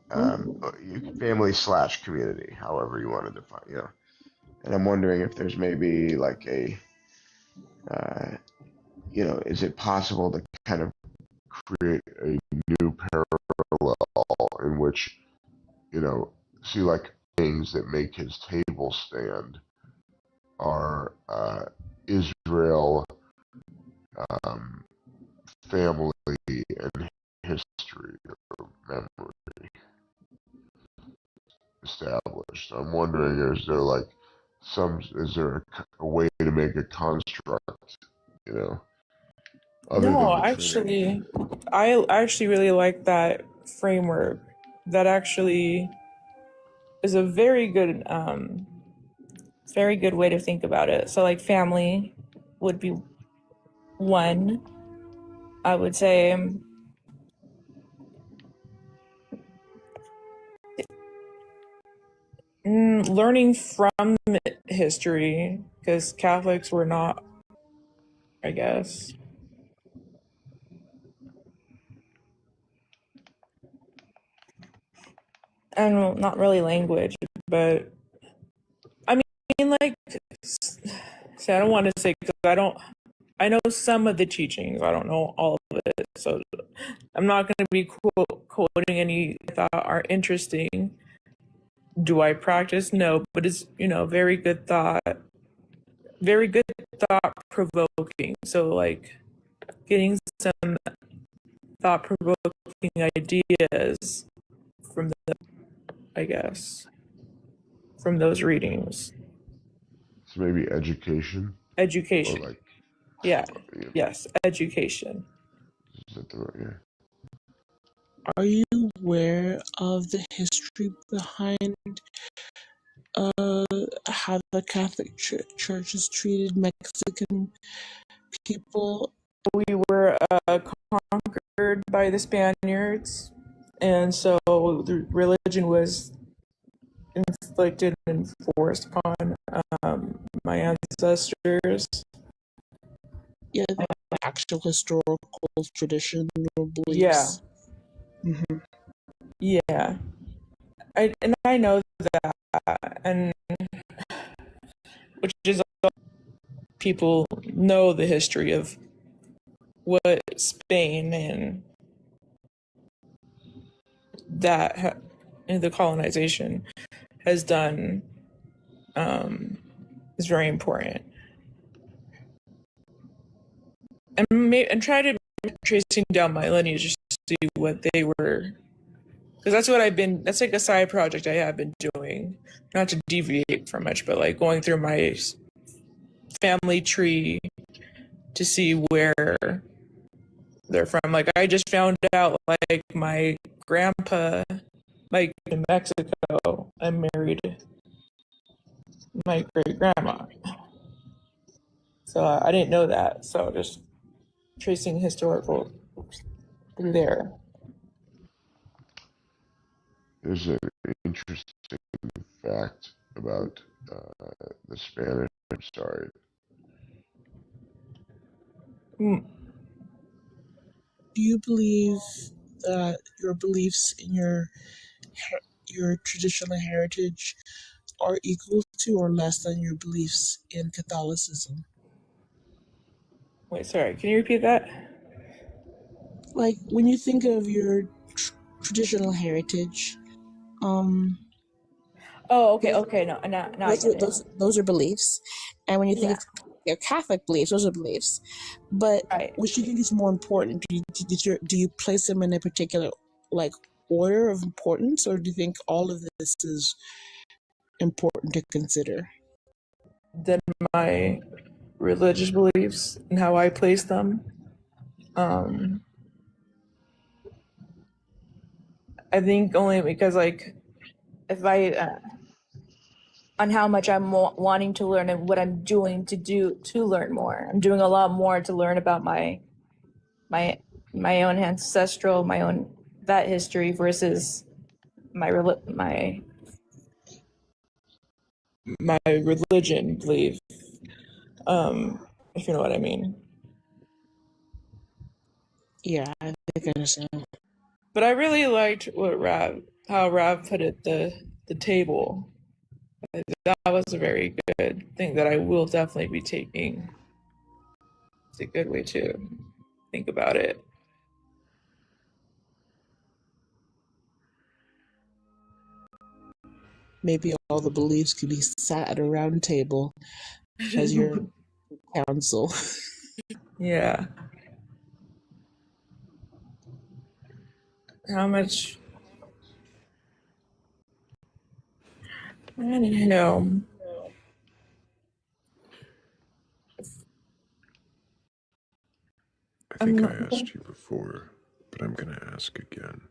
family slash community, however you want to define, And I'm wondering if there's maybe like uh, is it possible to kind of create a new parallel in which, see like things that make his table stand are Israel, um, family, and history or memory established. I'm wondering, is there a way to make a construct, you know, other No, than the Trinity? I actually really like that framework. That actually is a very good way to think about it. So like family would be one. I would say learning from history because Catholics were not, I guess. I don't know, not really language, but I mean, like, see, I don't want to say because I know some of the teachings. I don't know all of it, so I'm not going to be quoting any I thought are interesting. Do I practice? No, but it's very good thought provoking. So like getting some thought provoking ideas from I guess from those readings. So maybe education or Education, like, yeah, yeah, yes, education. is that the right? Yeah. Are you aware of the history behind uh, how the Catholic Church has treated Mexican people? We were conquered by the Spaniards, and so the religion was inflicted and forced upon my ancestors. Yeah, the actual historical tradition or Yeah, beliefs. Hmm. yeah. I know that, and which is people know the history of what Spain and the colonization has done is very important. And try to tracing down my lineage just to see what they were, because that's what that's like a side project I have been doing, not to deviate from much, but like going through my family tree to see where they're from. Like I just found out like my grandpa, like in Mexico, I married my great grandma. So I didn't know that. So just tracing historical through there. There's an interesting fact about the Spanish. I'm sorry. Mm. Do you believe that your beliefs in your traditional heritage are equal to or less than your beliefs in Catholicism? Wait, sorry. Can you repeat that? Like when you think of your traditional heritage, um, Oh, okay, those okay. No, now I get it. those are beliefs, and when you think Yeah, of your Catholic beliefs, those are beliefs. But right. which do you think is more important? Do you place them in a particular like order of importance, or do you think all of this is important to consider? Then my religious beliefs and how I place them. Um, I think only because like if I on how much I'm wanting to learn and what I'm doing to learn more. I'm doing a lot more to learn about my my own ancestral, my own that history versus my my religion belief. If you know what I mean. Yeah, I think I understand. But I really liked what Rav how Rav put it, the table. That was a very good thing that I will definitely be taking. It's a good way to think about it. Maybe all the beliefs could be sat at a round table as your council. Yeah. How much? I don't know. I think I asked you before, but I'm going to ask again.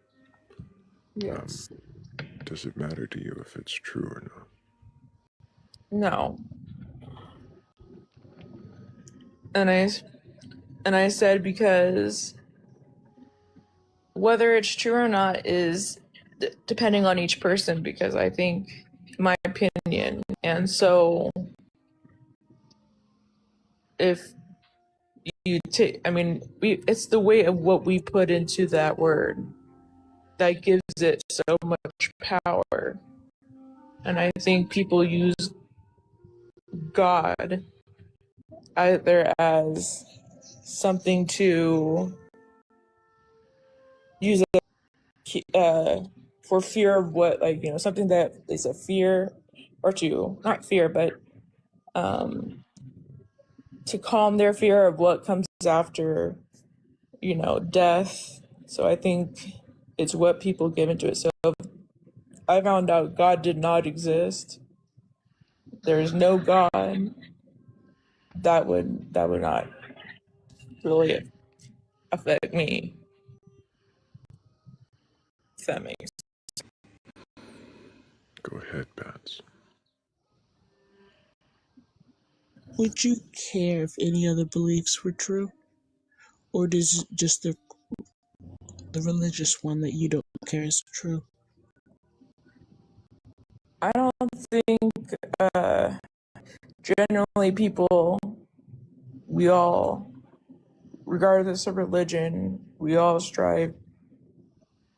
Yes. Does it matter to you if it's true or not? No. And I said because whether it's true or not is depending on each person, because I think my opinion. And so if you take, I mean, it's the weight of what we put into that word that gives it so much power. And I think people use God either as something to use for fear of what, like, you know, something that is a fear, or to not fear, but to calm their fear of what comes after, you know, death. So I think it's what people give into it. So if I found out God did not exist, there's no God, that would not really affect me, if that makes sense. Go ahead, Bats. Would you care if any other beliefs were true? Or does just the religious one that you don't care is true? I don't think generally people, we all, regardless of religion, we all strive,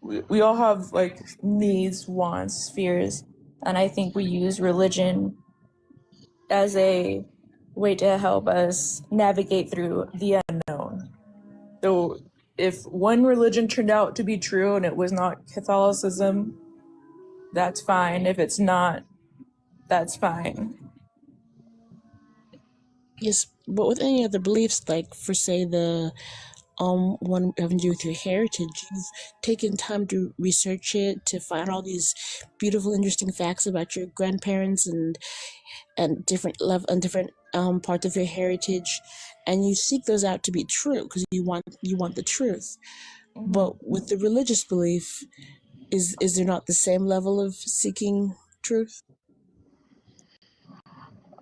we all have like needs, wants, fears, and I think we use religion as a way to help us navigate through the unknown. So if one religion turned out to be true and it was not Catholicism, that's fine. If it's not, that's fine. Yes, but with any other beliefs, like for say the one having to do with your heritage, you've taken time to research it, to find all these beautiful, interesting facts about your grandparents and different parts of your heritage, and you seek those out to be true because you want the truth. But with the religious belief, is there not the same level of seeking truth?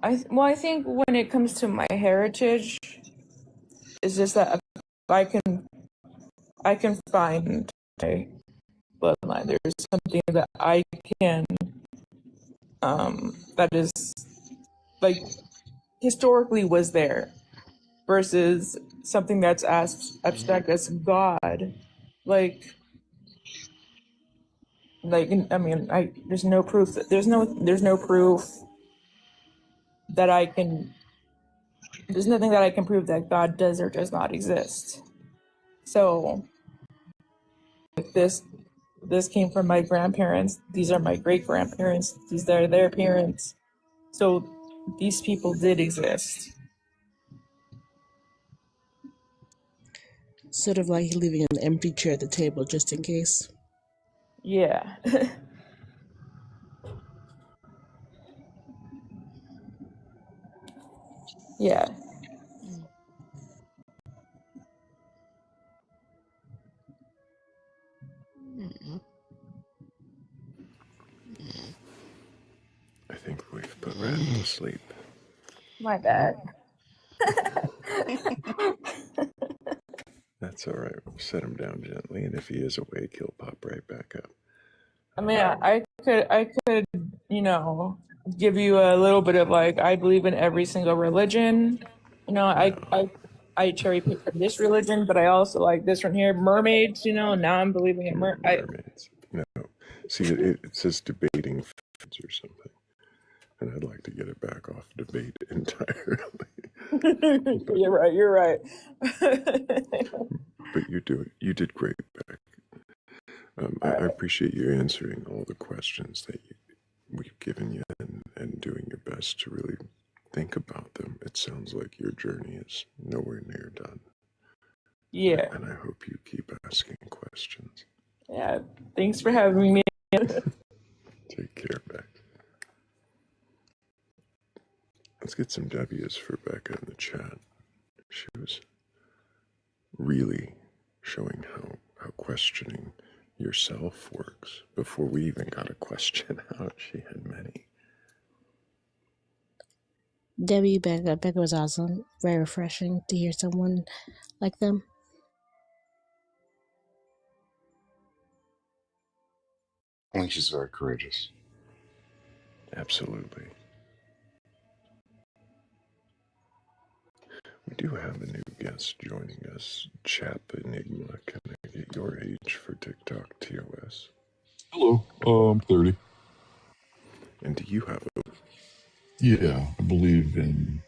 I think when it comes to my heritage, it's just that I can find a bloodline. There's something that I can that is like historically was there versus something that's as abstract as God. Like I mean, there's no proof that there's no proof that I can, there's nothing that I can prove that God does or does not exist. So if this came from my grandparents, these are my great grandparents, these are their parents. So these people did exist. Sort of like leaving an empty chair at the table just in case. Yeah. Yeah. I think we've put Rat to sleep. My bad. That's all right. We'll set him down gently, and if he is awake, he'll pop right back up. I mean, I could, you know, give you a little bit of like, I believe in every single religion. You know, I cherry pick from this religion, but I also like this one here, mermaids. You know, now I'm believing in Mermaids. No. See, it says debating fans or something. And I'd like to get it back off debate entirely. You're right. You're right. But you did great, Beck. I appreciate you answering all the questions that we've given you and doing your best to really think about them. It sounds like your journey is nowhere near done. Yeah. And I hope you keep asking questions. Yeah. Thanks for having me. Take care, Beck. Let's get some W's for Becca in the chat. She was really showing how questioning yourself works. Before we even got a question out, she had many. Debbie, Becca was awesome. Very refreshing to hear someone like them. I think she's very courageous. Absolutely. We do have a new guest joining us, Chap Enigma. Can I get your age for TikTok TOS? Hello, I'm 30. And do you have a... Yeah, I believe in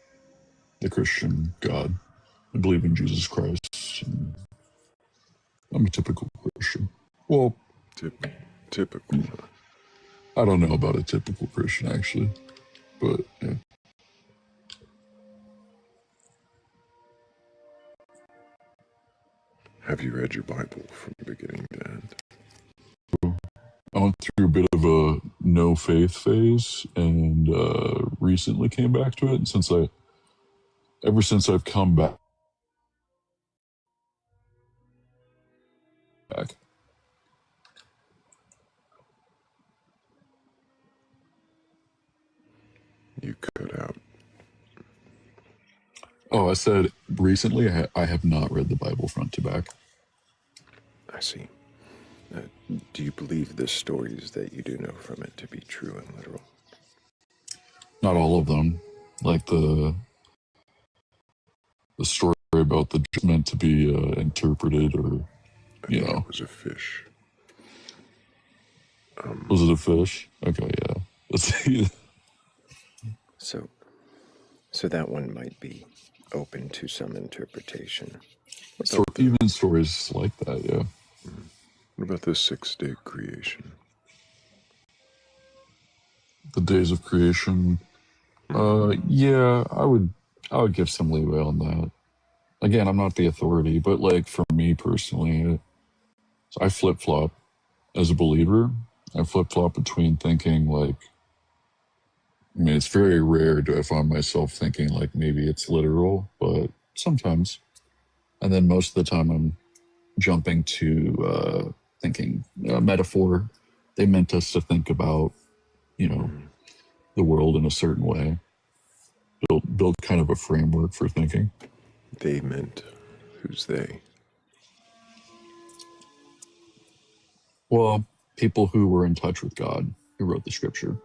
the Christian God. I believe in Jesus Christ. And I'm a typical Christian. Well, typical? I don't know about a typical Christian, actually. But, yeah. Have you read your Bible from beginning to end? I went through a bit of a no faith phase and recently came back to it. And ever since I've come back, You cut out. I said recently I have not read the Bible front to back. I see. Do you believe the stories that you do know from it to be true and literal? Not all of them. Like the story about the meant to be interpreted, or It was a fish. Was it a fish? Okay, yeah. Let's see. So that one might be open to some interpretation. Even stories like that, yeah. What about the 6-day creation? The days of creation. Yeah, I would give some leeway on that. Again, I'm not the authority, but like for me personally, I flip flop as a believer. I flip flop between thinking like, I mean, it's very rare do I find myself thinking like maybe it's literal, but sometimes. And then most of the time I'm jumping to thinking metaphor. They meant us to think about, the world in a certain way. Build kind of a framework for thinking. They meant, who's they? Well, people who were in touch with God, who wrote the scripture.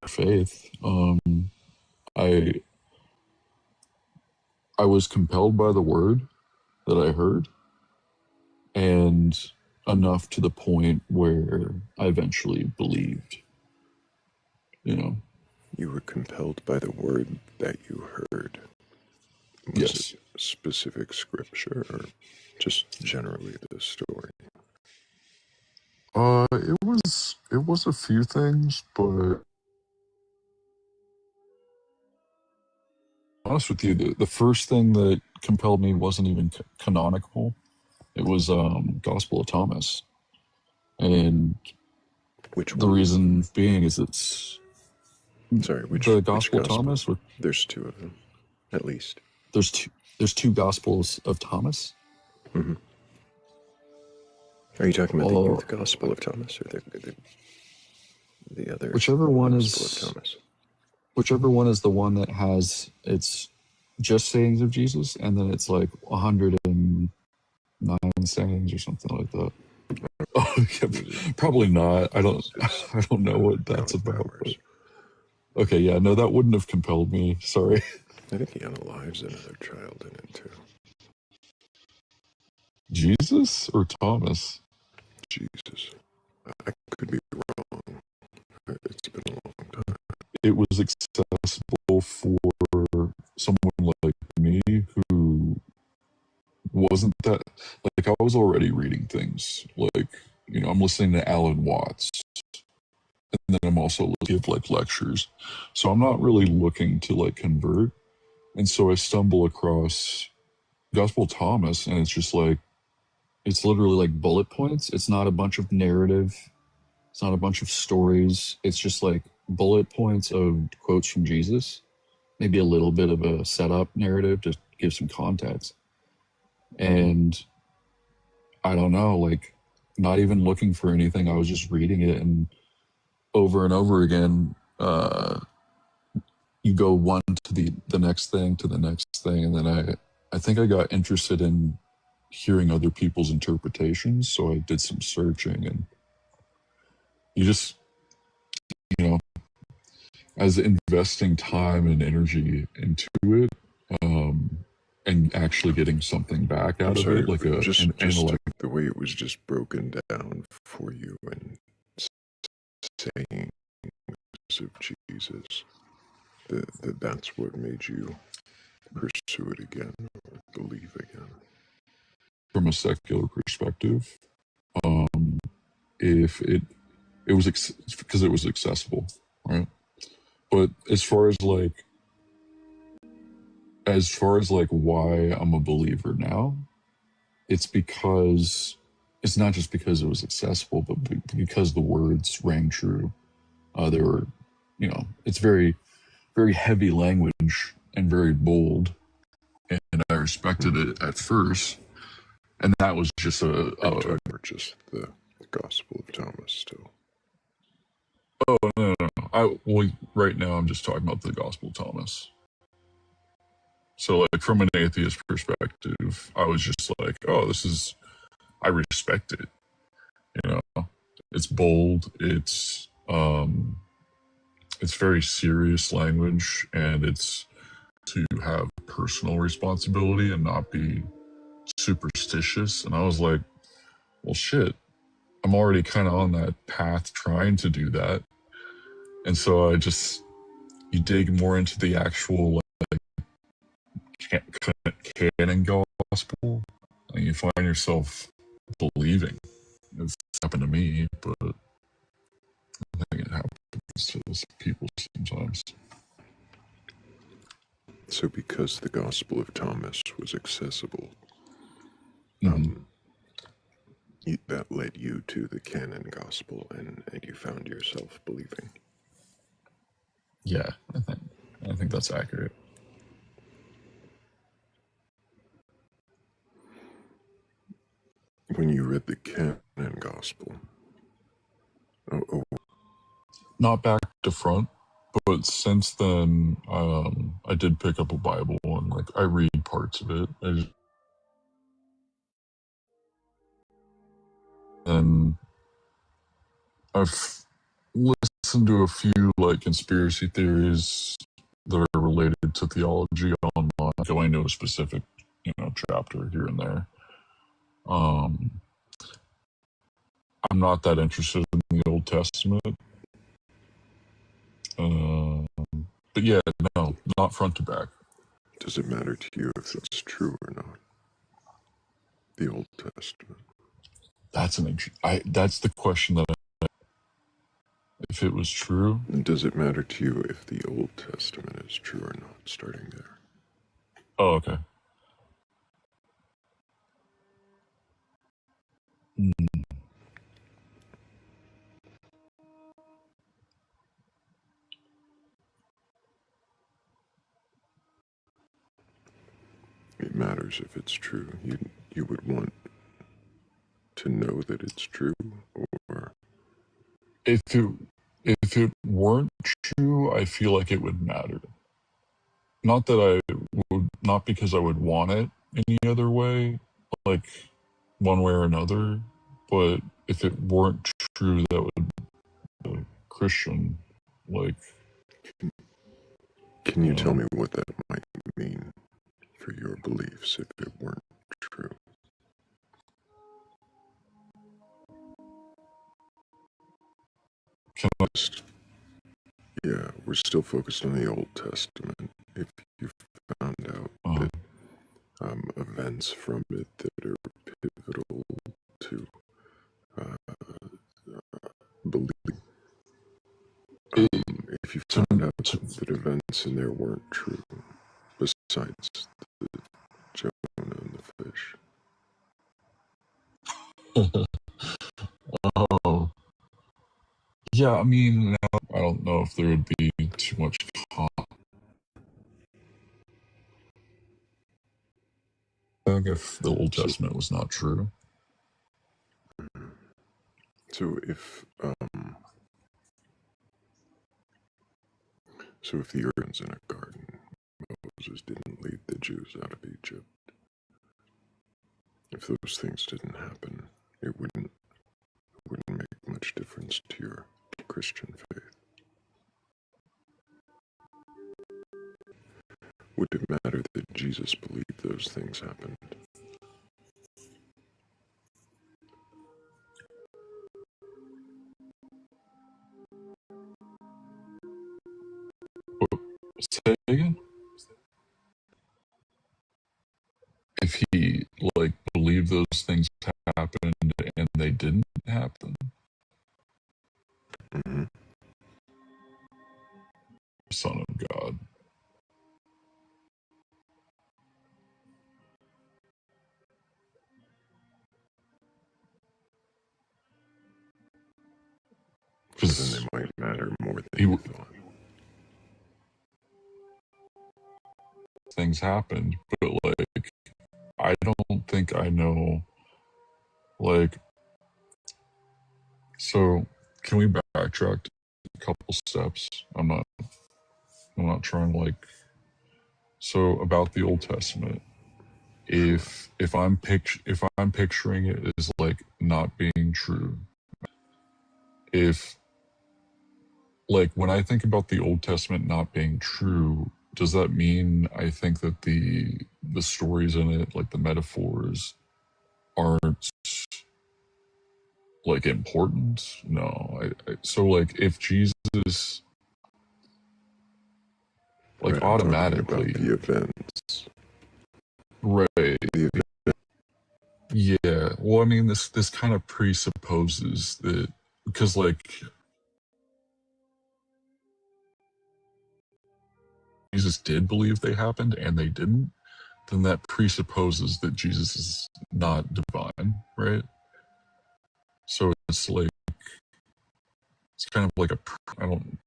Faith. I was compelled by the word that I heard, and enough to the point where I eventually believed. You were compelled by the word that you heard. Was Yes. it a specific scripture or just generally the story? It was a few things, but honest with you, the first thing that compelled me wasn't even canonical. It was Gospel of Thomas, and Which the one? reason being is it's the Gospel of Thomas. There's two of them, at least. There's two Gospels of Thomas. Mm-hmm. Are you talking about the Gospel of Thomas or the other? Whichever one Gospel of Thomas. Whichever one is the one that has it's just sayings of Jesus, and then it's like 109 sayings or something like that. Oh, yeah, probably not. I don't know what that's about. But... Okay, yeah, no, that wouldn't have compelled me. Sorry. I think he unalives another child in it too. Jesus or Thomas? Jesus. I could be wrong. It's been a long time. It was accessible for someone like me who wasn't that, like, I was already reading things like, I'm listening to Alan Watts, and then I'm also looking at like lectures, so I'm not really looking to like convert. And so I stumble across Gospel of Thomas, and it's just like, it's literally like bullet points. It's not a bunch of narrative, it's not a bunch of stories. It's just like bullet points of quotes from Jesus, maybe a little bit of a setup narrative to give some context. And I don't know, like, not even looking for anything. I was just reading it, and over again, you go one to the next thing to the next thing, and then I think I got interested in hearing other people's interpretations, so I did some searching, and you just, you know, as investing time and energy into it, and actually getting something back I'm out of sorry, it, like just an intellect. the way it was just broken down for you and saying of Jesus, that's what made you pursue it again, or believe again. From a secular perspective, if it was because it was accessible, right? But as far as like why I'm a believer now, it's because it's not just because it was accessible, but because the words rang true. They were, it's very, very heavy language and very bold, and I respected it at first, and that was just Are you talking about just the Gospel of Thomas still? oh no. Right now I'm just talking about the Gospel of Thomas. So like from an atheist perspective, I was just like, oh, I respect it. It's bold. It's very serious language, and it's to have personal responsibility and not be superstitious. And I was like, well, shit, I'm already kind of on that path trying to do that. And so you dig more into the actual canon gospel, and you find yourself believing. It's happened to me, but I think it happens to people sometimes. So because the Gospel of Thomas was accessible, Mm-hmm. that led you to the canon gospel, and you found yourself believing. Yeah, I think that's accurate. When you read the canon gospel, oh, Not back to front, but since then, I did pick up a Bible, and like I read parts of it. And I've listened to a few like conspiracy theories that are related to theology online, going to a specific, chapter here and there. I'm not that interested in the Old Testament. But yeah, no, not front to back. does it matter to you if it's true or not? The Old Testament. That's the question that if it was true. Does it matter to you if the Old Testament is true or not? Starting there. Oh, okay. It matters if it's true. You would want to know that it's true, or If it weren't true, I feel like it would matter. Not that I would, not because I would want it any other way, like one way or another, but if it weren't true, that would be a Christian, like. can you tell me what that might mean for your beliefs if it weren't true? Yeah, we're still focused on the Old Testament. If you found out that events from it that are pivotal to believing, if you found out that events in there weren't true, besides the Jonah and the fish. Oh, yeah. I mean, I don't know if there would be too much if the Old Testament was not true. So if the earth's in a garden, Moses didn't lead the Jews out of Egypt. If those things didn't happen, it wouldn't make much difference to your Christian faith. Would it matter that Jesus believed those things happened? Say again? If he believed those things happened and they didn't happen, Son of God. Because then they might matter more than you thought. Things happened, but I don't think I know. So can we backtrack a couple steps? I'm not trying to so about the Old Testament. If I'm picturing it as not being true, if when I think about the Old Testament not being true, does that mean I think that the stories in it, the metaphors, aren't important? No. So if Jesus right, automatically the events, right? The event. Yeah. Well, I mean, this kind of presupposes that because Jesus did believe they happened and they didn't, then that presupposes that Jesus is not divine, right? So it's kind of I don't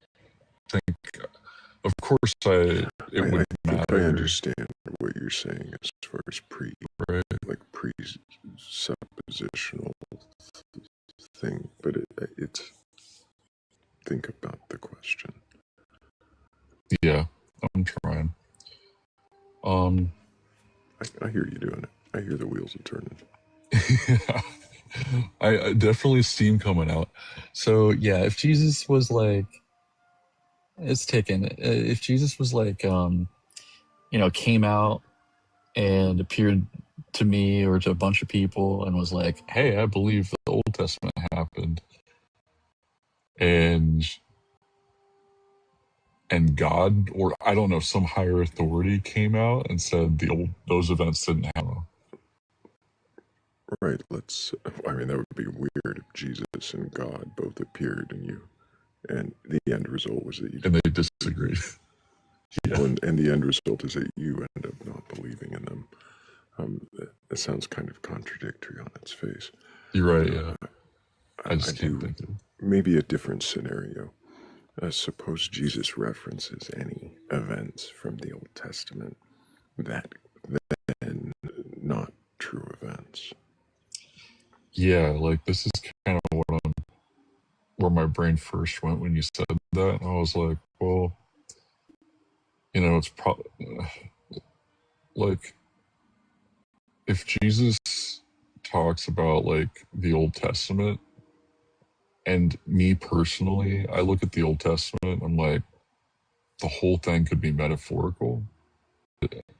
think, of course, it would matter. I understand what you're saying as far as presuppositional thing, but it's think about the question. Yeah, I'm trying. I hear you doing it. I hear the wheels are turning. Yeah. I definitely steam coming out. So yeah, if Jesus was it's taken. If Jesus was came out and appeared to me or to a bunch of people and was like, "Hey, I believe the Old Testament happened," and God, or I don't know, some higher authority came out and said those events didn't happen. Right. I mean, that would be weird if Jesus and God both appeared in you, and the end result was that you and they disagreed. Yeah. And the end result is that you end up not believing in them. That sounds kind of contradictory on its face. You're right, yeah. I just can't think of it. Maybe a different scenario. Suppose Jesus references any events from the Old Testament that then not true events. Yeah, this is kind of where my brain first went when you said that. I was like, well, it's probably if Jesus talks about the Old Testament, and me personally, I look at the Old Testament, I'm like, the whole thing could be metaphorical,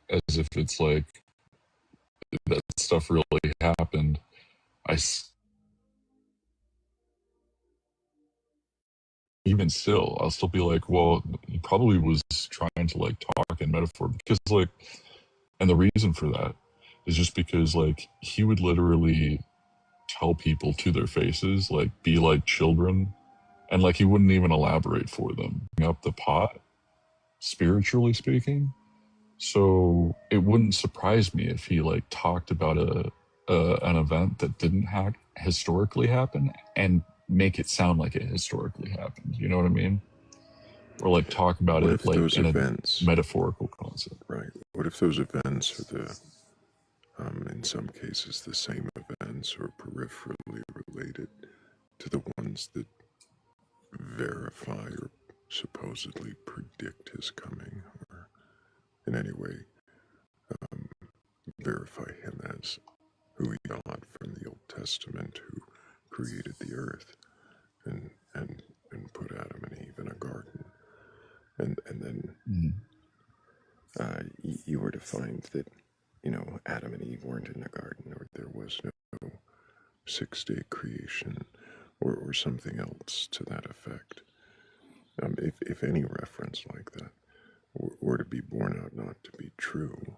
as if it's that stuff really happened. I even still, I'll still be like, well, he probably was trying to like talk in metaphor because like, and the reason for that is just because like he would literally tell people to their faces, like be like children, and like he wouldn't even elaborate for them, bring up the pot, spiritually speaking. So it wouldn't surprise me if he like talked about an event that didn't historically happen and make it sound like it historically happened. You know what I mean? Or like talk about What it if like those in events, a metaphorical concept. right? What if those events are in some cases, the same events or peripherally related to the ones that verify or supposedly predict his coming, or in any way verify him as who he God from the Old Testament who created the earth and put Adam and Eve in a garden, and then you were to find that Adam and Eve weren't in a garden, or there was no 6-day creation, or something else to that effect. If any reference like that were to be borne out not to be true,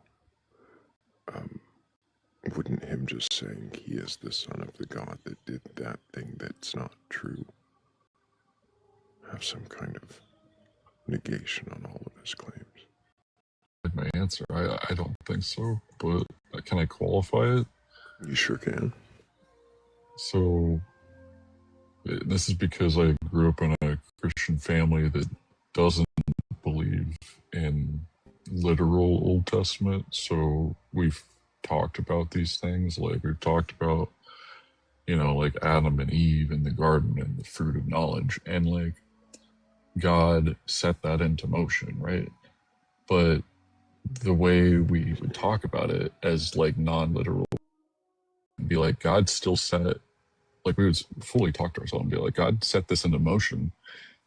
wouldn't him just saying he is the son of the God that did that thing that's not true have some kind of negation on all of his claims? My answer, I don't think so, but can I qualify it? You sure can. So this is because I grew up in a Christian family that doesn't believe in literal Old Testament. So we've talked about these things. Like we've talked about, like Adam and Eve in the garden and the fruit of knowledge. And like God set that into motion, right? But the way we would talk about it as like non-literal, be like, God still set, like we would fully talk to ourselves and be like, God set this into motion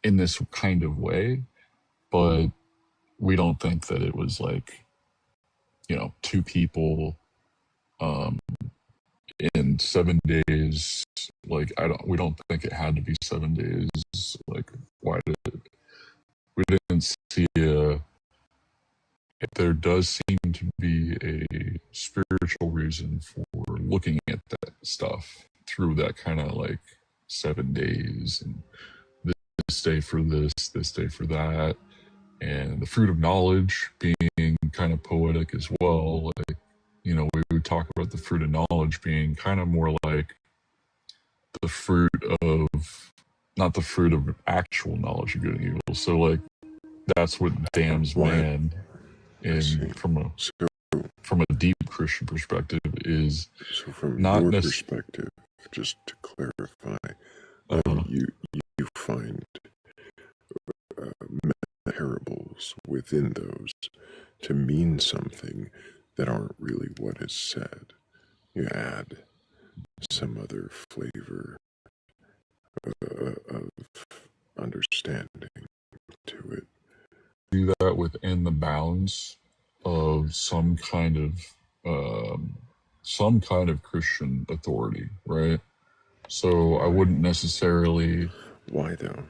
in this kind of way, but we don't think that it was like, two people in 7 days. Like we don't think it had to be 7 days. Like why did we didn't see there does seem to be a spiritual reason for looking at that stuff through that kind of like 7 days and this day for this day for that, and the fruit of knowledge being kind of poetic as well. Like, we would talk about the fruit of knowledge being kind of more like the fruit of, not the fruit of actual knowledge of good and evil. So like that's what damns man in from a deep Christian perspective is so from not your perspective, just to clarify, you find parables within those to mean something that aren't really what is said. You add some other flavor of understanding to it. do that within the bounds of some kind of Christian authority, right? So I wouldn't necessarily. Why though?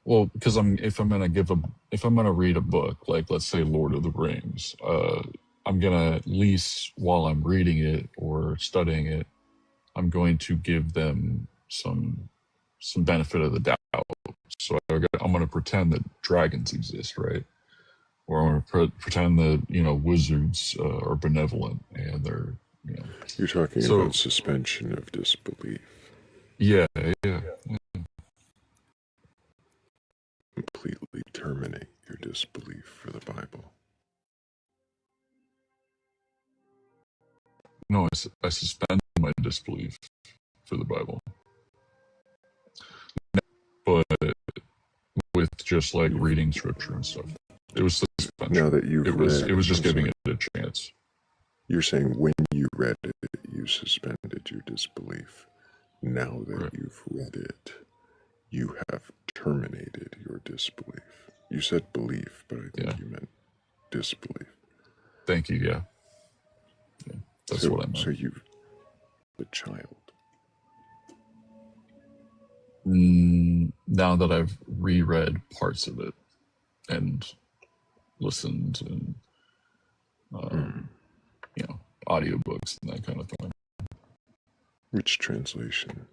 Well, because if I'm gonna read a book, like let's say Lord of the Rings, I'm gonna, at least while I'm reading it or studying it, I'm going to give them some benefit of the doubt. So I'm gonna pretend that dragons exist, right? Or I'm gonna pretend that wizards are benevolent and they're. You're talking about suspension of disbelief. Yeah. Completely terminate your disbelief for the Bible. No, I suspend my disbelief for the Bible, but with just like reading scripture and stuff. It was suspension. Now that you've read, it was just giving it a chance. You're saying when you read it, you suspended your disbelief. Now that you've read it, you have terminated your disbelief. You said belief, but I think you meant disbelief. Thank you. Yeah. That's what I meant. So you've a child. now that I've reread parts of it and listened and you know, audiobooks and that kind of thing. Which translation?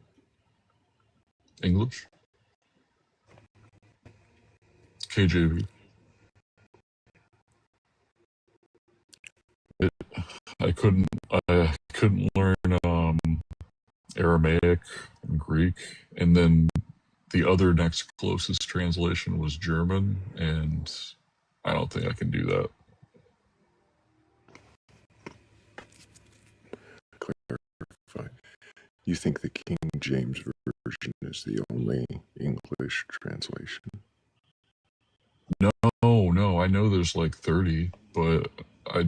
English? KJV. I couldn't learn Aramaic and Greek, and then the other next closest translation was German, and I don't think I can do that. Clarify. You think the King James Version is the only English translation? No, I know there's like 30, but I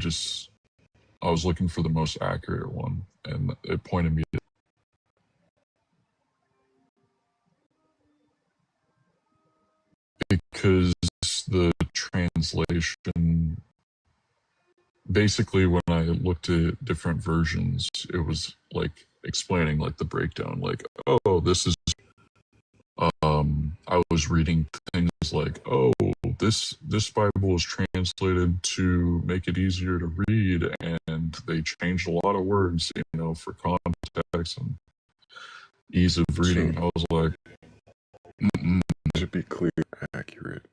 was looking for the most accurate one, and it pointed me to because the translation, basically when I looked at different versions, it was like explaining like the breakdown, like, oh, this is I was reading things like, oh, this Bible was translated to make it easier to read, and they changed a lot of words, you know, for context and ease of reading. So, I was like, to be clear, accurate,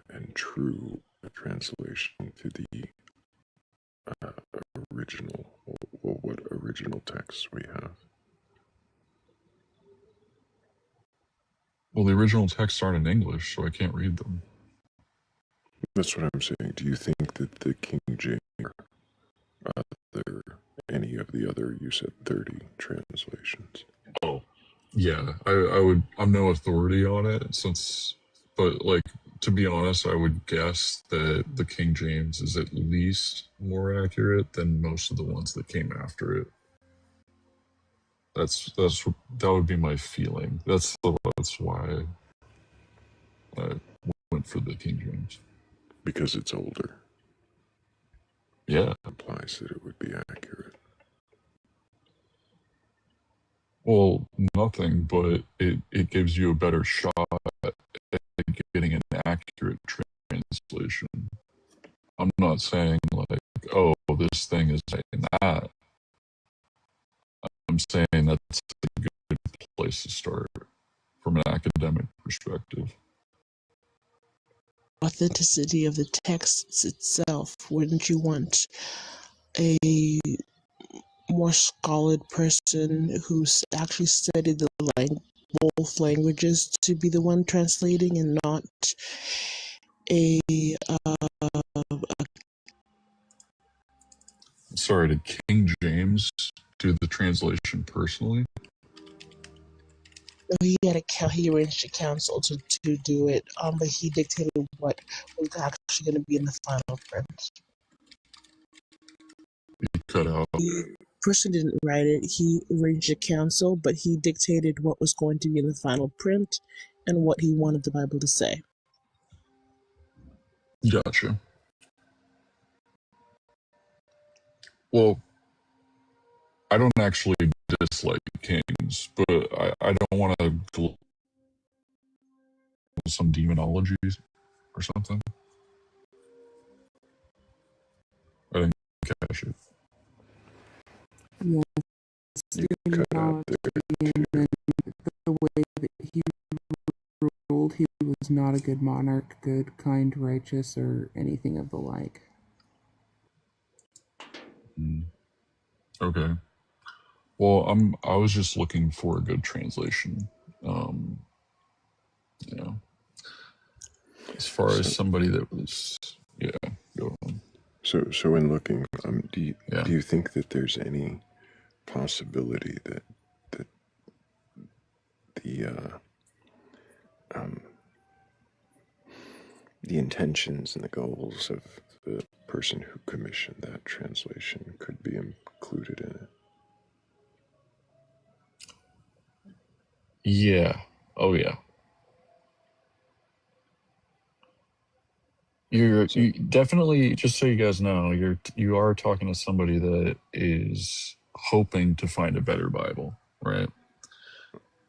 and true translation to the original, or what original texts we have. well, the original texts aren't in English, so I can't read them. That's what I'm saying. Do you think that the King James, any of the other, you said 30 translations? Oh, yeah, I'm no authority on it but like, to be honest, I would guess that the King James is at least more accurate than most of the ones that came after it. That would be my feeling. That's why I went for the King James. Because it's older. Yeah. Implies that it would be accurate. Well, nothing, but it gives you a better shot at getting an accurate translation. I'm not saying like, oh, this thing is saying that. I'm saying that's a good place to start from an academic perspective. Authenticity of the texts itself. Wouldn't you want a more scholarly person who's actually studied both languages to be the one translating, and not a Sorry, did King James do the translation personally? he arranged a council to do it, but he dictated what was actually going to be in the final print. He cut out. The person didn't write it. He arranged a council, but he dictated what was going to be in the final print and what he wanted the Bible to say. Gotcha. Well, I don't actually dislike kings, but I don't want to some demonologies or something. I didn't catch it. Yes, demonology, and then the way that he ruled, he was not a good monarch, good, kind, righteous, or anything of the like. Okay. Well, I was just looking for a good translation. You know, as far as somebody that was, yeah, go on. So in looking, do you think that there's any possibility that the intentions and the goals of the person who commissioned that translation could be included in it? Yeah. Oh yeah. You definitely, just so you guys know, you are talking to somebody that is hoping to find a better Bible, right?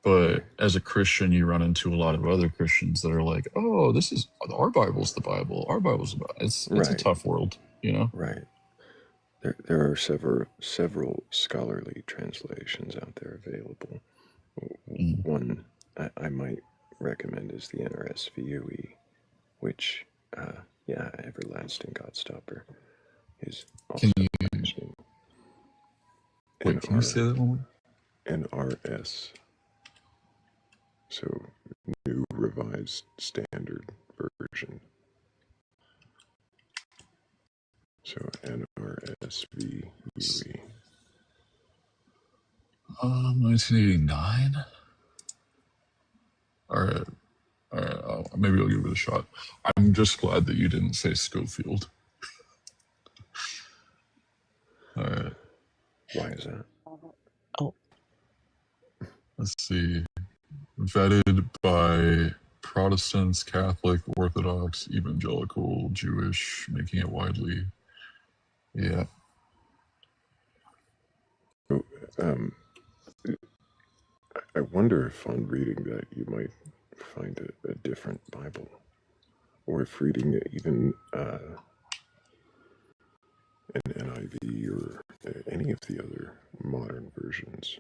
But as a Christian, you run into a lot of other Christians that are like, "Oh, this is our Bible's the Bible. Our Bible's the Bible." It's a Right. tough world, you know. Right. There are several scholarly translations out there available. Mm. One I might recommend is the NRSVUE, which, Everlasting Godstopper is also Can you interesting. wait? Can you say that one more? NRS, so New Revised Standard Version. So NRSVUE. 1989. All right. Maybe I'll give it a shot. I'm just glad that you didn't say Schofield. All right. Why is that? Oh, Let's see. Vetted by Protestants, Catholic, Orthodox, Evangelical, Jewish, making it widely. Yeah. So, I wonder if on reading that you might find a different Bible, or if reading even an NIV or any of the other modern versions.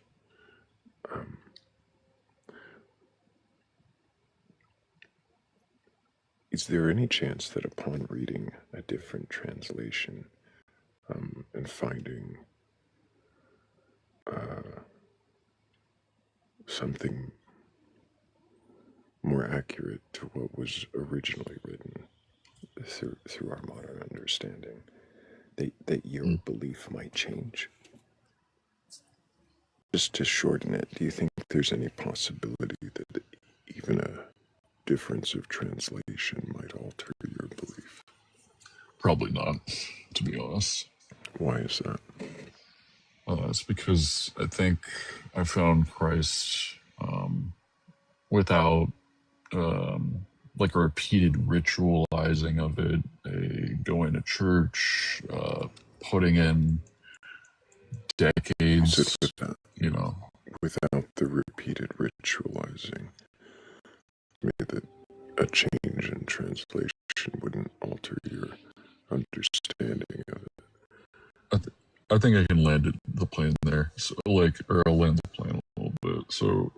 Is there any chance that upon reading a different translation and finding something more accurate to what was originally written through our modern understanding, that your belief might change? Just to shorten it, do you think there's any possibility that even a difference of translation might alter your belief? Probably not, to be honest. Why is that? It's because I think I found Christ without like a repeated ritualizing of it, going to church, putting in decades, So you know. without the repeated ritualizing, maybe that a change in translation wouldn't alter your understanding of it. I think I can land the plane there, so, or I'll land the plane a little bit. So,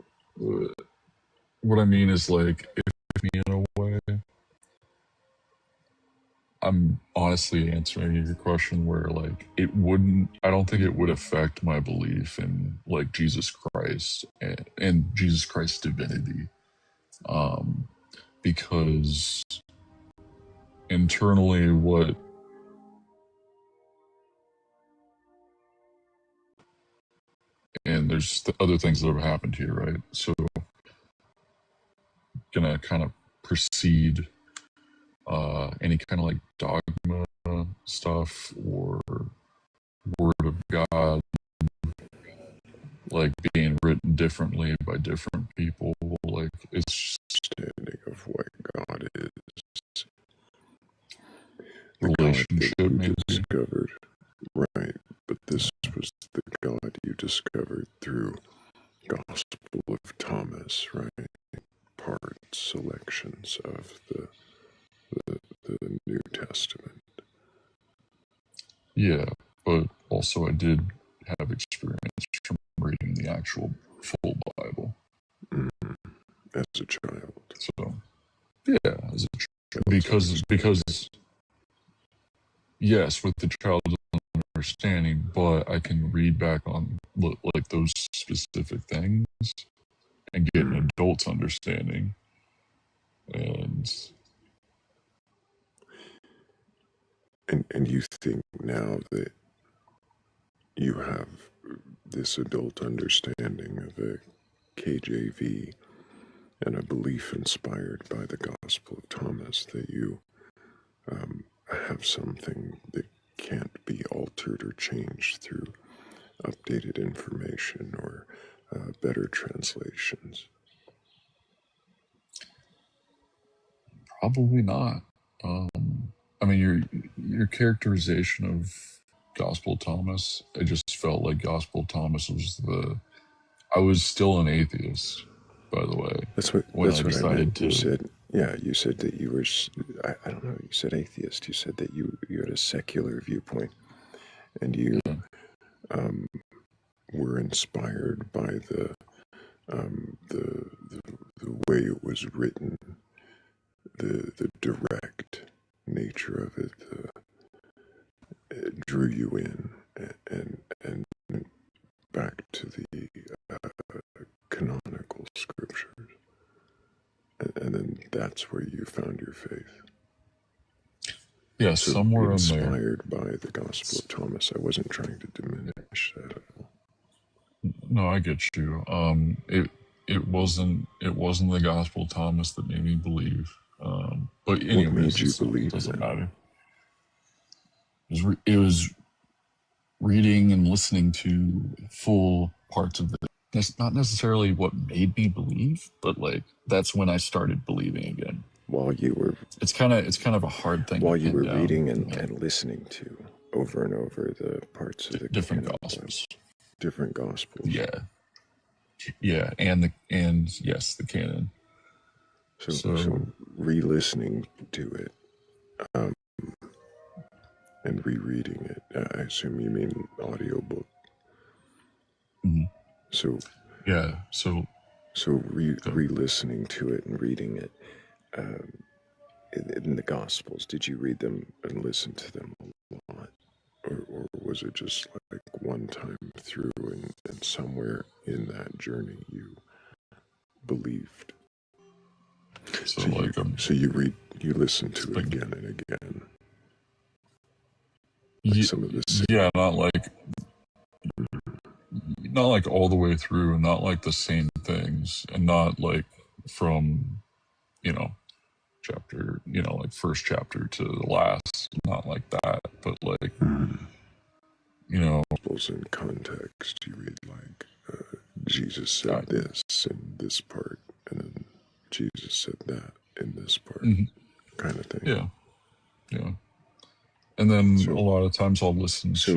what I mean is, like, if me in a way, I'm honestly answering your question where, like, it wouldn't, I don't think it would affect my belief in, like, Jesus Christ and Jesus Christ's divinity. Because internally, and there's other things that have happened here, right? So, gonna kind of precede any kind of like dogma stuff or word of God, like being written differently by different people. Like, it's just Understanding of what God is. the relationship, God that you maybe. discovered, right? But this was the God you discovered through Gospel of Thomas, right? Part selections of the New Testament. Yeah, but also I did have experience from reading the actual full Bible. As a child. So, yeah, as a because yes, with the child's understanding, but I can read back on like those specific things and get an adult's understanding. And you think now that you have this adult understanding of the KJV and a belief inspired by the Gospel of Thomas, that you have something that can't be altered or changed through updated information or better translations? Probably not. I mean, your characterization of Gospel Thomas, I just felt like Gospel Thomas was I was still an atheist. by the way. That's When what I I decided meant. You to, said, yeah, you said that you were, I don't know, you said atheist. You said that you had a secular viewpoint, and you yeah, were inspired by um, the, the way it was written, the direct nature of it, it drew you in, and back to the canonical scriptures, and then that's where you found your faith. yeah, So somewhere in there. inspired by the Gospel of Thomas. I wasn't trying to diminish that at all. No, I get you. It wasn't the Gospel of Thomas that made me believe. But What anyways, made you it believe doesn't then? matter. It was reading and listening to full parts of it. That's not necessarily what made me believe, but like that's when I started believing again. While you were It's kind of a hard thing to pin down. reading and listening to over and over the parts of the Different canon, gospels. different gospels. Yeah, and yes, the canon. So re-listening to it and rereading it. I assume you mean audiobook. mhm. So Yeah, so re-listening to it and reading it. In the Gospels, did you read them and listen to them a lot? Or was it just like one time through and somewhere in that journey you believed? so like You listen to it like, again and again. Some of the yeah, not like all the way through, and not like the same things, and not like from you know like first chapter to the last, not like that, but like in context, you read like Jesus said I, this in this part, and then Jesus said that in this part, mhm, kind of thing. yeah, and then So a lot of times I'll listen to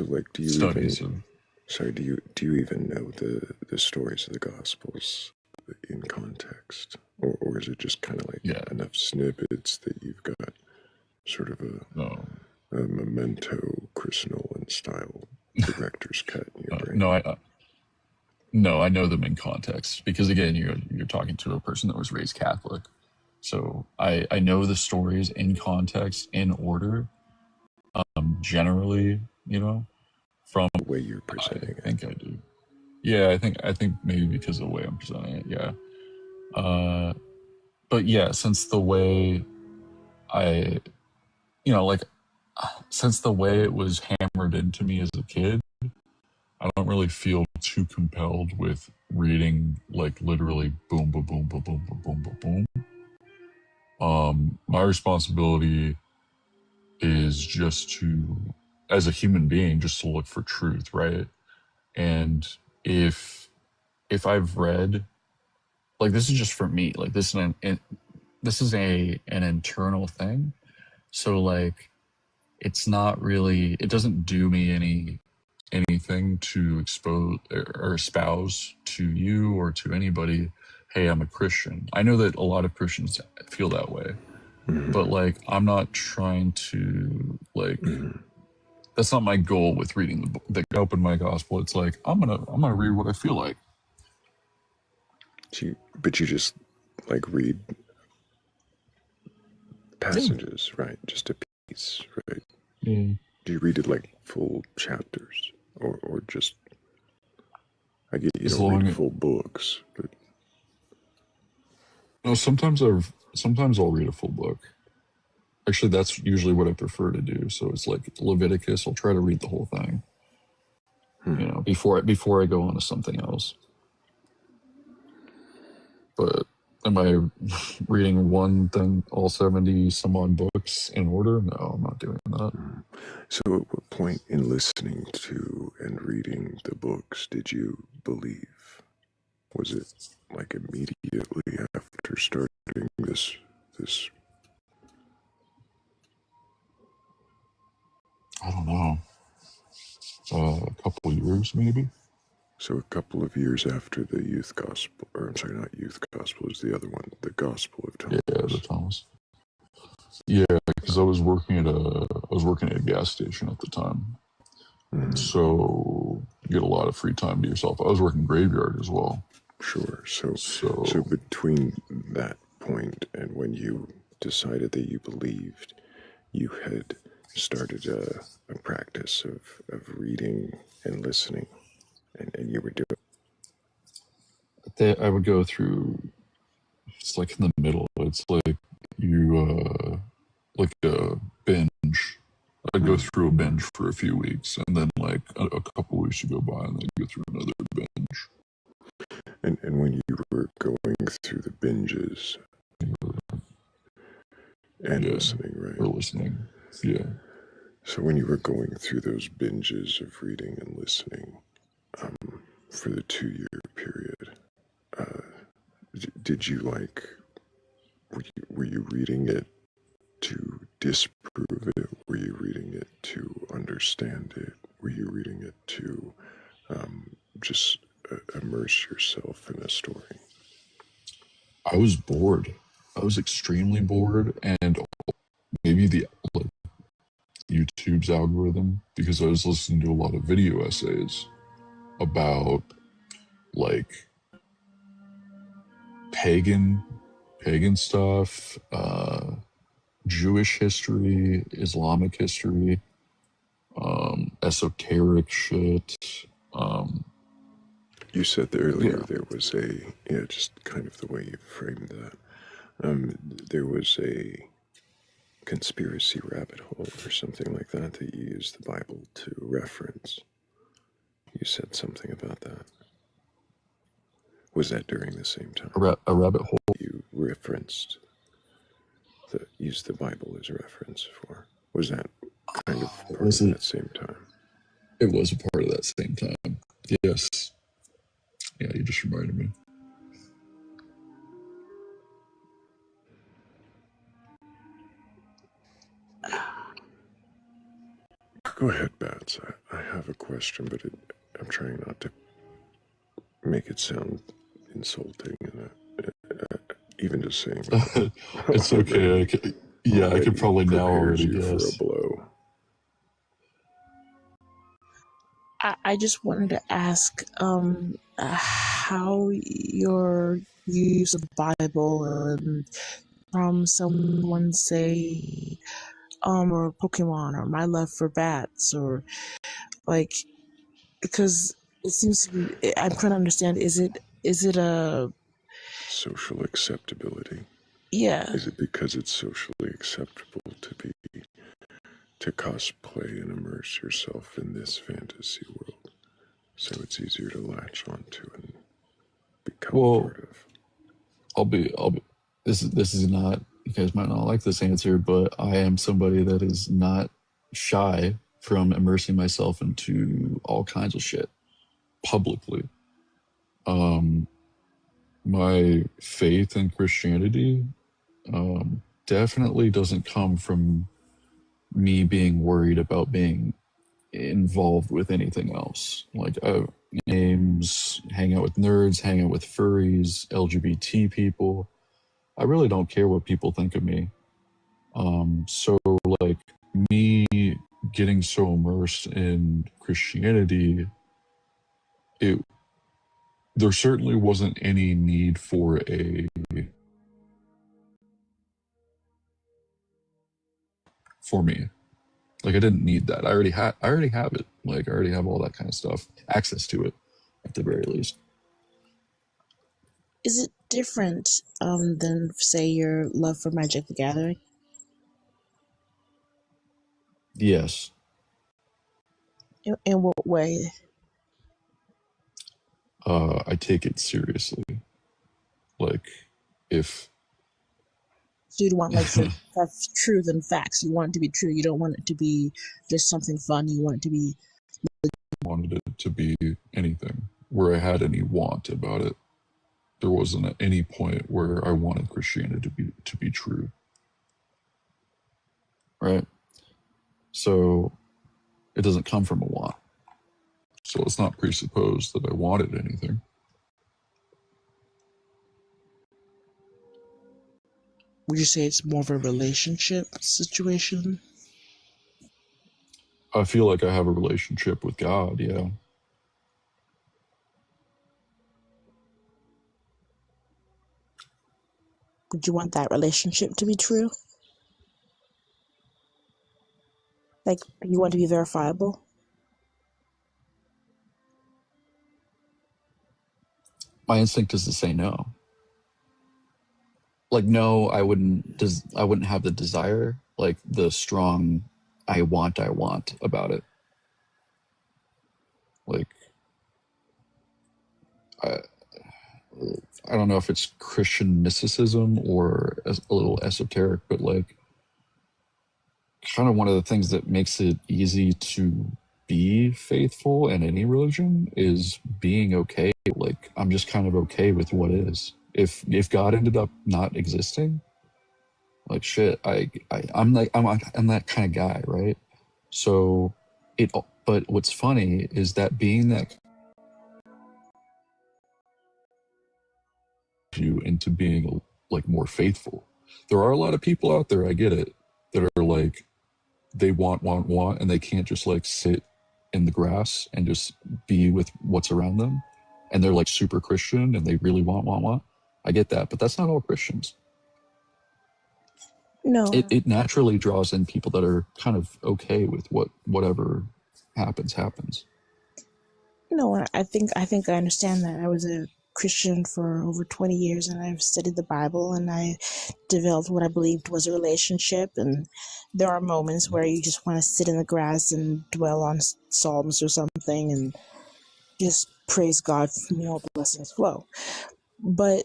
like, do you studies even? of Sorry, do you even know the stories of the Gospels in context, or is it just kind of like enough snippets that you've got sort of no a memento Chris Nolan style director's cut in your brain? no, I know them in context because again you're talking to a person that was raised Catholic, so I know the stories in context in order, generally, from The way you're presenting I think I do. Yeah, I think maybe because of the way I'm presenting it, yeah. But yeah, since the way I, like, since the way it was hammered into me as a kid, I don't really feel too compelled with reading like literally boom, boom, boom, boom, boom, boom, boom, boom, boom. My responsibility is just to, as a human being, just to look for truth, right? And if I've read, like, this is just for me, like this is an internal thing, so like it's not really, it doesn't do me anything to expose or espouse to you or to anybody, hey, I'm a Christian. I know that a lot of Christians feel that way, but like I'm not trying to like that's not my goal with reading the book. Like, open my gospel, it's like I'm gonna read what I feel like. But you just like read passages, right? Just a piece, right? Yeah. Do you read it like full chapters, or just? I get you As don't read long full books, but no, sometimes I'll read a full book. Actually, that's usually what I prefer to do. So it's like Leviticus. I'll try to read the whole thing, before I go on to something else. But am I reading one thing, all 70 some odd books in order? No, I'm not doing that. So at what point in listening to and reading the books did you believe? Was it like immediately after starting this? I don't know. A couple years maybe. So a couple of years after the youth gospel, or I'm sorry, not youth gospel, is the other one, the Gospel of Thomas. Yeah, the Thomas. Yeah, because I was working at a gas station at the time, and so you get a lot of free time to yourself. I was working graveyard as well. Sure. So between that point and when you decided that you believed, you had started a practice of reading and listening, and you were doing. I would go through. It's like in the middle. It's like you like a binge. I'd go through a binge for a few weeks, and then like a couple weeks would go by, and then go through another binge. And when you were going through the binges and listening, right? Or listening, yeah. So when you were going through those binges of reading and listening for the 2-year period, did you like? Were you reading it to disprove it? Were you reading it to understand it? Were you reading it to just immerse yourself in a story? I was bored. I was extremely bored, and maybe the like, YouTube's algorithm, because I was listening to a lot of video essays about like pagan stuff, Jewish history, Islamic history, esoteric shit. You said earlier there was just kind of the way you framed that. There was a conspiracy rabbit hole or something like that you used the Bible to reference. You said something about that. Was that during the same time? A rabbit hole? You referenced, used the Bible as a reference for. Was that kind of part of that same time? It was a part of that same time. Yes. Yeah, you just reminded me. Go ahead, Bats. I have a question, but I'm trying not to make it sound insulting, and even just saying it's okay. I could probably now already guess. For a blow. I just wanted to ask how your use of the Bible and from someone say or Pokemon or my love for bats or like because it seems to be I'm trying to understand is it a social acceptability? Yeah. Is it because it's socially acceptable to cosplay and immerse yourself in this fantasy world, so it's easier to latch onto and become part of? I'll be. This is not. You guys might not like this answer, but I am somebody that is not shy from immersing myself into all kinds of shit publicly. My faith in Christianity definitely doesn't come from me being worried about being involved with anything else. Like games, hang out with nerds, hang out with furries, LGBT people. I really don't care what people think of me. So like me getting so immersed in Christianity, there certainly wasn't any need for me. Like I didn't need that. I already have it. Like I already have all that kind of stuff, access to it at the very least. Is it different than say your love for Magic the Gathering? Yes. In what way? I take it seriously. Like if So you'd want like for truth and facts. You want it to be true. You don't want it to be just something fun. You want it to be. wanted it to be anything where I had any want about it. There wasn't at any point where I wanted Christianity to be true. Right? So it doesn't come from a want. So it's not presupposed that I wanted anything. Would you say it's more of a relationship situation? I feel like I have a relationship with God, yeah. Would you want that relationship to be true? Like, you want to be verifiable? My instinct is to say no. Like, no, I wouldn't have the desire, like the strong I want about it. Like, I, I don't know if it's Christian mysticism or a little esoteric, but like kind of one of the things that makes it easy to be faithful in any religion is being okay. Like, I'm just kind of okay with what is. If God ended up not existing, like shit, I'm that kind of guy, right? So but what's funny is that being that you into being like more faithful. There are a lot of people out there, I get it, that are like they want, and they can't just like sit in the grass and just be with what's around them. And they're like super Christian and they really want. I get that, but that's not all Christians. No. It naturally draws in people that are kind of okay with whatever happens. No, I think I understand that. I was a Christian for over 20 years and I've studied the Bible and I developed what I believed was a relationship, and there are moments where you just want to sit in the grass and dwell on psalms or something and just praise God for more blessings flow. But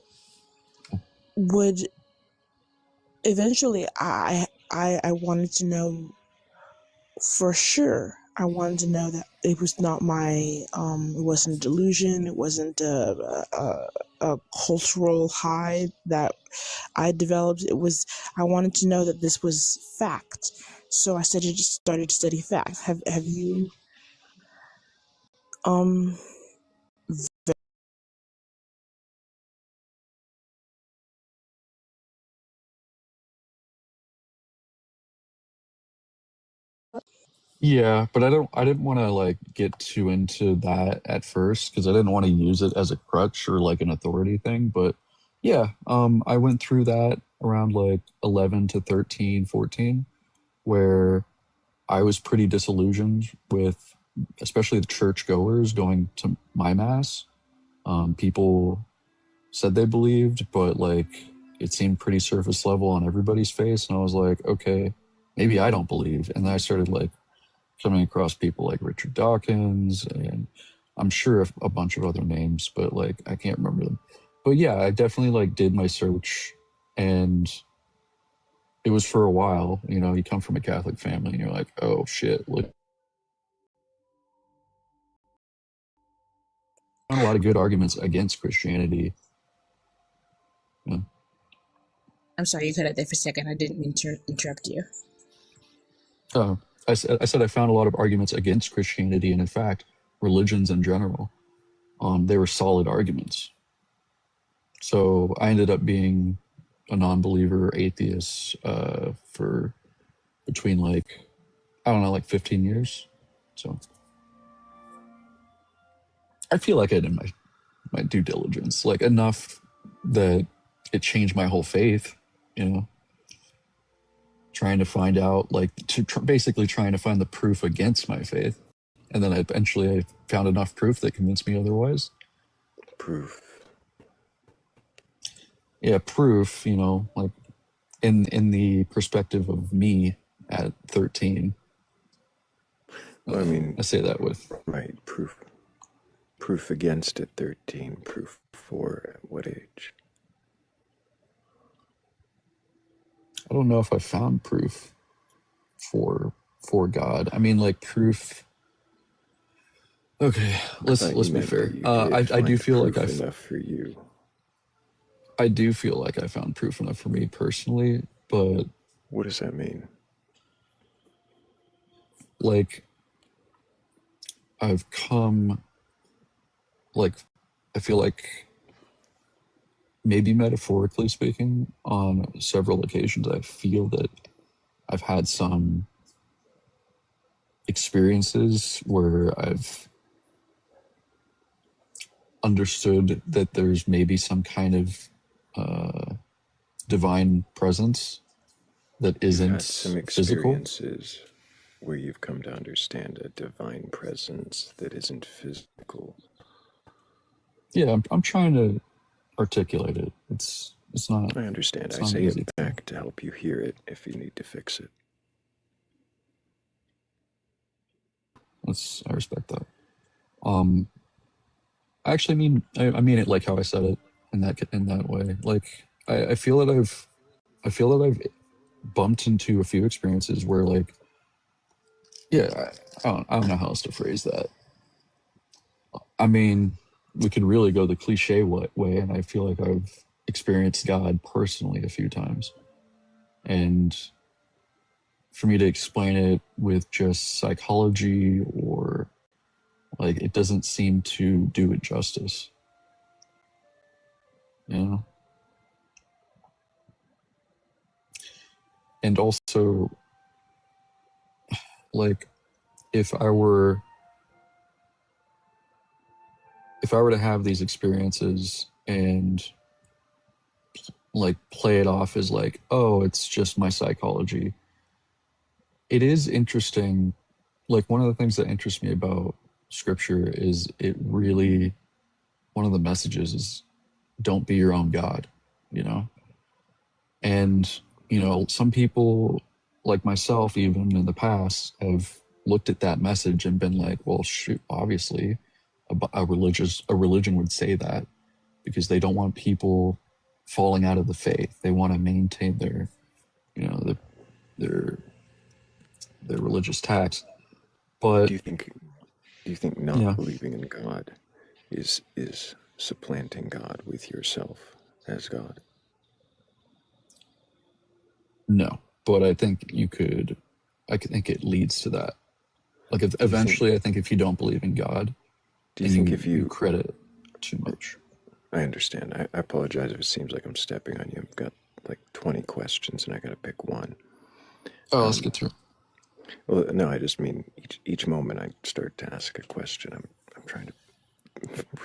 would eventually I wanted to know for sure. I wanted to know that it was not my, it wasn't a delusion. It wasn't a cultural high that I developed. I wanted to know that this was fact. So I started to study facts. Have you, um, Yeah, but I didn't want to like get too into that at first because I didn't want to use it as a crutch or like an authority thing. But yeah, I went through that around like 11 to 13, 14, where I was pretty disillusioned with especially the churchgoers going to my mass. People said they believed, but like it seemed pretty surface level on everybody's face. And I was like, okay, maybe I don't believe. And then I started like coming across people like Richard Dawkins and I'm sure a bunch of other names, but like I can't remember them. But yeah, I definitely like did my search, and it was for a while. You know, you come from a Catholic family and you're like, oh shit, look, found a lot of good arguments against Christianity. You I'm sorry, you cut out there for a second. I didn't mean to interrupt you. know? I said I found a lot of arguments against Christianity, and in fact, religions in general. They were solid arguments. So I ended up being a non-believer atheist for between like I don't know, like 15 years. So I feel like I did my due diligence, like enough that it changed my whole faith. You know, trying to find out like basically trying to find the proof against my faith, and then I found enough proof that convinced me otherwise. Proof. Yeah, proof. You know, like in the perspective of me at 13. Well, I mean, I say that with right, proof against at 13, proof for at what age? I don't know if I found proof for God. I mean, like proof. Okay, I thought you let's be meant that fair. you did I do find feel like proof enough for you. I do feel like I found proof enough for me personally, but What does that mean? like I've come, like, I feel like maybe metaphorically speaking, on several occasions, I feel that I've had some experiences where I've understood that there's maybe some kind of divine presence that You've isn't had some physical. experiences where you've come to understand a divine presence that isn't physical. Yeah, I'm trying to articulate it. It's not I understand. it's I not an say easy it thing. back to help you hear it if you need to fix it. I respect that. I actually mean I mean it like how I said it in that way. Like I feel that I've bumped into a few experiences where, like, yeah, I don't know how else to phrase that. I mean, we could really go the cliche way, and I feel like I've experienced God personally a few times. And for me to explain it with just psychology, or like, it doesn't seem to do it justice, you know? And also, like, if I were to have these experiences and, like, play it off as like, oh, it's just my psychology, it is interesting. Like, one of the things that interests me about scripture is it really, one of the messages is, don't be your own God, you know? And, some people, like myself, even in the past, have looked at that message and been like, well, shoot, obviously a religion would say that, because they don't want people falling out of the faith. They want to maintain their, their their religious tax. But Do you think not yeah, believing in God is supplanting God with yourself as God? no. But I think I think it leads to that. Like, if, Do you think eventually, I think if you don't believe in God do you and think you if you you credit too much. I understand. I apologize if it seems like I'm stepping on you. I've got like 20 questions and I got to pick one. Oh, let's Um, get through. well, no, I just mean each moment I start to ask a question, I'm trying to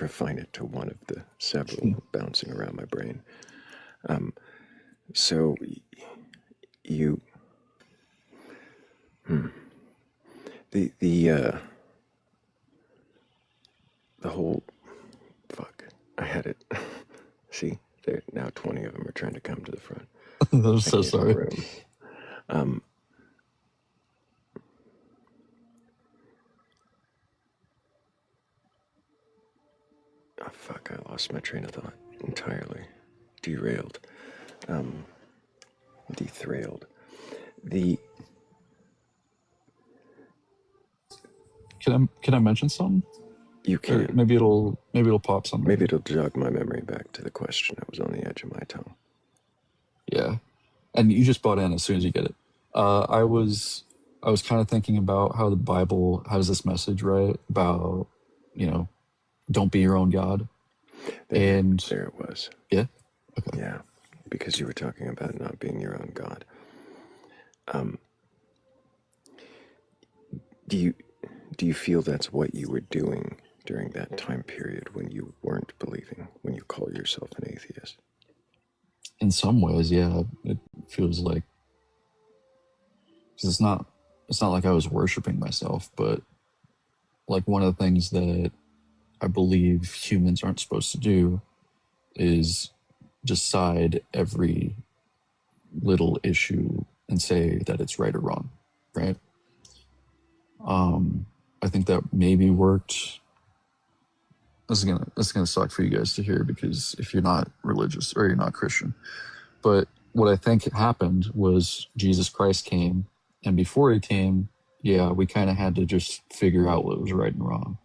refine it to one of the several bouncing around my brain. So you the the whole fuck. I had it. See, there now 20 of them are trying to come to the front. I'm I so gave them sorry. room. Um, oh fuck! I lost my train of thought entirely. Derailed. Um, Dethrailed. The Can I mention something? You Or can. maybe it'll pop Maybe something. it'll jog my memory back to the question that was on the edge of my tongue. Yeah, and you just bought in as soon as you get it. I was kind of thinking about how the Bible has this message, right, about, you know don't be your own God. There, And there it was. yeah, okay. Yeah, because you were talking about not being your own God. Um, do you do you feel that's what you were doing during that time period when you weren't believing, when you call yourself an atheist? In some ways, yeah, it feels like, 'cause it's not like I was worshiping myself, but, like, one of the things that I believe humans aren't supposed to do is decide every little issue and say that it's right or wrong, right? I think that maybe worked. This is gonna suck for you guys to hear, because if you're not religious or you're not Christian, but what I think happened was Jesus Christ came, and before he came, yeah, we kind of had to just figure out what was right and wrong.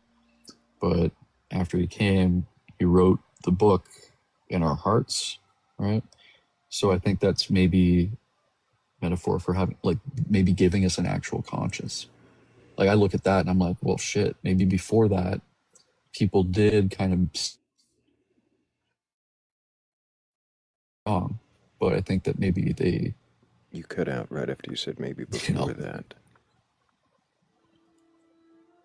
But after he came, he wrote the book in our hearts, right? So I think that's maybe metaphor for having, like, maybe giving us an actual conscience. Like I look at that and I'm like, well, shit, maybe before that, people did kind of wrong, but I think that maybe they, You cut out right after you said maybe you know, before that.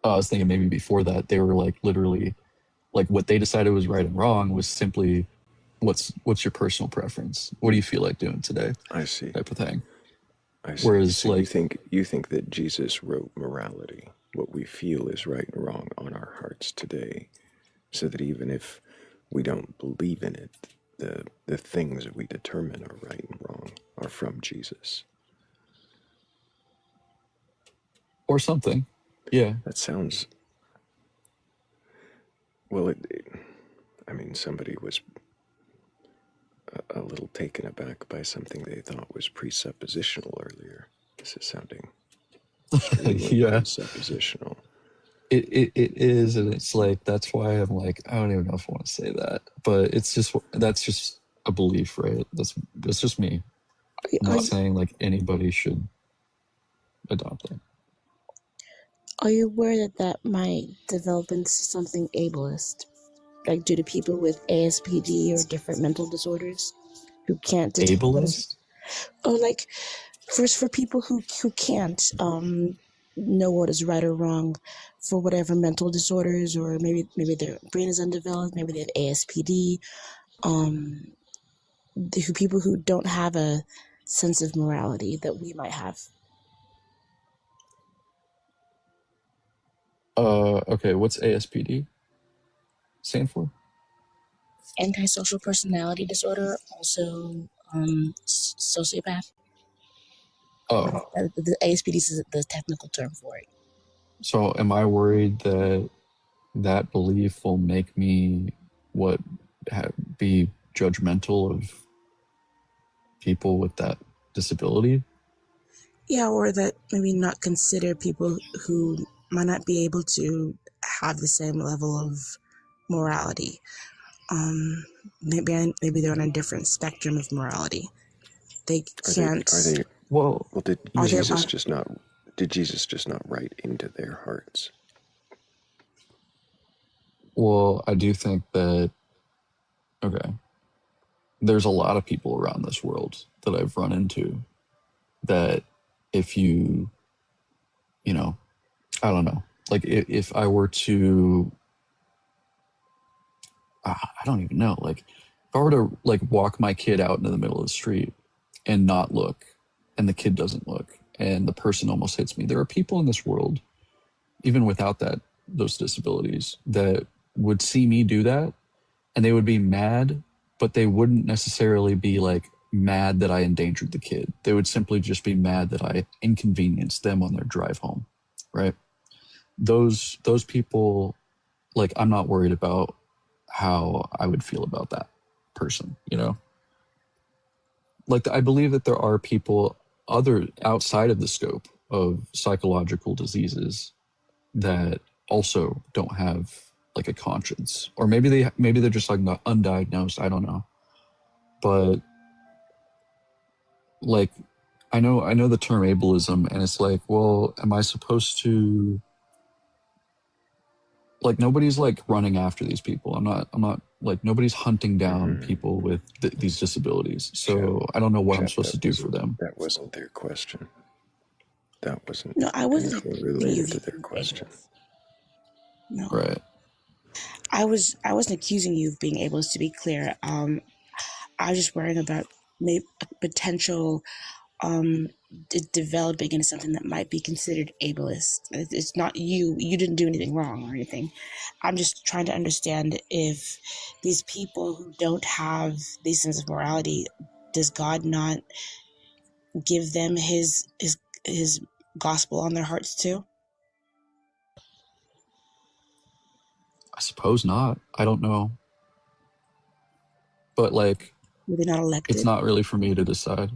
I was thinking maybe before that they were like literally like what they decided was right and wrong was simply what's your personal preference? What do you feel like doing today? I see. Type of thing. I see. Whereas So like you think that Jesus wrote morality, what we feel is right and wrong, on our hearts today, so that even if we don't believe in it, the things that we determine are right and wrong are from Jesus. or something. Yeah. That sounds well. I mean, somebody was a little taken aback by something they thought was presuppositional earlier. This is sounding extremely Yeah. presuppositional. It is, and it's like that's why I'm like I don't even know if I want to say that, but it's just that's just a belief, right? That's just me. I'm Are not you, saying like anybody should adopt that. are you aware that that might develop into something ableist, like due to people with ASPD or different mental disorders who can't determine, Ableist? or like first for people who can't know what is right or wrong for whatever mental disorders, or maybe their brain is undeveloped, maybe they have ASPD, people who don't have a sense of morality that we might have. Okay, what's ASPD stand for? Antisocial personality disorder, also sociopath. Oh, The ASPD is the technical term for it. so am I worried that that belief will make me what be judgmental of people with that disability? Yeah, or that maybe not consider people who might not be able to have the same level of morality. Maybe they're on a different spectrum of morality. They can't. Are they? Well, Well, did Are there? Jesus just not? Did Jesus just not write into their hearts? well, I do think that okay, there's a lot of people around this world that I've run into that if you know, I don't know, like if I were to, I don't even know, like if I were to like walk my kid out into the middle of the street and not look, and the kid doesn't look, and the person almost hits me, there are people in this world, even without those disabilities, that would see me do that and they would be mad, but they wouldn't necessarily be like mad that I endangered the kid. They would simply just be mad that I inconvenienced them on their drive home, right? Those people, like I'm not worried about how I would feel about that person, you know? Like I believe that there are people other outside of the scope of psychological diseases that also don't have like a conscience, or maybe they're just like not undiagnosed, I don't know. But like I know the term ableism, and it's like, well, am I supposed to, like nobody's like running after these people. I'm not like nobody's hunting down people with these disabilities, so I don't know what I'm supposed to do for them. That wasn't their question. That wasn't No, I wasn't anything accusing you related of to their being question. ableist. No, Right. I wasn't accusing you of being ableist. To be clear, I was just worrying about maybe a potential developing into something that might be considered ableist. It's not you. You didn't do anything wrong or anything. I'm just trying to understand if these people who don't have these sense of morality, does God not give them his gospel on their hearts too? I suppose not. I don't know. But like Were they not it's elected? not really for me to decide.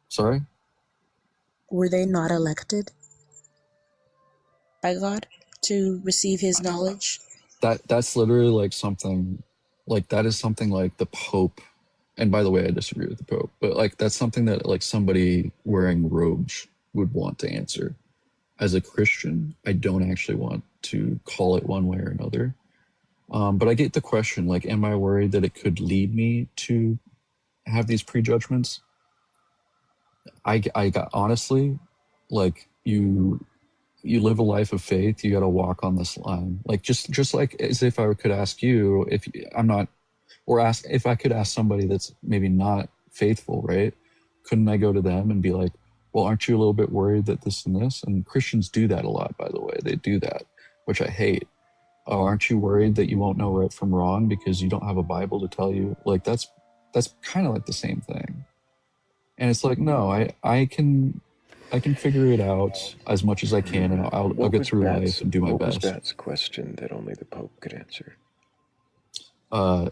Sorry? Were they not elected by God to receive his knowledge? That's literally like something, like that is something like the Pope, and by the way, I disagree with the Pope, but like that's something that like somebody wearing robes would want to answer. as a Christian, I don't actually want to call it one way or another. But I get the question, like, am I worried that it could lead me to have these prejudgments? I got honestly, like, you live a life of faith, you got to walk on this line. Like, just like as if I could ask you if I'm not, or ask if I could ask somebody that's maybe not faithful, right? Couldn't I go to them and be like, well, aren't you a little bit worried that this and this? And Christians do that a lot, by the way. They do that, which I hate. Oh, aren't you worried that you won't know right from wrong because you don't have a Bible to tell you? Like, that's kind of like the same thing. And it's like, no, I can figure it out as much as I can, and I'll get through life and do my What was best. Bat's question that only the Pope could answer? Well,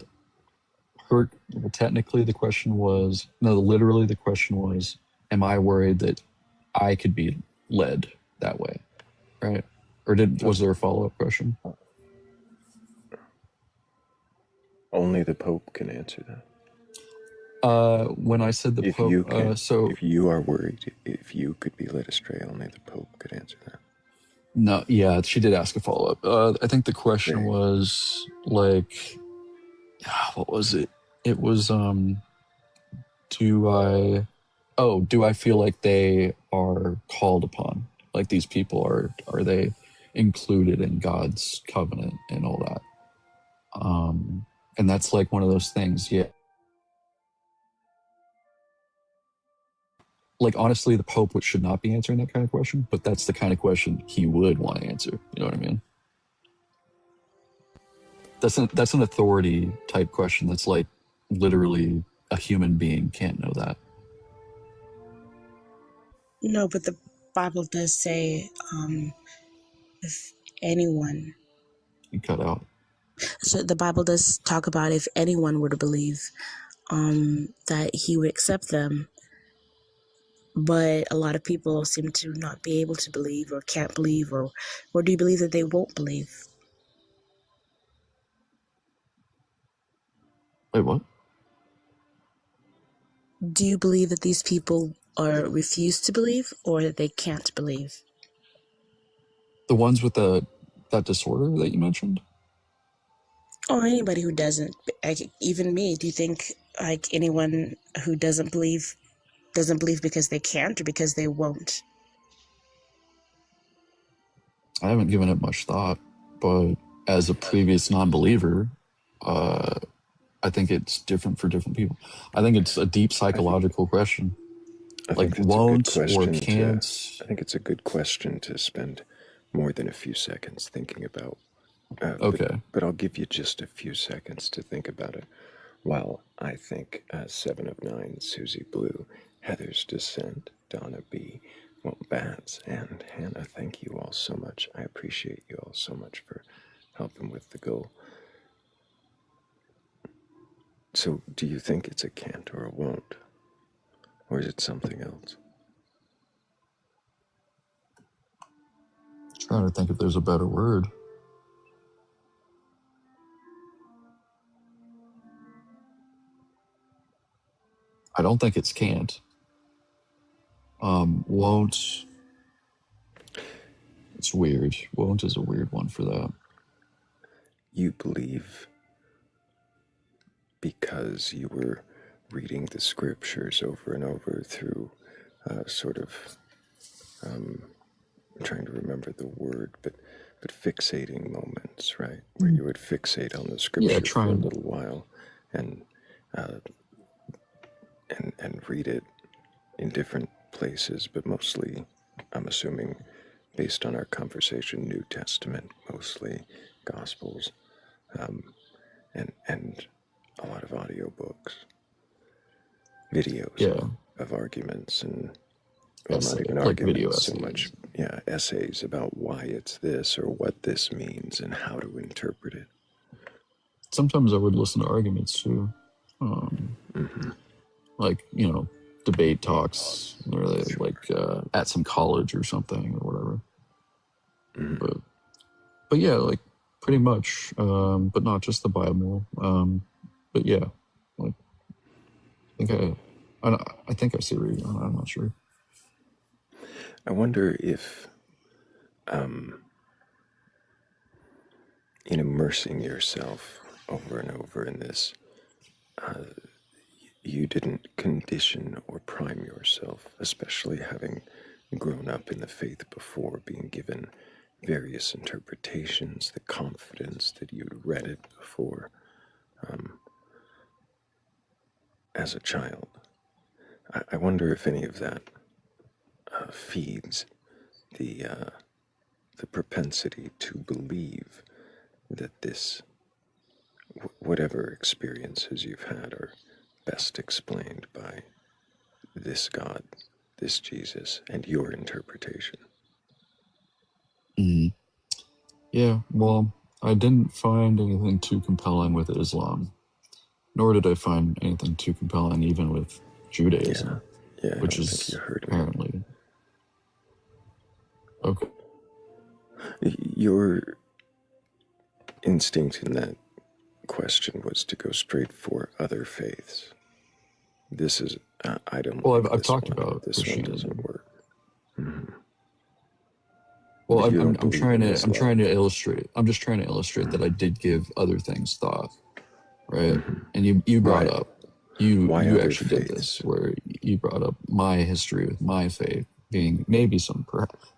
technically the question was, no, literally the question was, am I worried that I could be led that way, right? Or was there a follow-up question? Only the Pope can answer that. When I said the Pope, so if you are worried, if you could be led astray, only the Pope could answer that. no, yeah, she did ask a follow-up. I think the question was like, what was it? It was, do I feel like they are called upon? Like, these people are they included in God's covenant and all that? And that's like one of those things, yeah. Like, honestly, the Pope should not be answering that kind of question, but that's the kind of question he would want to answer. You know what I mean? That's an authority type question. That's like literally a human being can't know that. No, but the Bible does say if anyone. You cut out. So the Bible does talk about if anyone were to believe that he would accept them. But a lot of people seem to not be able to believe or can't believe, or do you believe that they won't believe? Wait, what? Do you believe that these people are refuse to believe or that they can't believe? The ones with that disorder that you mentioned? Or anybody who doesn't, like even me. Do you think like anyone who doesn't believe because they can't or because they won't? I haven't given it much thought, but as a previous non-believer, I think it's different for different people. I think it's a deep psychological question. Like, won't or can't. I think it's a good question to spend more than a few seconds thinking about. Okay. But I'll give you just a few seconds to think about it. While I think 7 of 9, Susie Blue, Heather's Descent, Donna B, well, Bats, and Hannah, thank you all so much. I appreciate you all so much for helping with the goal. So, do you think it's a can't or a won't? Or is it something else? Trying to think if there's a better word. I don't think it's can't. Won't. It's weird. Won't is a weird one for that. You believe because you were reading the scriptures over and over through I'm trying to remember the word, but fixating moments, right? Where you would fixate on the scripture for a little while and read it in different places, but mostly, I'm assuming, based on our conversation, New Testament, mostly Gospels, and a lot of audiobooks, videos of arguments and not even like arguments so much, essays about why it's this or what this means and how to interpret it. Sometimes I would listen to arguments too, like, debate talks, or like at some college or something or whatever. But yeah, like pretty much, but not just the Bible. But yeah, like I think I see where you're going. I'm not sure. I wonder if in immersing yourself over and over in this, you didn't condition or prime yourself, especially having grown up in the faith before, being given various interpretations, the confidence that you'd read it before as a child. I wonder if any of that feeds the propensity to believe that this, whatever experiences you've had, are best explained by this God, this Jesus, and your interpretation. Mhm. Yeah, well, I didn't find anything too compelling with Islam, nor did I find anything too compelling even with Judaism, Yeah, I which don't think you is heard me. apparently okay. Your instinct in that question was to go straight for other faiths. This is, I don't Well, like I've this talked one. about This one Christianity. doesn't work. Mm-hmm. Well, But you don't I'm believe trying in to Islam. illustrate. I'm just trying to illustrate that I did give other things thought, right? Mm-hmm. And you brought Why? up Why you other actually did this, faiths? where you brought up my history with my faith being maybe some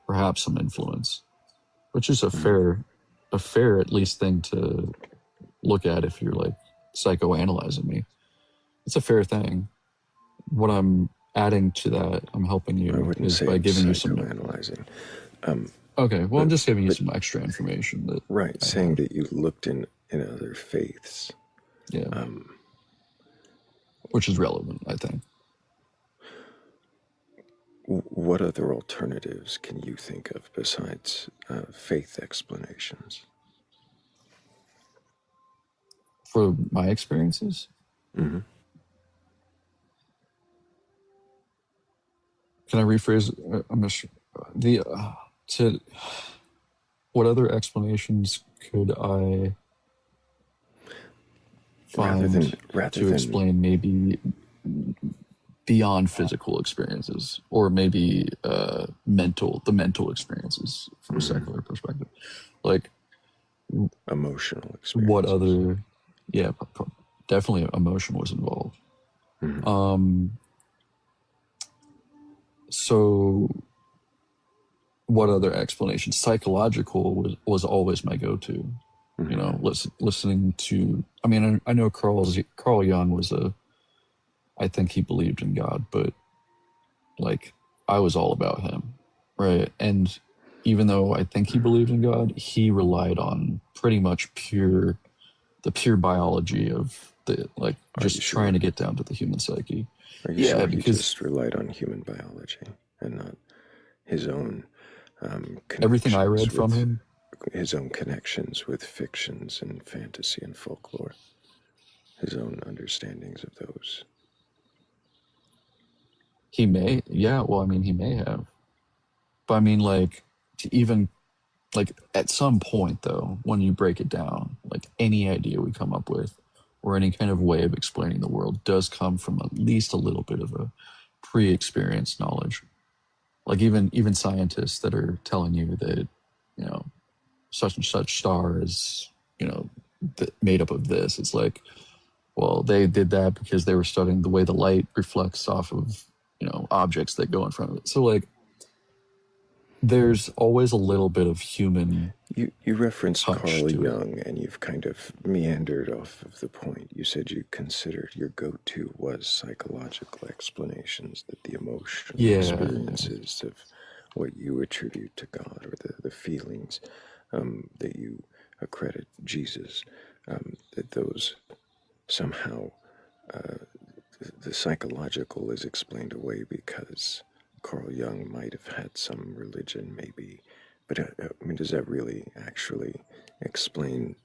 perhaps some influence, which is Mm-hmm. a fair at least thing to look at if you're like psychoanalyzing me. It's a fair thing. What I'm adding to that, I'm helping I you, wouldn't is say by I'm giving you some. psychoanalyzing. Um, Okay, well, I'm but just giving you but some extra information that right, I saying have. that you looked in other faiths. Yeah, Um, which is relevant, I think. what other alternatives can you think of besides faith explanations? For my experiences, Mm-hmm. can I rephrase? I'm not sure. The to what other explanations could I find Rather to than explain maybe beyond physical experiences, or maybe the mental experiences from a secular perspective, like emotional what experiences. other, yeah, definitely emotion was involved. Mm-hmm. So what other explanation? Psychological was always my go-to. You Mm-hmm. know, listening to. I mean, I know Carl Jung was I think he believed in God, but like I was all about him, right? And even though I think he believed in God, he relied on pretty much the pure biology of the, like, Are you just trying to sure? get down to the human psyche. Are you Yeah, sure he because just relied on human biology and not his own everything I read from him, connections with fictions and fantasy and folklore, his own understandings of those? he may, yeah, well, I mean, he may have. But I mean, like, to even, like, at some point, though, when you break it down, like, any idea we come up with or any kind of way of explaining the world does come from at least a little bit of a pre-experienced knowledge. Like, even scientists that are telling you that, you know, such and such star is, you know, made up of this. It's like, well, they did that because they were studying the way the light reflects off of, you know, objects that go in front of it. So, like, there's always a little bit of human You referenced touch Carl to it. Jung, and you've kind of meandered off of the point. You said you considered your go-to was psychological explanations, that the emotional Yeah, experiences of what you attribute to God, or the feelings that you accredit Jesus, that those somehow, the psychological is explained away because Carl Jung might have had some religion, maybe. But I mean, does that really actually explain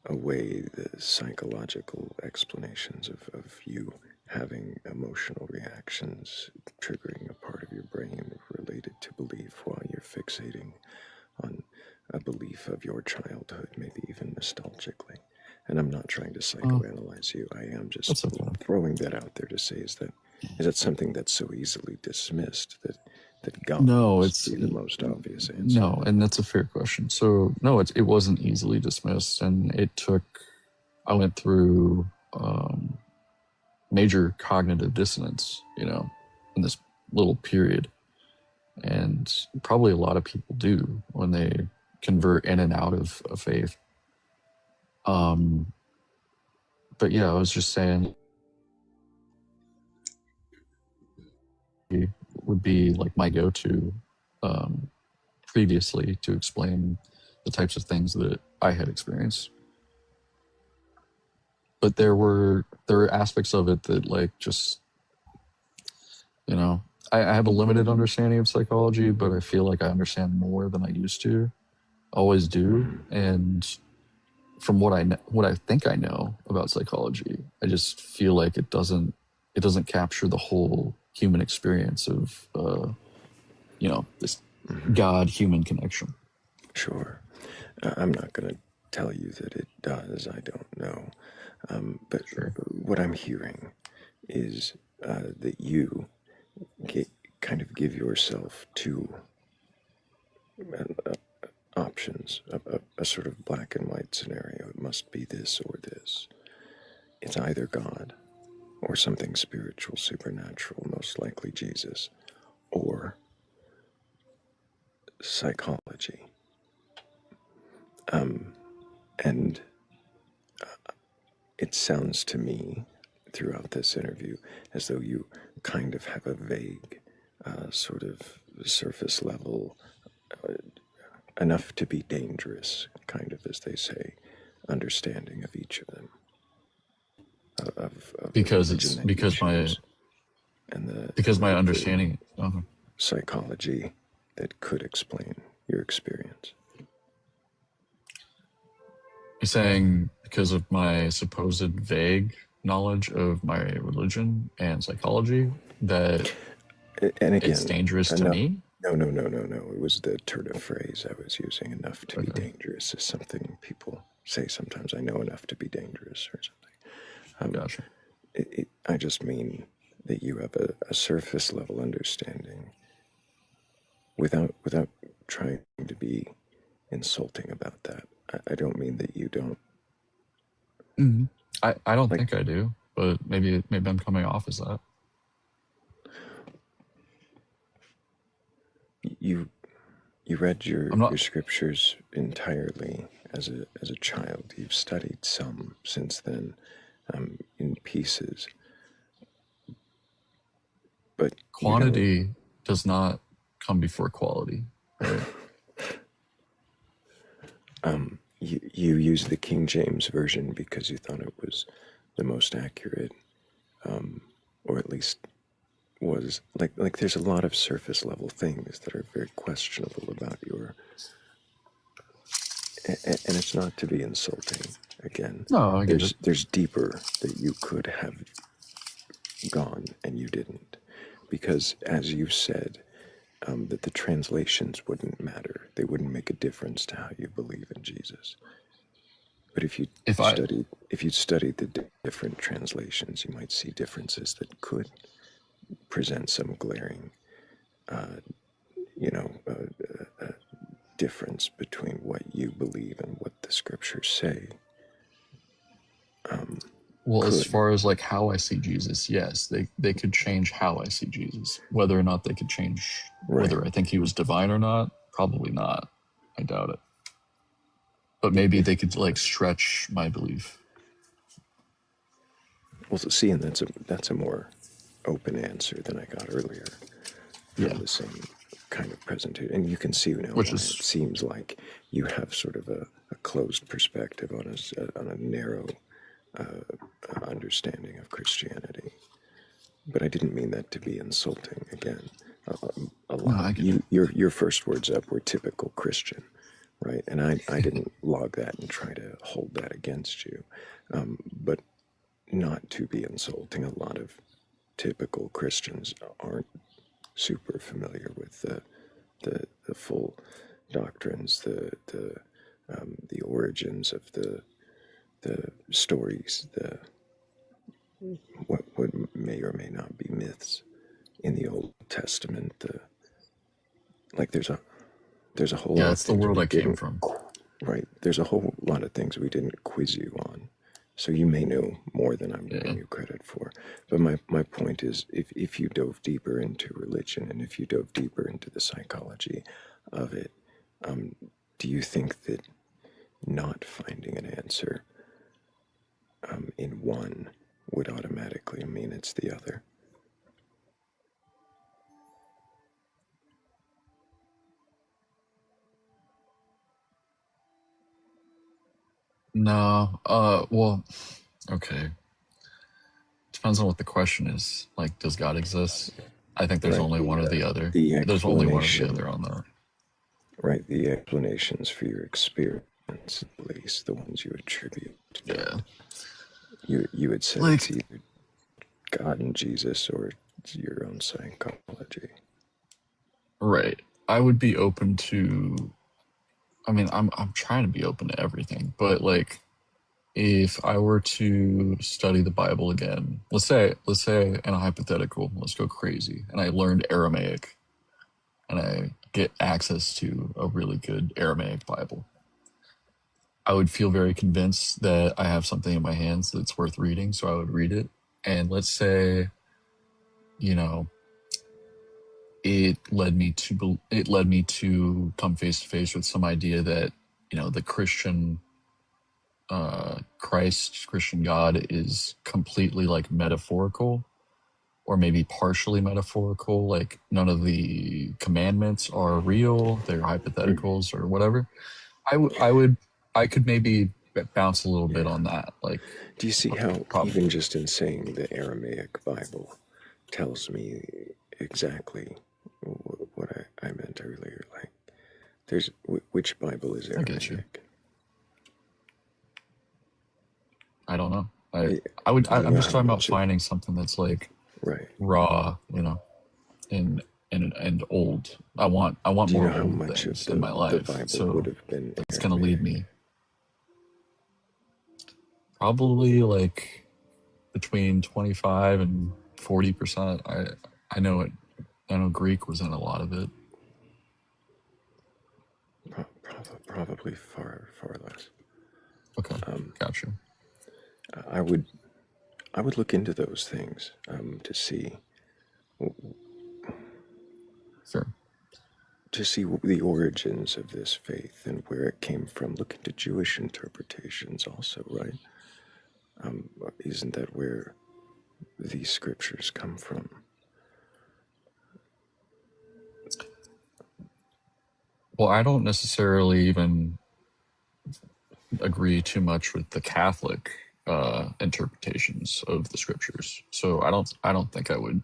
away the psychological explanations of you having emotional reactions triggering a part of your brain related to belief, while you're fixating on a belief of your childhood, maybe even nostalgically? And I'm not trying to uh, psychoanalyze you. I am just that's okay. throwing that out there to say, is that something that's so easily dismissed that that God No, must be the most obvious answer. No, and that's a fair question. So no, it wasn't easily dismissed, and I went through major cognitive dissonance, in this little period, and probably a lot of people do when they convert in and out of faith. But yeah, I was just saying, it would be like my go-to previously to explain the types of things that I had experienced. But there were aspects of it that, like, just, I have a limited understanding of psychology, but I feel like I understand more than I used to. Always do. And from what I think I know about psychology, I just feel like it doesn't capture the whole human experience of this God-human connection. Sure. I'm not going to tell you that it does. I don't know. But Sure. what I'm hearing is that you kind of give yourself two options, a sort of black and white scenario. It must be this or this. It's either God or something spiritual, supernatural, most likely Jesus, or psychology. And it sounds to me throughout this interview as though you kind of have a vague, sort of surface level, enough to be dangerous, kind of, as they say, understanding of each of them. Of Because religion because my understanding psychology that could explain your experience. You're saying because of my supposed vague knowledge of my religion and psychology that And again, it's dangerous to me? No. It was the turn of phrase I was using. Enough to be dangerous is something people say sometimes. I know enough to be dangerous or something. Gotcha. I just mean that you have a surface level understanding without trying to be insulting about that. I don't mean that you don't. Mm-hmm. I don't think I do, but maybe I'm coming off as that. You read your scriptures entirely as a child. You've studied some since then, in pieces. But quantity does not come before quality, right? You used the King James version because you thought it was the most accurate, or at least was like. There's a lot of surface level things that are very questionable about your. And it's not to be insulting. Again, no, I get it. There's deeper that you could have gone and you didn't, because as you said, that the translations wouldn't matter. They wouldn't make a difference to how you believe in Jesus. But if you studied the different translations, you might see differences that could present some glaring, difference between what you believe and what the scriptures say. Well, as far as like how I see Jesus, yes, they could change how I see Jesus. Whether or not they could change whether I think he was divine or not, probably not. I doubt it. But maybe they could like stretch my belief. Well, see, and that's a more open answer than I got earlier from the same kind of presentation. And you can see now why it seems like you have sort of a closed perspective on a narrow understanding of Christianity. But I didn't mean that to be insulting. Again, a lot. Your first words up were typical Christian, right? And I didn't log that and try to hold that against you, but not to be insulting. A lot of typical Christians aren't super familiar with the full doctrines, the origins of the stories, what may or may not be myths in the Old Testament, like there's a whole Yeah, lot of it's the things world we I came didn't. from. Right. There's a whole lot of things we didn't quiz you on. So you may know more than I'm giving you credit for. But my point is, if you dove deeper into religion and if you dove deeper into the psychology of it, do you think that not finding an answer in one would automatically mean it's the other? No. Well, okay. Depends on what the question is. Like, does God exist? I think there's Right. only one or the other. The There's only one or the explanation, other on that. right? The explanations for your experience, at least the ones you attribute to Yeah. God. You would say Like, it's either God and Jesus or it's your own psychology. right. I would be open to. I mean, I'm trying to be open to everything, but like, if I were to study the Bible again, let's say in a hypothetical, let's go crazy, and I learned Aramaic, and I get access to a really good Aramaic Bible, I would feel very convinced that I have something in my hands that's worth reading, so I would read it. And let's say, you know, it led me to come face to face with some idea that, the Christian Christian God is completely like metaphorical, or maybe partially metaphorical. Like none of the commandments are real; they're hypotheticals or whatever. I could maybe bounce a little bit on that. Like, Do you see how probably. even just in saying the Aramaic Bible tells me exactly what I meant earlier? Like, there's which Bible is I get you. Aramaic? I don't know. You I'm know just how talking about much it, finding something that's like right? raw, and old. I want Do you more know how old much of things in my the life. Bible would So have been that's gonna lead Aramaic? me probably like between 25 and 40%. I know it. I know Greek was in a lot of it. Probably far less. Okay, gotcha. I would look into those things to see Sure. the origins of this faith and where it came from. Look into Jewish interpretations also, right? Isn't that where these scriptures come from? Well, I don't necessarily even agree too much with the Catholic interpretations of the scriptures. So I don't think I would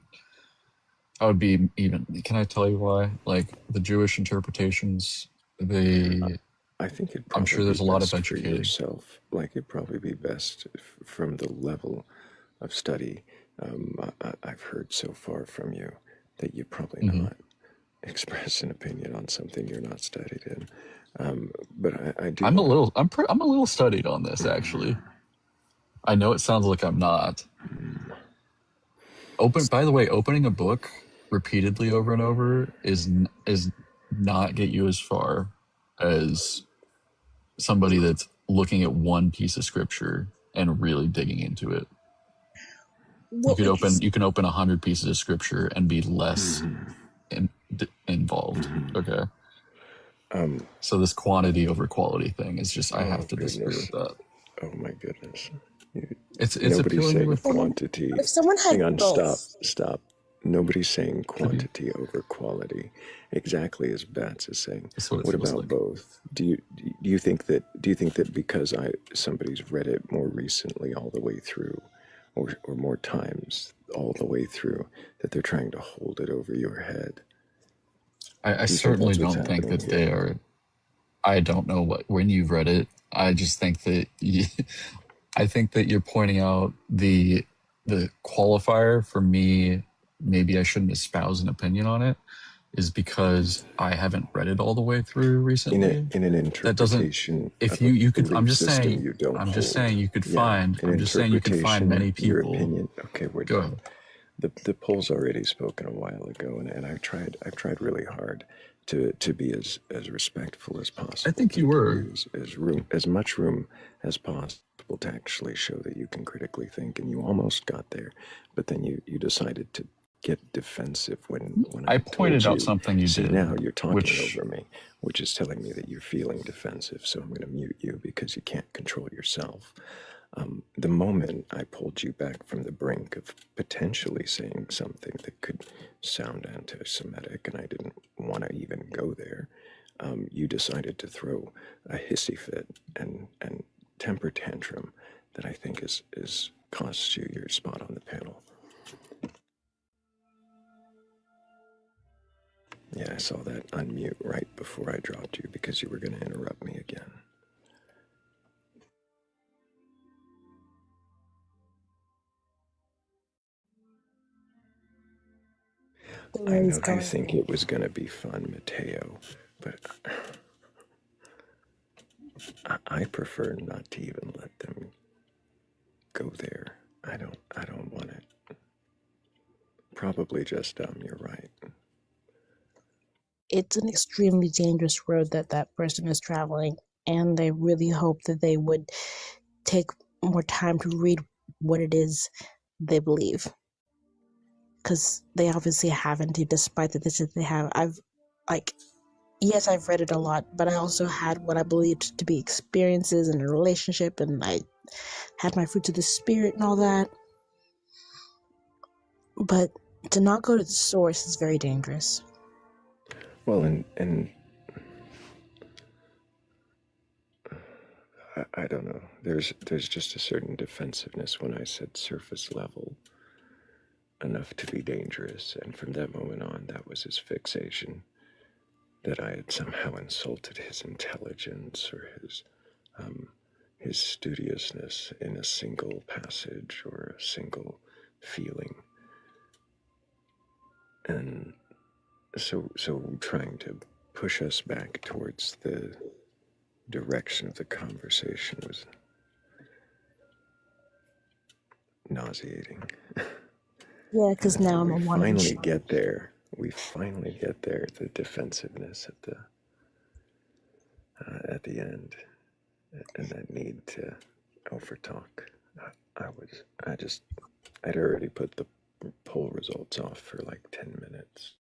be even. Can I tell you why? Like the Jewish interpretations, I think it'd I'm probably sure be there's a lot of best for educated. yourself. Like it'd probably be best from the level of study I've heard so far from you that you probably Mhm. not express an opinion on something you're not studied in. But I do I'm a want little. I'm a little studied on this actually. I know it sounds like I'm not. By the way, opening a book repeatedly over and over is not get you as far as somebody that's looking at one piece of scripture and really digging into it. Well, You can open 100 pieces of scripture and be less involved. Okay. So this quantity over quality thing is just, I have oh to disagree goodness. with that. Oh my goodness. It's Nobody's appealing saying with, quantity. if someone Hang had on, stop, both, stop. Nobody's saying could be, quantity over quality, exactly as Bats is saying. that's what it What feels about like. both? Do you think that because somebody's read it more recently all the way through, or more times all the way through, that they're trying to hold it over your head? I Do you think certainly that's what's don't think happening that they here? are, I don't know when you've read it. I just think that I think that you're pointing out the qualifier for me. Maybe I shouldn't espouse an opinion on it, is because I haven't read it all the way through recently. In an That doesn't. interpretation If of a you could, belief system you don't hold. you could Yeah, find. an I'm just saying you can find interpretation, many your people. opinion. Okay, we're Go done. ahead. The poll's already spoken a while ago, and I've tried really hard to be as respectful as possible. I think you were. As much room as possible to actually show that you can critically think, and you almost got there, but then you decided to get defensive when I told pointed out you, something you see, did, now you're talking which over me, which is telling me that you're feeling defensive, so I'm going to mute you because you can't control yourself. The moment I pulled you back from the brink of potentially saying something that could sound anti-Semitic, and I didn't want to even go there, you decided to throw a hissy fit and temper tantrum that I think is cost you your spot on the panel. Yeah, I saw that unmute right before I dropped you because you were going to interrupt me again. I know you think it was going to be fun, Mateo, but I prefer not to even let them go there. I don't want it. Probably just you're right. It's an extremely dangerous road that person is traveling, and I really hope that they would take more time to read what it is they believe, because they obviously haven't, despite the things that they have. Yes, I've read it a lot, but I also had what I believed to be experiences in a relationship, and I had my fruits of the spirit and all that. But to not go to the source is very dangerous. Well, and I don't know. There's just a certain defensiveness when I said surface level enough to be dangerous, and from that moment on, that was his fixation, that I had somehow insulted his intelligence or his studiousness in a single passage or a single feeling. And so trying to push us back towards the direction of the conversation was nauseating. Yeah, because now I'm we wanting finally get there. We finally get there. The defensiveness at the end, and that need to overtalk. I'd already put the poll results off for like 10 minutes.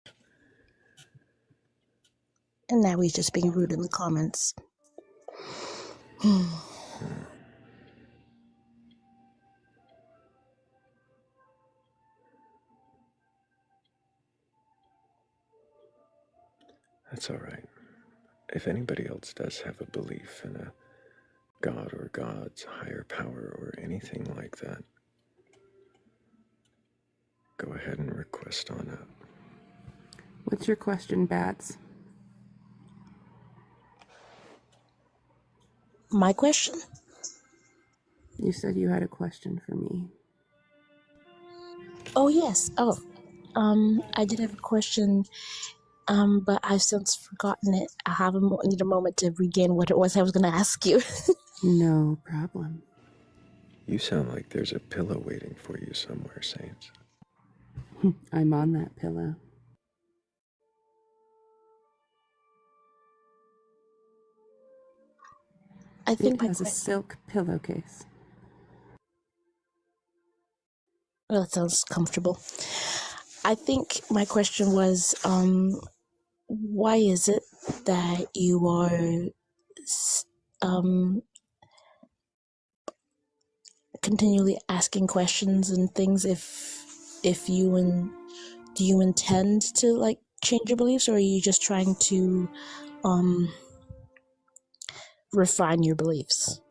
And now he's just being rude in the comments. That's all right. If anybody else does have a belief in a God or gods, higher power, or anything like that, go ahead and request on up. What's your question, Bats? My question? You said you had a question for me. Oh, yes. I did have a question, but I've since forgotten it. I need a moment to regain what it was I was going to ask you. No problem. You sound like there's a pillow waiting for you somewhere, Saints. I'm on that pillow. I think it has a silk pillowcase. Well, that sounds comfortable. I think my question was, why is it that you are continually asking questions and things? If you do you intend to like change your beliefs, or are you just trying to refine your beliefs?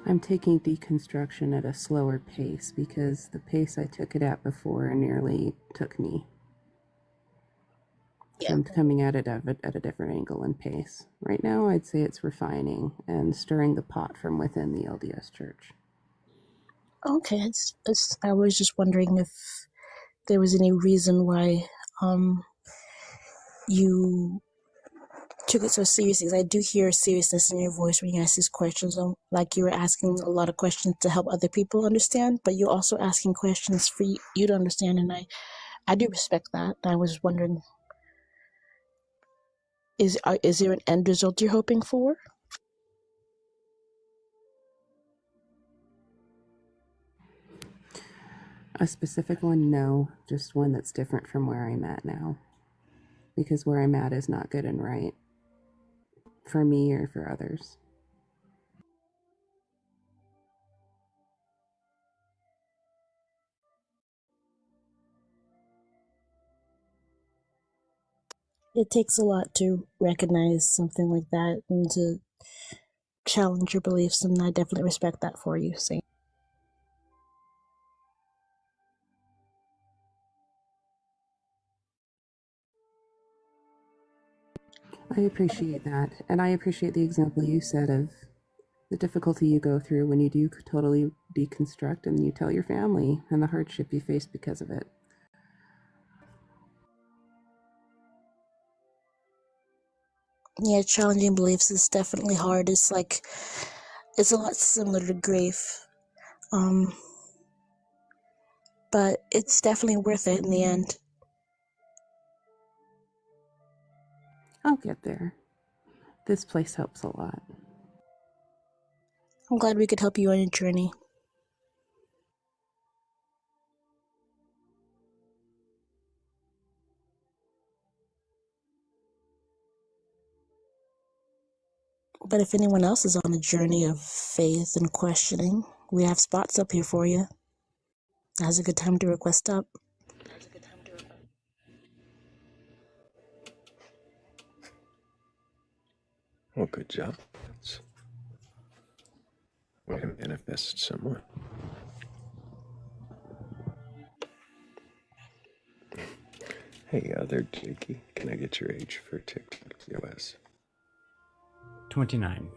I'm taking deconstruction at a slower pace because the pace I took it at before nearly took me. So I'm coming at it at a different angle and pace. Right now, I'd say it's refining and stirring the pot from within the LDS Church. Okay, I was just wondering if there was any reason why you took it so seriously, because I do hear seriousness in your voice when you ask these questions. Like you were asking a lot of questions to help other people understand, but you're also asking questions for you to understand, and I do respect that. I was wondering Is there an end result you're hoping for? A specific one, no. Just one that's different from where I'm at now. Because where I'm at is not good and right. For me or for others. It takes a lot to recognize something like that and to challenge your beliefs, and I definitely respect that for you. So. I appreciate that. And I appreciate the example you said of the difficulty you go through when you do totally deconstruct and you tell your family and the hardship you face because of it. Yeah, challenging beliefs is definitely hard. It's a lot similar to grief. But it's definitely worth it in the end. I'll get there. This place helps a lot. I'm glad we could help you on your journey. But if anyone else is on a journey of faith and questioning, we have spots up here for you. Now's a good time to request up. Well, good job. That's way to manifest someone. Hey, other Jakey, can I get your age for TikTok POS? 29.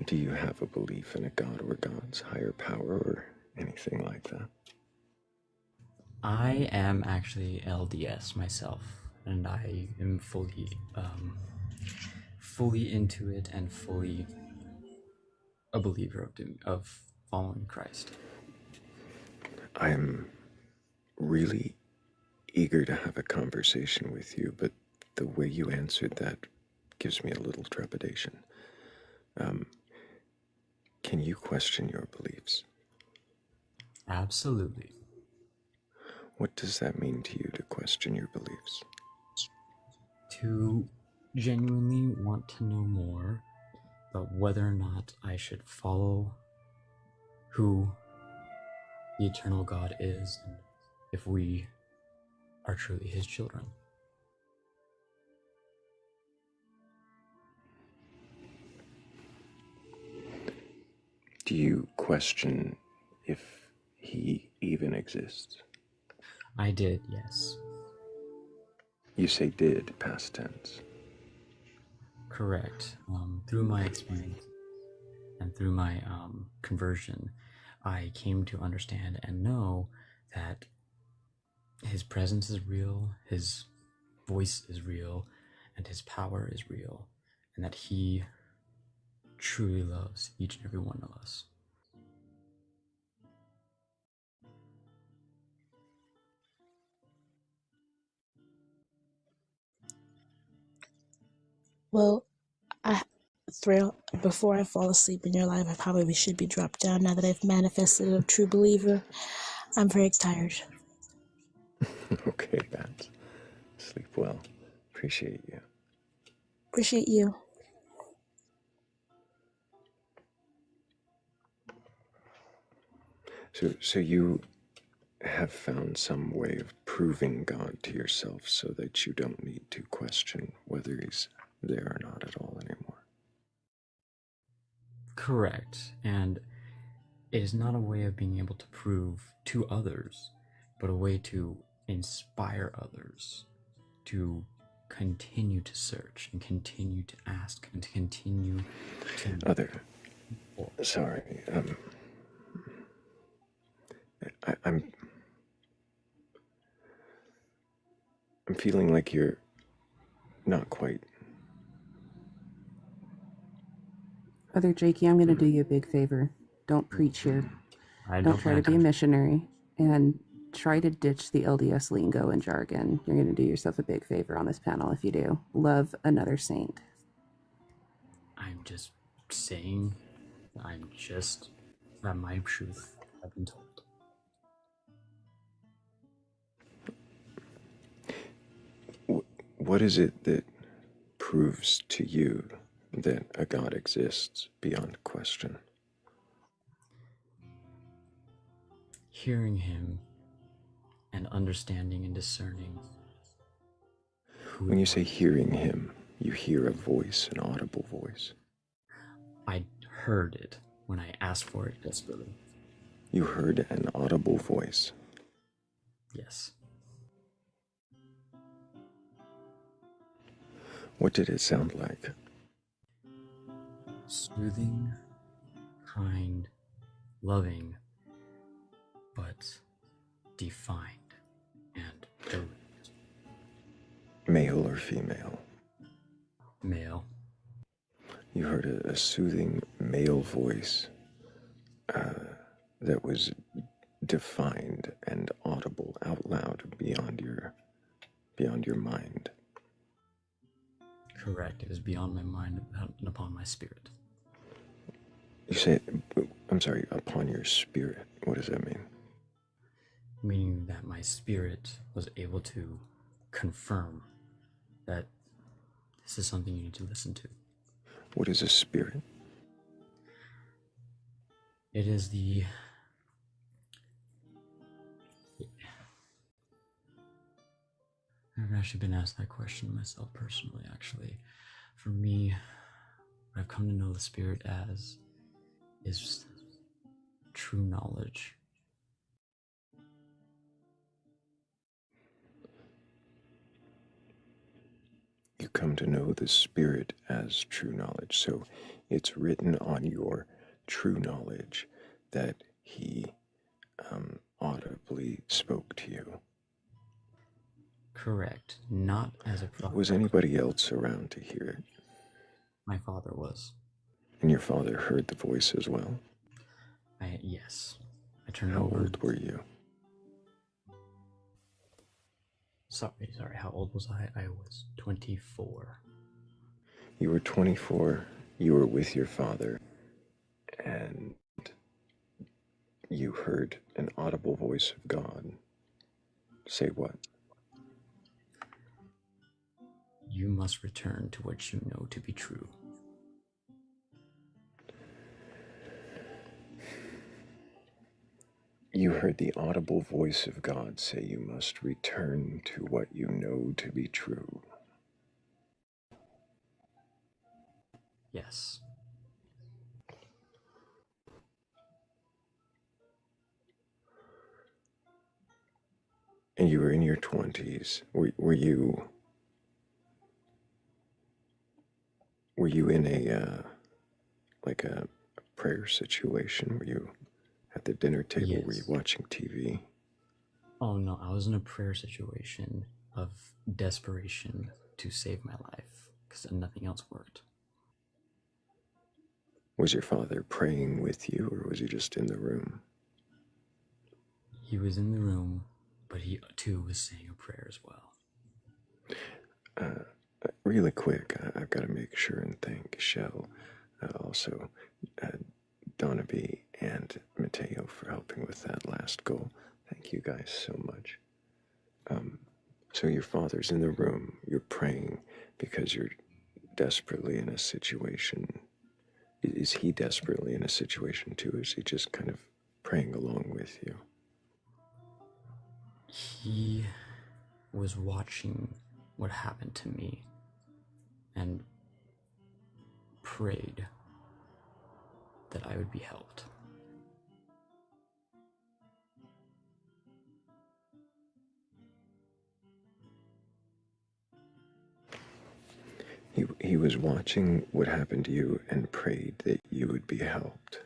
Do you have a belief in a god or gods, higher power, or anything like that? I am actually LDS myself, and I am fully into it and fully a believer of following Christ. I'm really eager to have a conversation with you, but the way you answered that gives me a little trepidation. Can you question your beliefs? Absolutely. What does that mean to you, to question your beliefs? To genuinely want to know more about whether or not I should follow who the eternal God is, and if we are truly his children. Do you question if he even exists? I did, yes. You say did, past tense. Correct. Through my experience and through my conversion, I came to understand and know that his presence is real, his voice is real, and his power is real, and that he truly loves each and every one of us. Well, Thrayle, before I fall asleep in your life, I probably should be dropped down now that I've manifested a true believer. I'm very tired. Okay, Bats. Sleep well. Appreciate you. Appreciate you. So you have found some way of proving God to yourself so that you don't need to question whether he's there or not at all anymore. Correct. And it is not a way of being able to prove to others, but a way to inspire others to continue to search and continue to ask and to continue to... Sorry, I'm feeling like you're not quite. Other Jakey, I'm going to do you a big favor. Don't preach here. Don't try to be a missionary. And try to ditch the LDS lingo and jargon. You're going to do yourself a big favor on this panel if you do. Love another saint. I'm just saying, I'm just that my truth I've been told. What is it that proves to you that a God exists beyond question? Hearing him and understanding and discerning. When you say hearing him, you hear a voice, an audible voice. I heard it when I asked for it desperately. You heard an audible voice. Yes. What did it sound like? Soothing, kind, loving, but defined and direct. Male or female? Male. You heard a soothing male voice that was defined and audible out loud beyond your mind. Correct. It was beyond my mind and upon my spirit. You say, I'm sorry, upon your spirit. What does that mean? Meaning that my spirit was able to confirm that this is something you need to listen to. What is a spirit? It is the... I've actually been asked that question myself personally, actually. For me, what I've come to know the spirit as is true knowledge. You come to know the spirit as true knowledge. So it's written on your true knowledge that he audibly spoke to you. Correct. Not as a prophet. Was anybody else around to hear it? My father was. And your father heard the voice as well? Yes. I turned How over. old were you? Sorry. How old was I? I was 24. You were 24. You were with your father. And you heard an audible voice of God. Say what? You must return to what you know to be true. You heard the audible voice of God say you must return to what you know to be true. Yes. And you were in your 20s. Were you in a like a prayer situation? Were you at the dinner table? Yes. Were you watching TV? Oh no, I was in a prayer situation of desperation to save my life because nothing else worked. Was your father praying with you, or was he just in the room? He was in the room, but he too was saying a prayer as well. Really quick, I've got to make sure and thank Shell, also Donaby and Mateo for helping with that last goal. Thank you guys so much. So your father's in the room, you're praying because you're desperately in a situation. Is he desperately in a situation too? Is he just kind of praying along with you? He was watching what happened to me and prayed that I would be helped. He was watching what happened to you and prayed that you would be helped.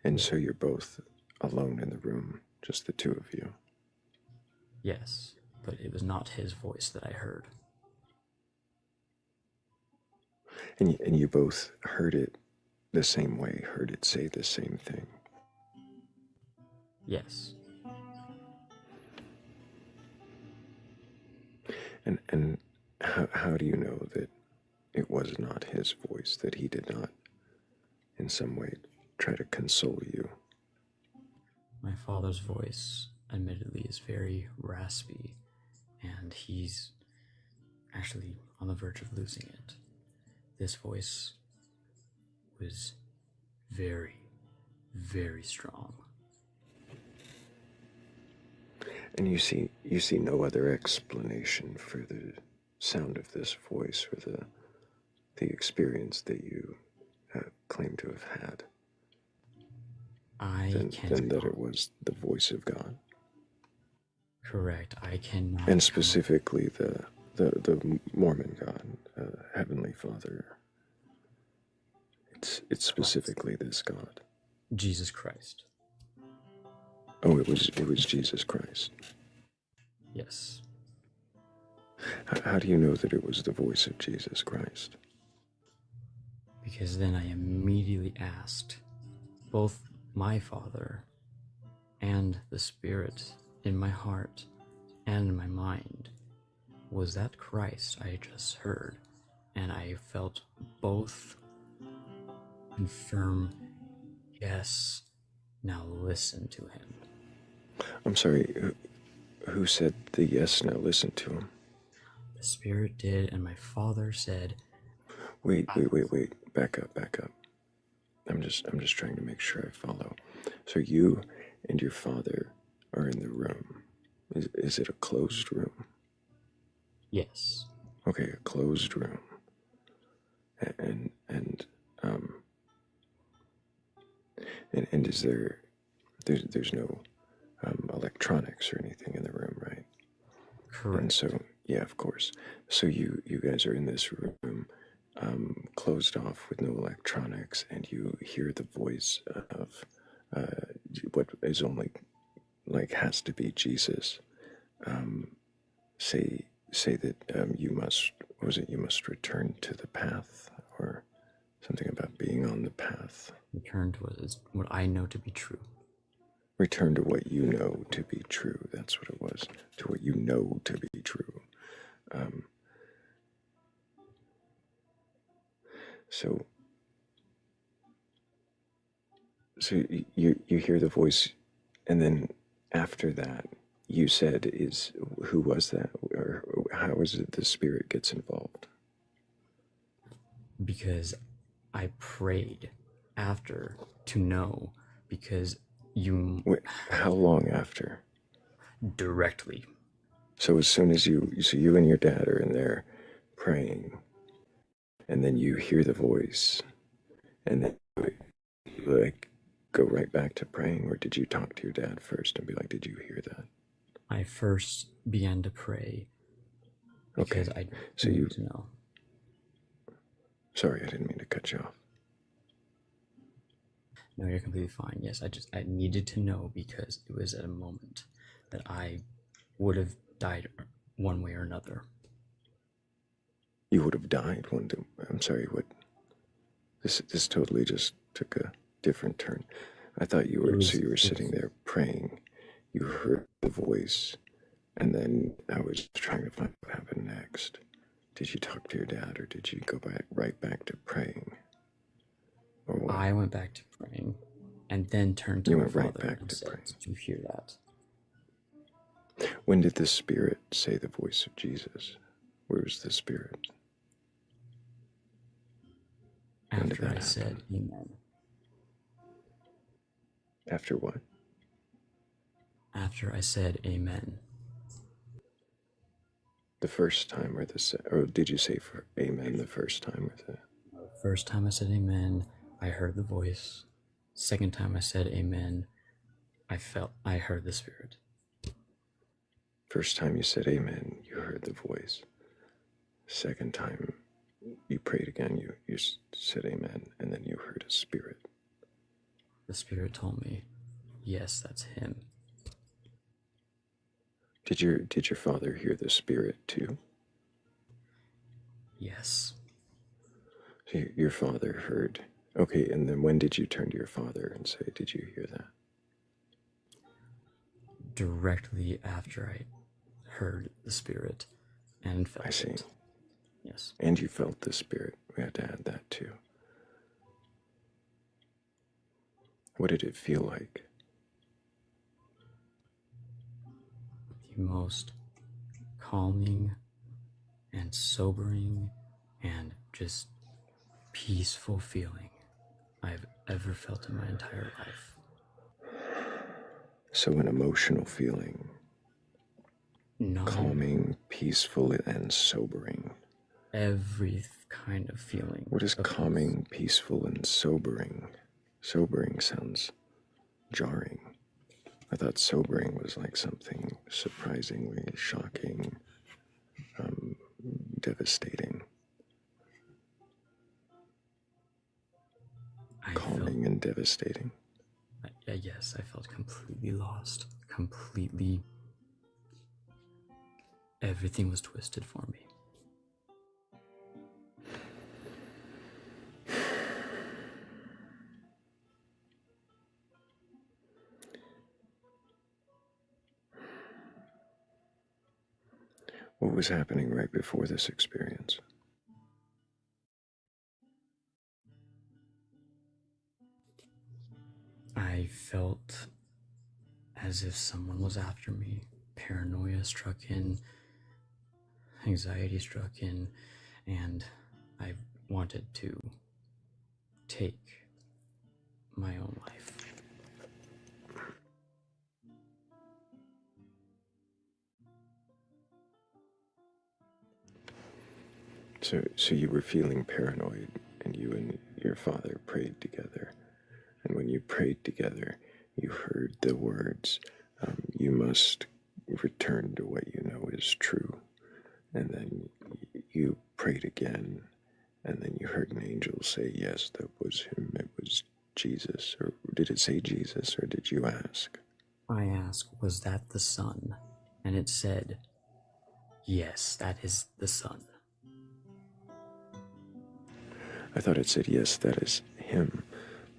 And so you're both alone in the room, just the two of you. Yes, but it was not his voice that I heard. And you both heard it the same way, heard it say the same thing. Yes. And how do you know that it was not his voice, that he did not in some way try to console you? My father's voice, admittedly, is very raspy, and he's actually on the verge of losing it. This voice was very, very strong. And you see no other explanation for the sound of this voice or the experience that you claim to have had than that it was the voice of God. Correct. I cannot. And specifically the Mormon God, Heavenly Father. It's specifically this God. Jesus Christ. Oh, it was Jesus Christ. Yes. How do you know that it was the voice of Jesus Christ? Because then I immediately asked both my Father and the Spirit in my heart and in my mind, was that Christ I just heard? And I felt both confirm, yes, now listen to him. I'm sorry, who said the yes, now listen to him? The Spirit did, and my Father said, Wait. Back up. I'm just trying to make sure I follow. So you and your father are in the room. Is it a closed room? yes. Okay, a closed room. And is there's no electronics or anything in the room, right? Correct. And so, yeah, of course. So you guys are in this room, closed off with no electronics, and you hear the voice of what is only has to be Jesus. Say that you must return to the path, or something about being on the path. Return to what I know to be true. Return to what you know to be true. That's what it was. To what you know to be true. So you hear the voice, and then after that, you said, who was that, or how is it the Spirit gets involved? Because I prayed after to know, because you... Wait, how long after? Directly. So as soon as you and your dad are in there praying, and then you hear the voice, and then you go right back to praying, or did you talk to your dad first and be like, did you hear that? I first began to pray because I needed to know. Sorry, I didn't mean to cut you off. No, you're completely fine. Yes, I needed to know because it was at a moment that I would have died one way or another. You would have died one day. I'm sorry, what? This totally just took a different turn. I thought you were sitting there praying. You heard the voice, and then I was trying to find what happened next. Did you talk to your dad, or did you go right back to praying? Or what? I went back to praying, and then turned to my father and said, "Did you hear that?" When did the Spirit say the voice of Jesus? Where was the Spirit? After I said amen. After what? After I said amen. The first time, or did you say for amen the first time? First time I said amen, I heard the voice. Second time I said amen, I heard the Spirit. First time you said amen, you heard the voice. Second time you prayed again, you said amen, and then you heard a Spirit. The Spirit told me, yes, that's him. Did your father hear the Spirit too? Yes. So your father heard. Okay, and then when did you turn to your father and say, did you hear that? Directly after I heard the Spirit, and felt I see. it. Yes. And you felt the spirit. We had to add that too. What did it feel like? The most calming and sobering and just peaceful feeling I've ever felt in my entire life. So an emotional feeling, calming, peaceful, and sobering. Every kind of feeling. What is calming, peaceful, and sobering? Sobering sounds jarring. I thought sobering was like something surprisingly shocking, devastating. Calming and devastating. Yes, I felt completely lost. Completely. Everything was twisted for me. What was happening right before this experience? I felt as if someone was after me. Paranoia struck in, anxiety struck in, and I wanted to take my own life. So you were feeling paranoid, and you and your father prayed together. And when you prayed together, you heard the words, you must return to what you know is true. And then you prayed again, and then you heard an angel say, yes, that was him, it was Jesus. Or did it say Jesus, or did you ask? I asked, was that the Son? And it said, yes, that is the Son. I thought it said, yes, that is him.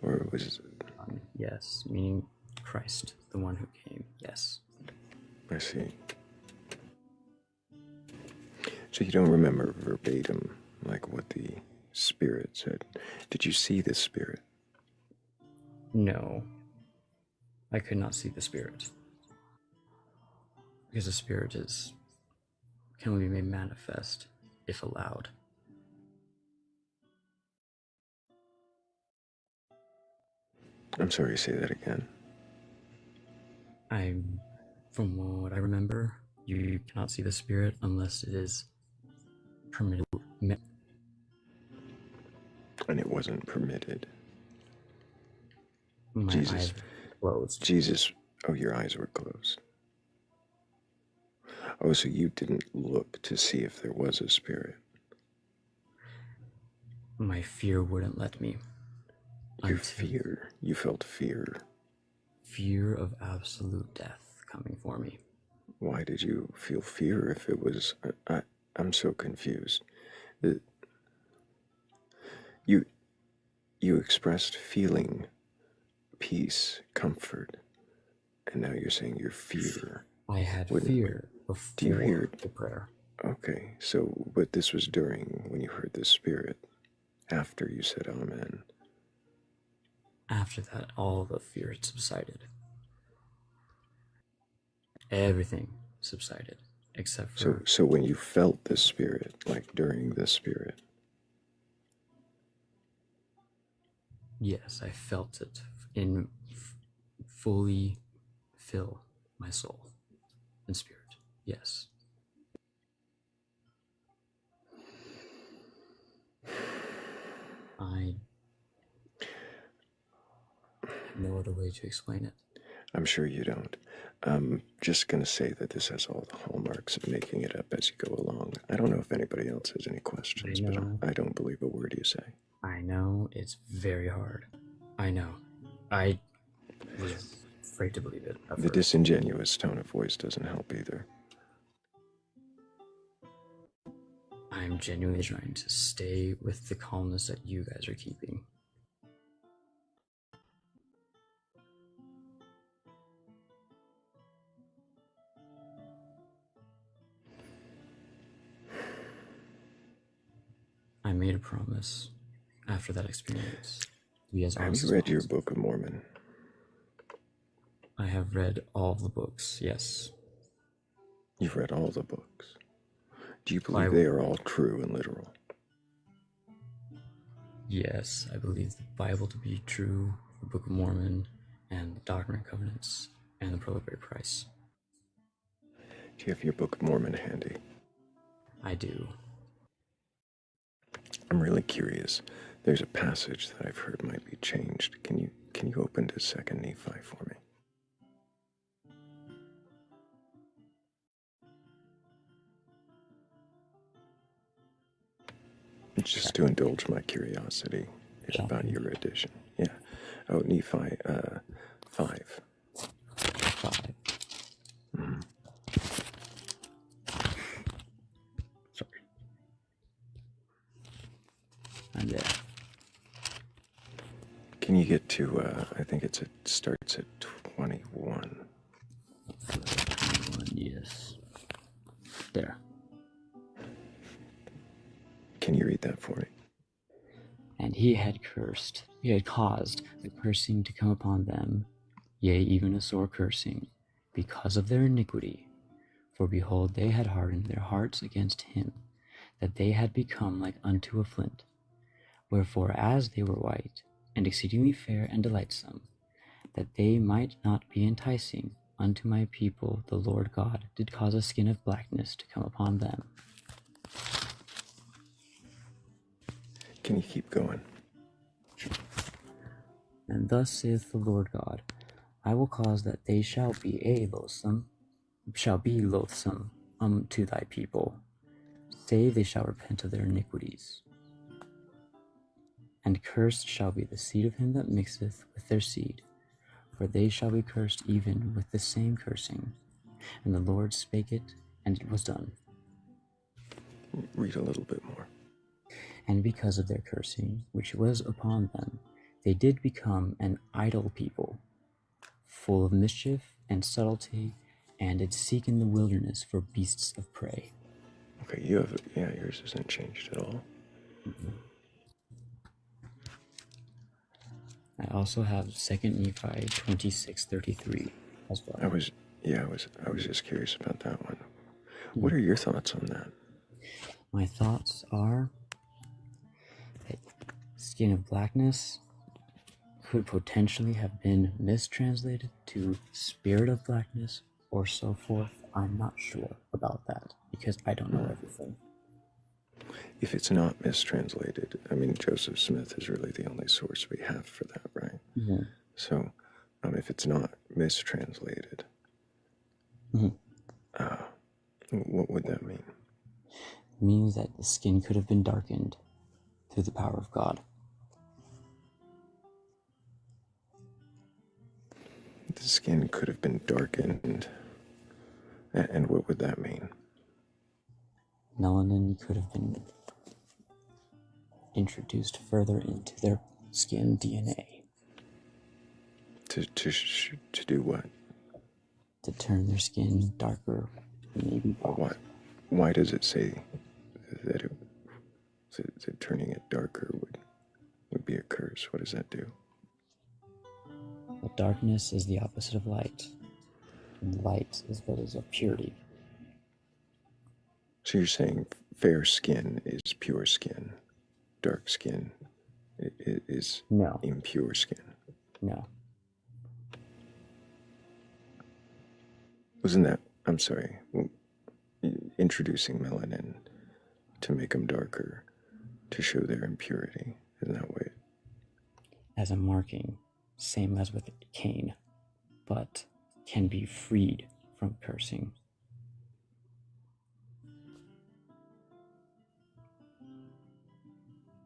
Or it was... Yes, meaning Christ, the one who came, yes. I see. So you don't remember verbatim, like what the spirit said. Did you see the spirit? No, I could not see the spirit. Because the spirit can only be made manifest if allowed. I'm sorry, say that again. From what I remember, you cannot see the spirit unless it is permitted. And it wasn't permitted. My Jesus. eyes were closed. Jesus. Oh, your eyes were closed. Oh, so you didn't look to see if there was a spirit. My fear wouldn't let me. Your fear. You felt fear. Fear of absolute death coming for me. Why did you feel fear if it was... I'm so confused. You expressed feeling peace, comfort, and now you're saying your fear. I had fear before the prayer. Okay, so, but this was during when you heard the spirit, after you said amen. After that, all the fear subsided. Everything subsided, except for... So when you felt the spirit, like during the spirit. Yes, I felt it fully fill my soul and spirit. Yes. I have no other way to explain it. I'm sure you don't. I'm just going to say that this has all the hallmarks of making it up as you go along. I don't know if anybody else has any questions, but I don't believe a word you say. I know, it's very hard. I know. I was afraid to believe it. The disingenuous tone of voice doesn't help either. I'm genuinely trying to stay with the calmness that you guys are keeping. made a promise after that experience to be as Have honest you as read your possible. Book of Mormon? I have read all of the books, yes. You've read all the books. Do you believe Bible. they are all true and literal? Yes, I believe the Bible to be true, the Book of Mormon, and the Doctrine and Covenants, and the Pearl of Great Price. Do you have your Book of Mormon handy? I do. I'm really curious. There's a passage that I've heard might be changed. Can you open to 2nd Nephi for me? Just to indulge my curiosity about your edition. Yeah. Oh, Nephi 5. 5. Mhm. Sorry. I'm there. Can you get to, I think it starts at 21. 21, yes. There. Can you read that for me? And he had caused the cursing to come upon them, yea, even a sore cursing, because of their iniquity. For behold, they had hardened their hearts against him, that they had become like unto a flint. Wherefore, as they were white, and exceedingly fair and delightsome, that they might not be enticing unto my people, the Lord God did cause a skin of blackness to come upon them. Can you keep going? And thus saith the Lord God, I will cause that they shall be loathsome to thy people, save they shall repent of their iniquities. And cursed shall be the seed of him that mixeth with their seed, for they shall be cursed even with the same cursing. And the Lord spake it, and it was done. Read a little bit more. And because of their cursing, which was upon them, they did become an idle people, full of mischief and subtlety, and did seek in the wilderness for beasts of prey. Okay, yours isn't changed at all. I also have 2nd Nephi 26:33 as well. I was just curious about that one. What are your thoughts on that? My thoughts are that skin of blackness could potentially have been mistranslated to spirit of blackness or so forth. I'm not sure about that because I don't know everything. If it's not mistranslated, I mean, Joseph Smith is really the only source we have for that, right? Mm-hmm. So, if it's not mistranslated, what would that mean? It means that the skin could have been darkened through the power of God. The skin could have been darkened, and what would that mean? Melanin could have been introduced further into their skin DNA. To do what? To turn their skin darker, maybe black. Why does it say that that turning it darker would be a curse? What does that do? Well, darkness is the opposite of light, and light is what is of purity. So you're saying fair skin is pure skin, dark skin is No. impure skin. No. Wasn't that, I'm sorry, introducing melanin to make them darker, to show their impurity? Isn't that way? As a marking, same as with Cain, but can be freed from cursing.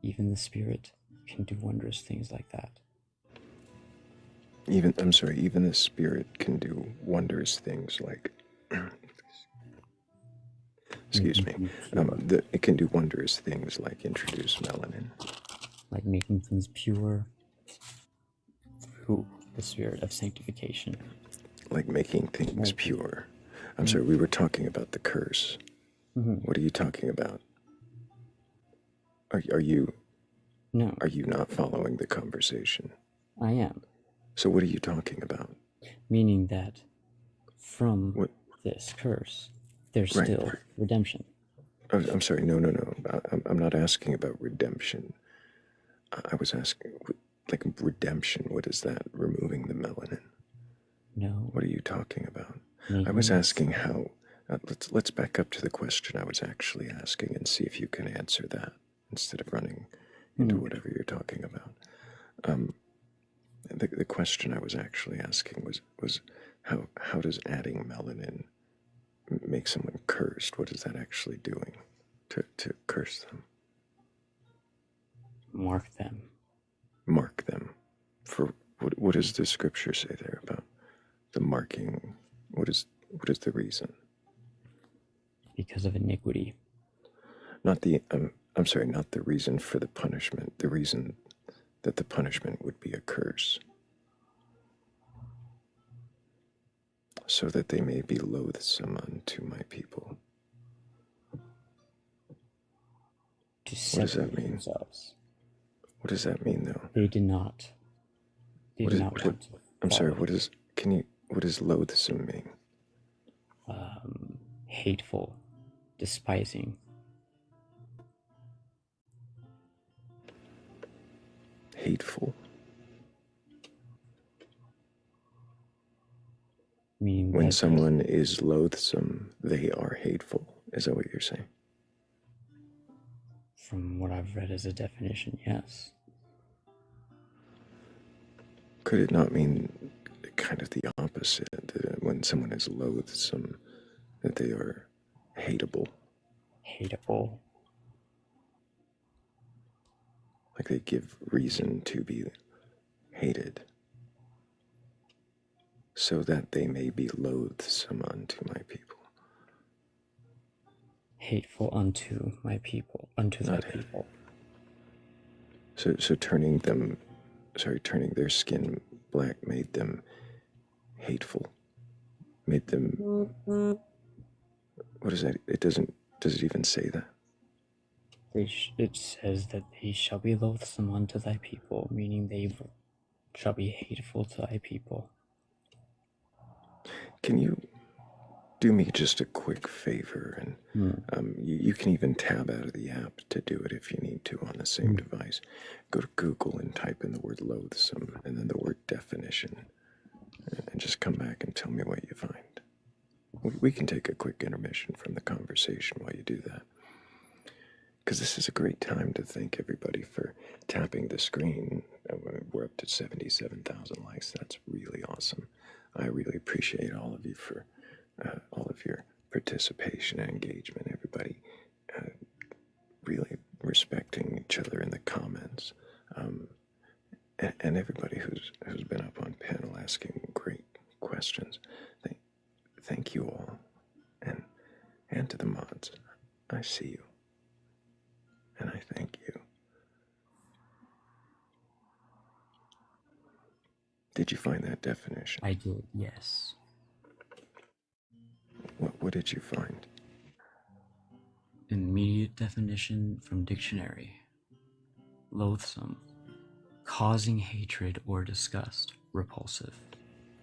Even the spirit can do wondrous things like that. Even the spirit can do wondrous things like, excuse me, it can do wondrous things like introduce melanin. Like making things pure through the spirit of sanctification. Like making things pure. I'm sorry, we were talking about the curse. What are you talking about? Are you No, not following the conversation? I am. So what are you talking about? Meaning that from What? this curse, there's Right. still redemption. I'm sorry. No. I'm not asking about redemption. I was asking, like, redemption. What is that? Removing the melanin? No. What are you talking about? Making I was it asking how. Let's back up to the question I was actually asking and see if you can answer that instead of running into whatever you're talking about. The question I was actually asking was how does adding melanin make someone cursed? What is that actually doing to curse them? mark them. Mark them. For what does the scripture say there about the marking? What is the reason? Because of iniquity. Not the I'm sorry, not the reason for the punishment. The reason that the punishment would be a curse, so that they may be loathsome unto my people. To What does that separate mean? themselves. What does that mean, though? They did not. They did not want to. I'm sorry. follow. What does loathsome mean? Hateful, despising. Hateful. Meaning When that someone is loathsome, they are hateful. Is that what you're saying? from what I've read as a definition, yes. Could it not mean kind of the opposite? That when someone is loathsome, that they are hateable? Hateable. Like they give reason to be hated, so that they may be loathsome unto my people. Hateful unto my people. Unto thy Not people. So turning their skin black made them hateful. Made them. What is that? Does it even say that? It says that they shall be loathsome unto thy people, meaning they shall be hateful to thy people. Can you do me just a quick favor? And you can even tab out of the app to do it if you need to on the same device. Go to Google and type in the word loathsome and then the word definition, and just come back and tell me what you find. We can take a quick intermission from the conversation while you do that, because this is a great time to thank everybody for tapping the screen. We're up to 77,000 likes. That's really awesome. I really appreciate all of you for all of your participation and engagement. Everybody really respecting each other in the comments, and everybody who's been up on panel asking great questions. Thank you all, and to the mods. I see you, and I thank you. Did you find that definition? I did, yes. What did you find? Immediate definition from dictionary. Loathsome. Causing hatred or disgust. Repulsive.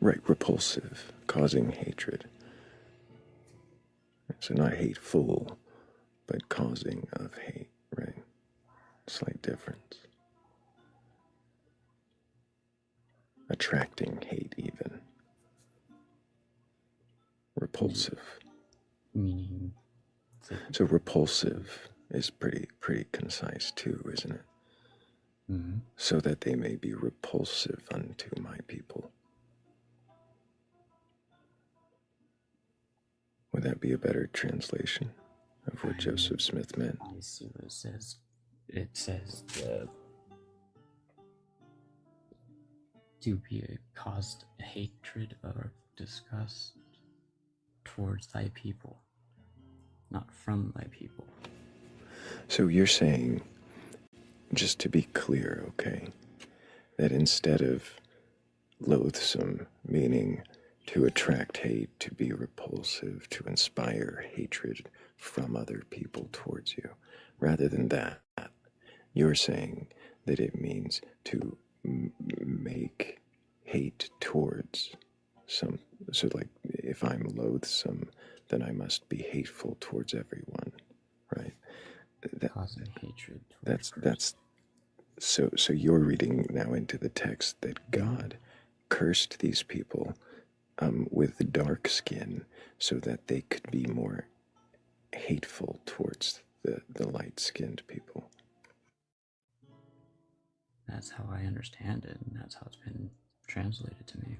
Right, repulsive, causing hatred. So not hateful, but causing of hate, right? Slight difference. Attracting hate, even. Repulsive. Meaning. So repulsive is pretty concise too, isn't it? Mm-hmm. So that they may be repulsive unto my people. Would that be a better translation of what Joseph Smith meant? I see what it says. It says to be caused hatred or disgust towards thy people, not from thy people. So you're saying, just to be clear, okay, that instead of loathsome, meaning to attract hate, to be repulsive, to inspire hatred from other people towards you, rather than that, You're saying that it means to make hate towards some. So, like, if I'm loathsome, then I must be hateful towards everyone, right? Causing hatred That's so you're reading now into the text that God cursed these people with dark skin so that they could be more hateful towards the light-skinned people. That's how I understand it, and that's how it's been translated to me.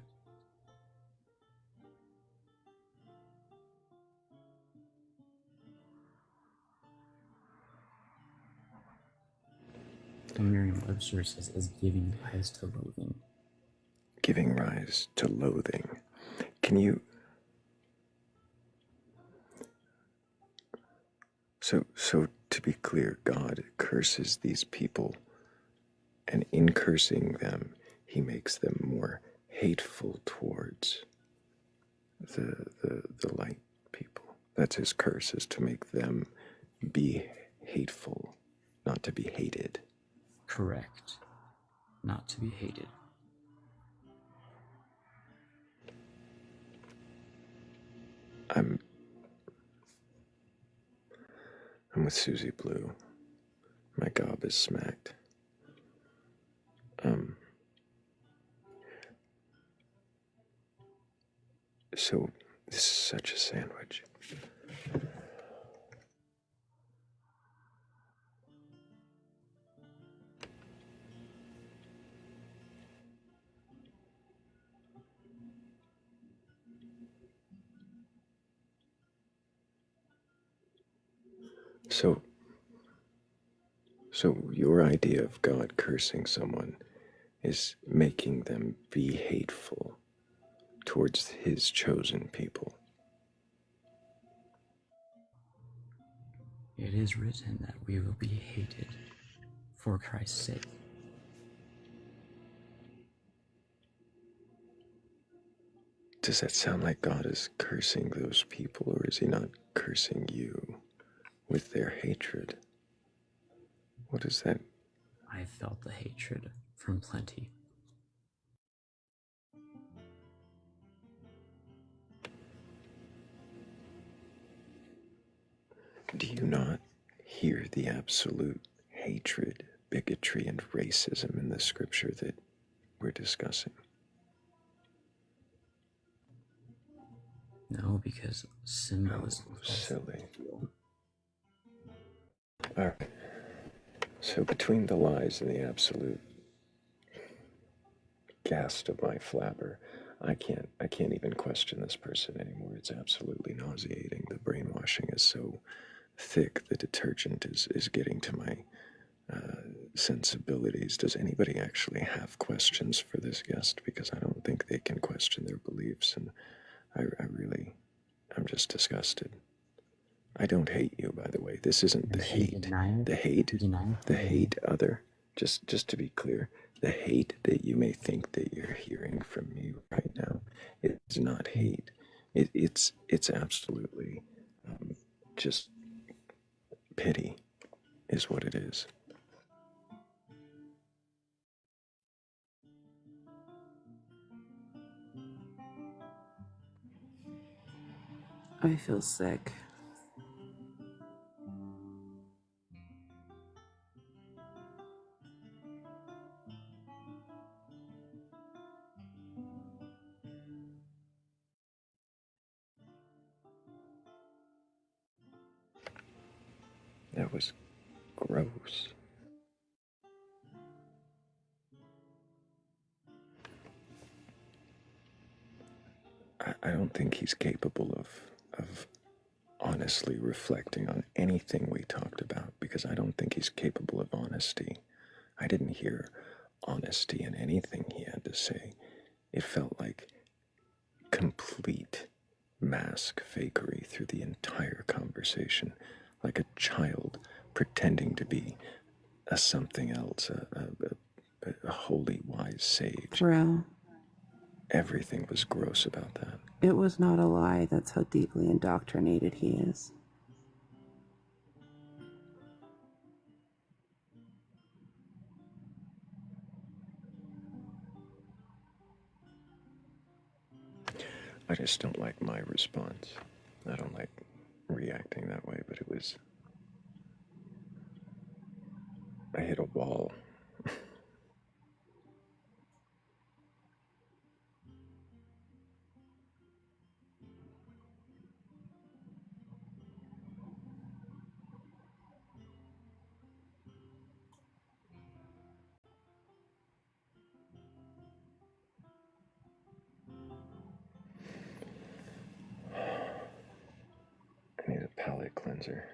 Merriam-Webster says is giving rise to loathing. Giving rise to loathing. Can you... So to be clear, God curses these people, and in cursing them, he makes them more hateful towards the light people. That's his curse, is to make them be hateful, not to be hated. Correct. Not to be hated. I'm with Susie Blue. My gob is smacked. So this is such a sandwich. So your idea of God cursing someone is making them be hateful towards his chosen people. It is written that we will be hated for Christ's sake. Does that sound like God is cursing those people, or is he not cursing you with their hatred? What is that? I felt the hatred from plenty. Do you not hear the absolute hatred, bigotry, and racism in the scripture that we're discussing? No, because symbolism is silly. All right. So between the lies and the absolute ghast of my flabber, I can't even question this person anymore. It's absolutely nauseating. The brainwashing is so thick. The detergent is getting to my sensibilities. Does anybody actually have questions for this guest? Because I don't think they can question their beliefs, and I'm just disgusted. I don't hate you, by the way. This isn't the hate. The hate other. Just to be clear, the hate that you may think that you're hearing from me right now, it's not hate. It's absolutely just pity is what it is. I feel sick. That was gross. I don't think he's capable of honestly reflecting on anything we talked about, because I don't think he's capable of honesty. I didn't hear honesty in anything he had to say. It felt like complete mask fakery through the entire conversation, like a child pretending to be a something else, a holy wise sage. Thrayle, Everything was gross about that. it was not a lie. That's how deeply indoctrinated he is. I just don't like my response. I don't like reacting that way, but it was... I hit a wall. I need a palate cleanser.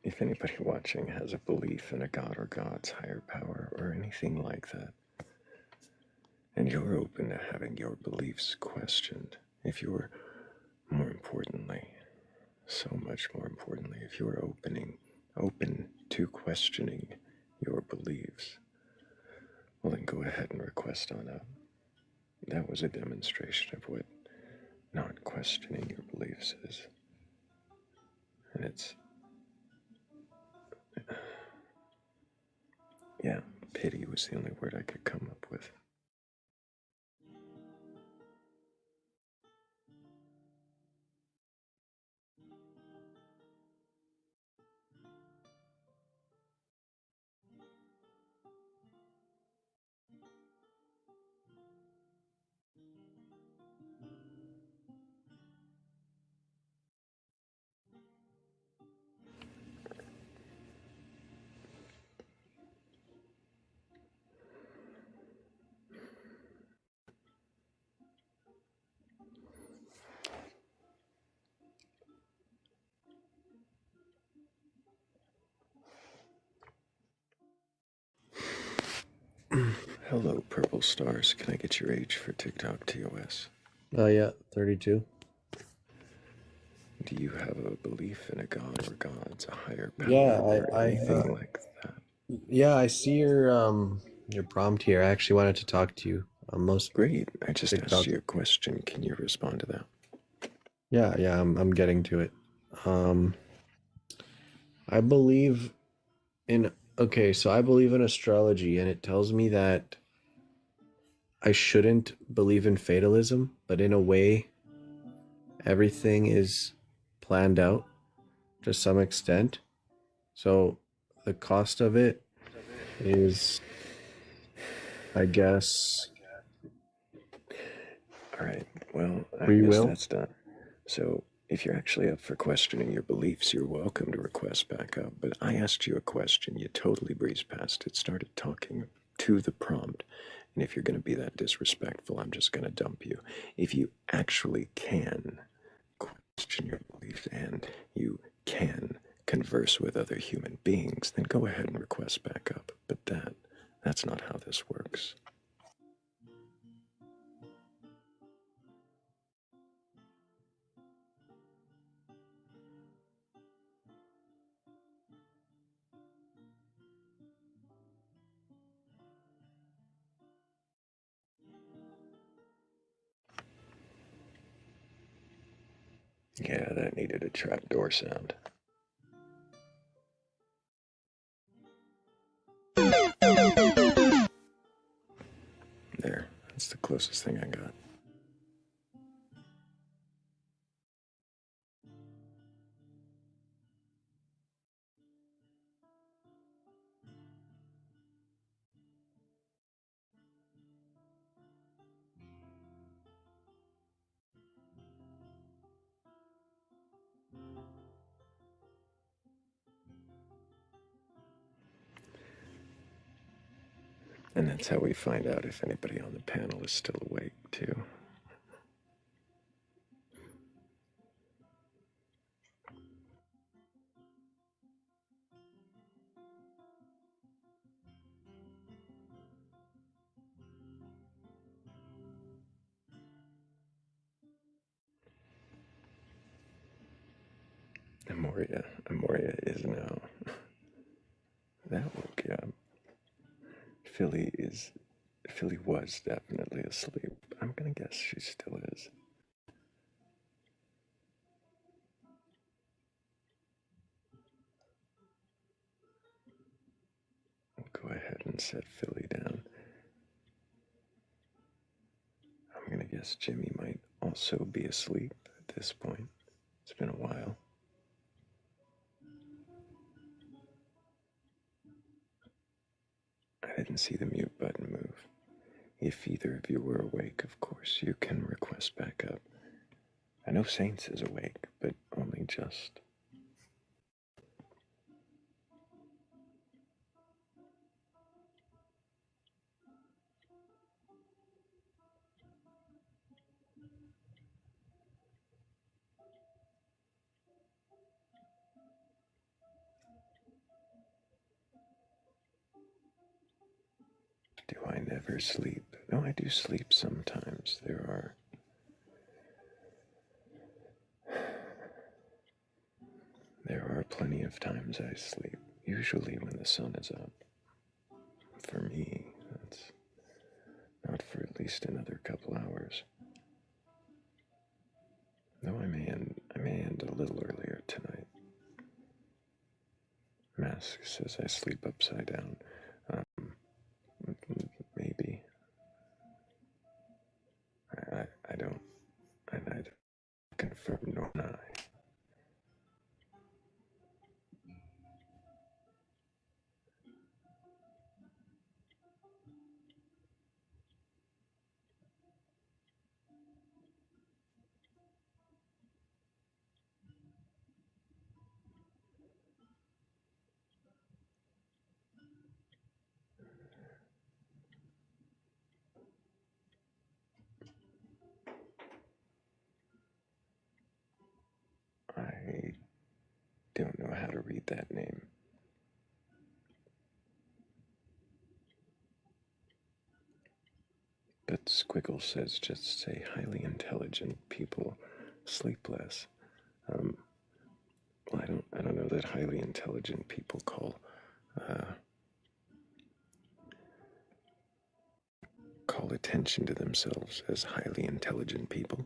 If anybody watching has a belief in a god or gods, higher power, or anything like that, and you're open to having your beliefs questioned, if you're, more importantly, so much more importantly, if you're open to questioning your beliefs, well then go ahead and request on up. That was a demonstration of what not questioning your beliefs is. And it's, yeah, pity was the only word I could come up with. Hello, purple stars. Can I get your age for TikTok TOS? Yeah, 32. Do you have a belief in a god or gods, a higher power, Yeah, or anything like that? yeah, I see your prompt here. I actually wanted to talk to you. Most Great. I just TikTok. asked you a question. Can you respond to that? Yeah, I'm getting to it. I believe in so I believe in astrology, and it tells me that I shouldn't believe in fatalism, but in a way everything is planned out to some extent. So the cost of it is, I guess, All right. Well, I free guess will. that's done. So if you're actually up for questioning your beliefs, you're welcome to request back up. But I asked you a question. You totally breezed past it, started talking to the prompt. And if you're going to be that disrespectful, I'm just going to dump you. If you actually can question your beliefs and you can converse with other human beings, then go ahead and request back up. But that's not how this works. Yeah, that needed a trapdoor sound. There, that's the closest thing I got. And that's how we find out if anybody on the panel is still awake, too. Amoria is now. That woke you up. Philly was definitely asleep. I'm gonna guess she still is. I'll go ahead and set Philly down. guess Jimmy might also be asleep at this point. It's been a while. I didn't see the mute button move. If either of you were awake, of course, you can request backup. I know Saints is awake, but only just. Do I never sleep? No, I do sleep sometimes. There are plenty of times I sleep, usually when the sun is up. For me, that's not for at least another couple hours. Though I may end a little earlier tonight. Mask says I sleep upside down. Maybe. I don't. I neither confirm nor deny. I don't know how to read that name. But Squiggle says just say highly intelligent people sleep less. Well, I don't know that highly intelligent people call attention to themselves as highly intelligent people.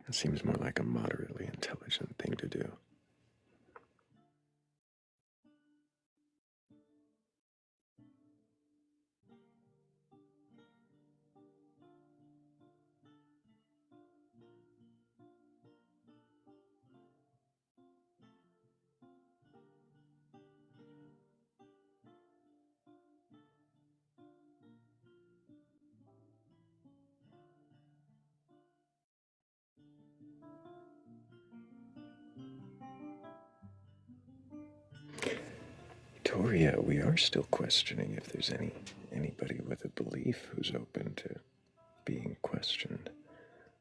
It seems more like a moderately intelligent thing to do. Toria, we are still questioning if there's anybody with a belief who's open to being questioned.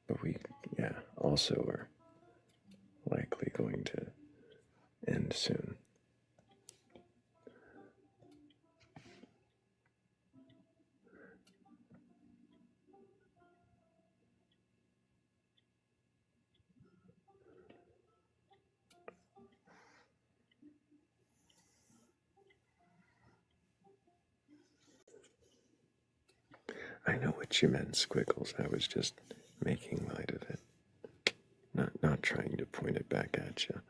But we, also are likely going to end soon. I know what you meant, Squiggles. I was just making light of it. Not trying to point it back at you.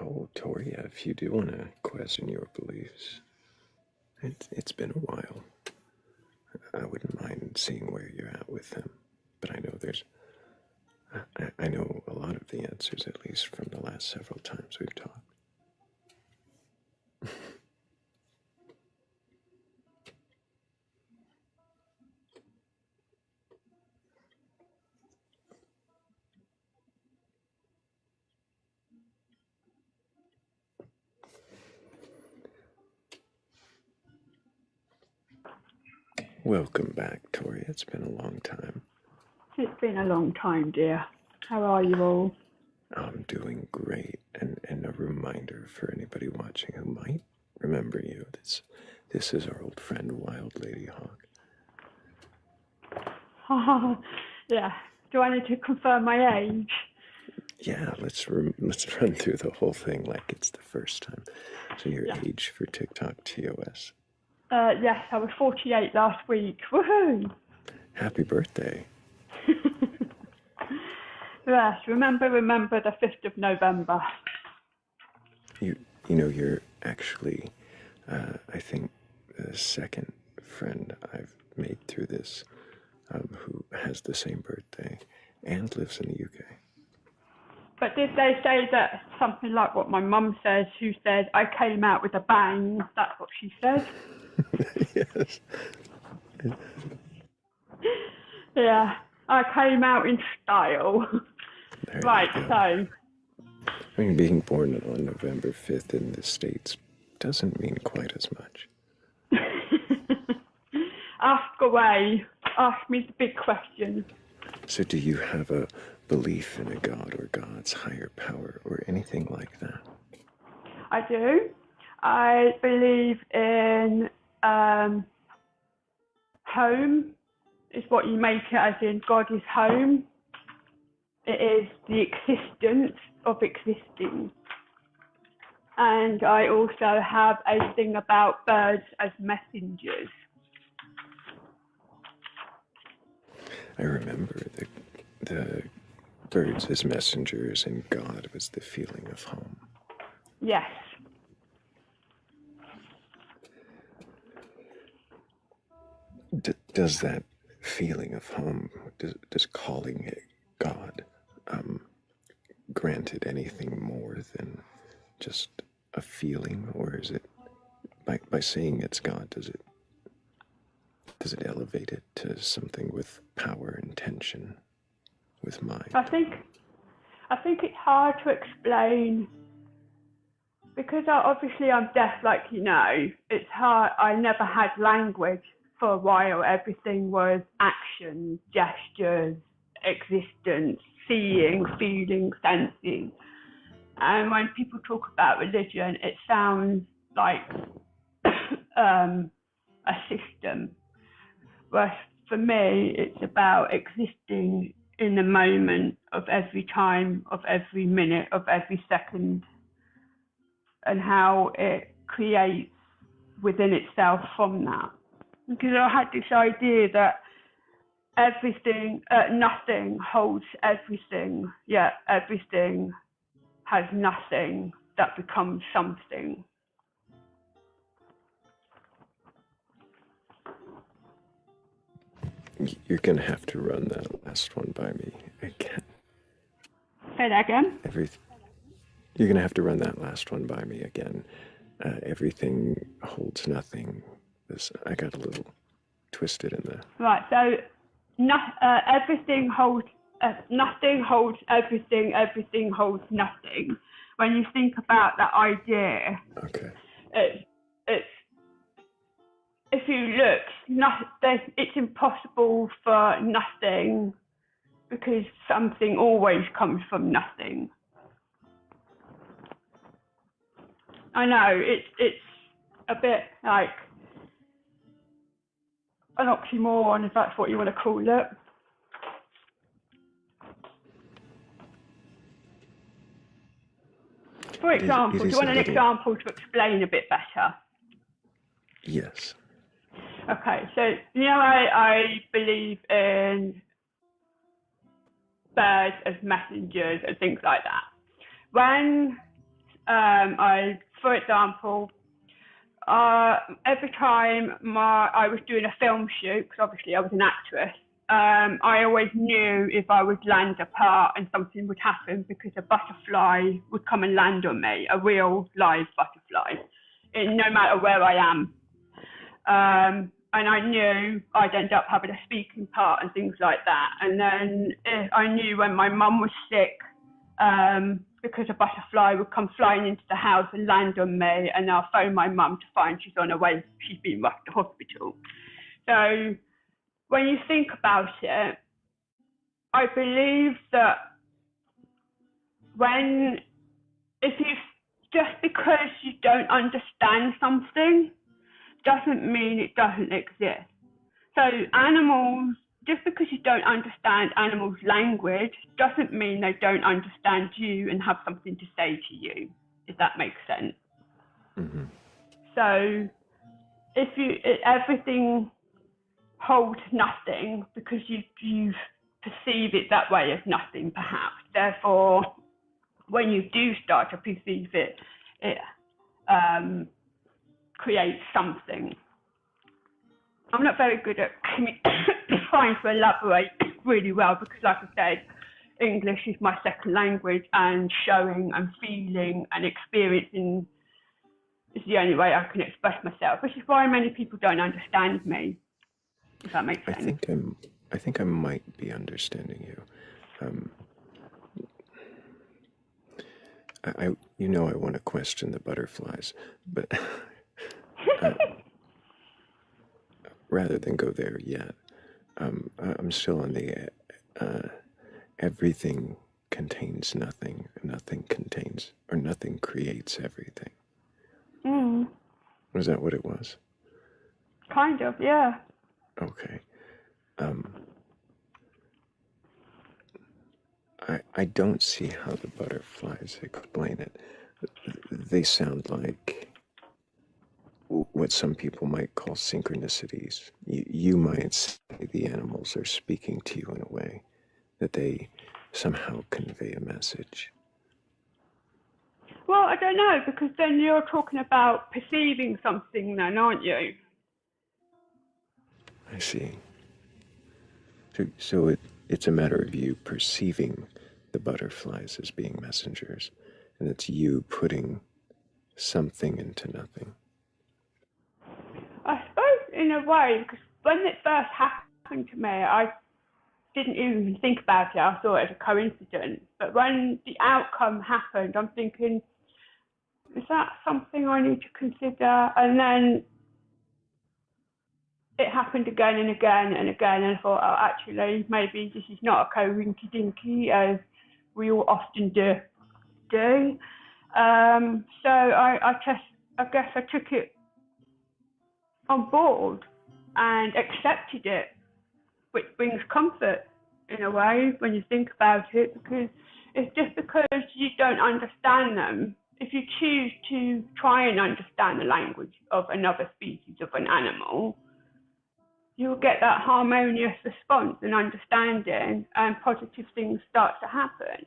Oh, Toria, if you do want to question your beliefs, it's been a while. I wouldn't mind seeing where you're at with them, but I know I know a lot of the answers, at least from the last several times we've talked. Welcome back, Toria. It's been a long time. It's been a long time, dear. How are you all? I'm doing great. And a reminder for anybody watching who might remember you, this is our old friend, Wild Lady Hawk. Yeah. Do I need to confirm my age? Yeah, let's run through the whole thing like it's the first time. So your age for TikTok TOS. Yes, I was 48 last week. Woohoo! Happy birthday. Yes, remember the 5th of November. You know, you're actually, I think, the second friend I've made through this who has the same birthday and lives in the UK. But did they say that something like what my mum says, who said, I came out with a bang? That's what she said. Yes. Yeah, I came out in style. Right, so. I mean, being born on November 5th in the States doesn't mean quite as much. Ask away. Ask me the big question. So do you have a belief in a god or God's higher power or anything like that? I do. I believe in home is what you make it, as in God is home. It is the existence of existing. And I also have a thing about birds as messengers. I remember the birds as messengers and God was the feeling of home. Yes. Does that feeling of home, does calling it God granted anything more than just a feeling, or is it by saying it's God, does it elevate it to something with power and tension, with mind? I think it's hard to explain because obviously I'm deaf, like you know. It's hard. I never had language for a while. Everything was action, gestures, existence, seeing, feeling, sensing. And when people talk about religion, it sounds like a system. Whereas for me, it's about existing in the moment of every time, of every minute, of every second, and how it creates within itself from that. Because I had this idea that everything, nothing holds everything, yet everything has nothing that becomes something. You're going to have to run that last one by me again. Say that again? You're going to have to run that last one by me again. Everything holds nothing. I got a little twisted in the... Right, so everything holds... nothing holds everything, everything holds nothing. When you think about that idea, okay, it's if you look, it's impossible for nothing because something always comes from nothing. I know it's a bit like an oxymoron, if that's what you want to call it. For example, do you want an example to explain a bit better? Yes. Okay, so you know I believe in birds as messengers and things like that. When for example, every time I was doing a film shoot, because obviously I was an actress, I always knew if I would land a part and something would happen because a butterfly would come and land on me, a real live butterfly, no matter where I am. And I knew I'd end up having a speaking part and things like that. And then I knew when my mum was sick, because a butterfly would come flying into the house and land on me, and I'll phone my mum to find she's on her way, she's been rushed to hospital. So when you think about it, I believe that when if you just because you don't understand something doesn't mean it doesn't exist. So animals, just because you don't understand animals' language doesn't mean they don't understand you and have something to say to you, if that makes sense. Mm-hmm. So everything holds nothing because you perceive it that way as nothing, perhaps. Therefore, when you do start to perceive it, it creates something. I'm not very good at trying to elaborate really well because, like I said, English is my second language, and showing and feeling and experiencing is the only way I can express myself, which is why many people don't understand me, if that makes sense. I think I might be understanding you. I want to question the butterflies, but rather than go there yet, I'm still on the everything contains nothing, nothing contains, or nothing creates everything. Mm. Was that what it was? Kind of, yeah. Okay. I don't see how the butterflies explain it. They sound like what some people might call synchronicities. You might say the animals are speaking to you in a way that they somehow convey a message. Well, I don't know, because then you're talking about perceiving something then, aren't you? I see. So it's a matter of you perceiving the butterflies as being messengers, and it's you putting something into nothing. I suppose in a way, because when it first happened to me, I didn't even think about it. I thought it was a coincidence. But when the outcome happened, I'm thinking, is that something I need to consider? And then it happened again and again and again, and I thought, oh, actually, maybe this is not a co-rinky-dinky, as we all often do. So I guess I took it on board and accepted it, which brings comfort in a way when you think about it, because it's just because you don't understand them. If you choose to try and understand the language of another species of an animal, you'll get that harmonious response and understanding, and positive things start to happen.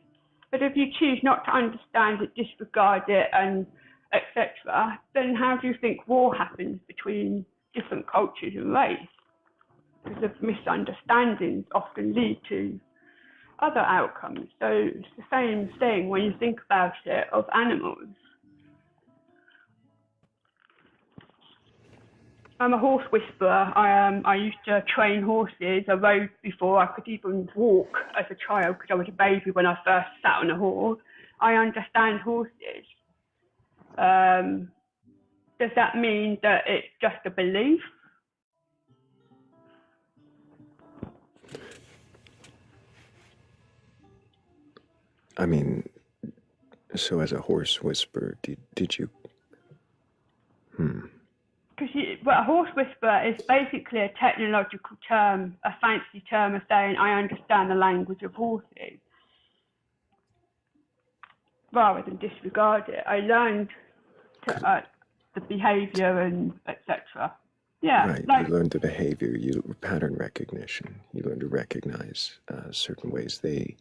But if you choose not to understand it, disregard it, and etc., then how do you think war happens between different cultures and race? Because of misunderstandings often lead to other outcomes. So it's the same thing when you think about it of animals. I'm a horse whisperer. I used to train horses. I rode before I could even walk as a child, because I was a baby when I first sat on a horse. I understand horses. Does that mean that it's just a belief? I mean, so as a horse whisperer, did you? Because a horse whisperer is basically a technological term, a fancy term of saying I understand the language of horses, rather than disregard it. I learned the behaviour and etc. Yeah, Right, you learned the behavior, pattern recognition. You learned to recognize certain ways they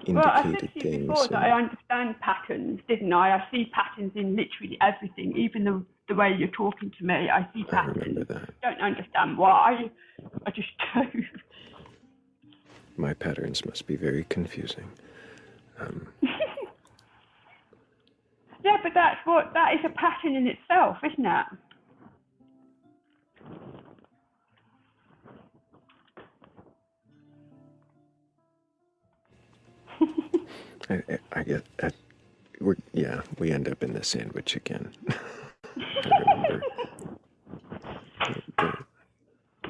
indicated well, I said to you things. before that I understand patterns, didn't I? I see patterns in literally everything, even the way you're talking to me. I see patterns. I remember that. I don't understand why. I just do. My patterns must be very confusing. Yeah, but that is a pattern in itself, isn't it? I get. We end up in the sandwich again. I remember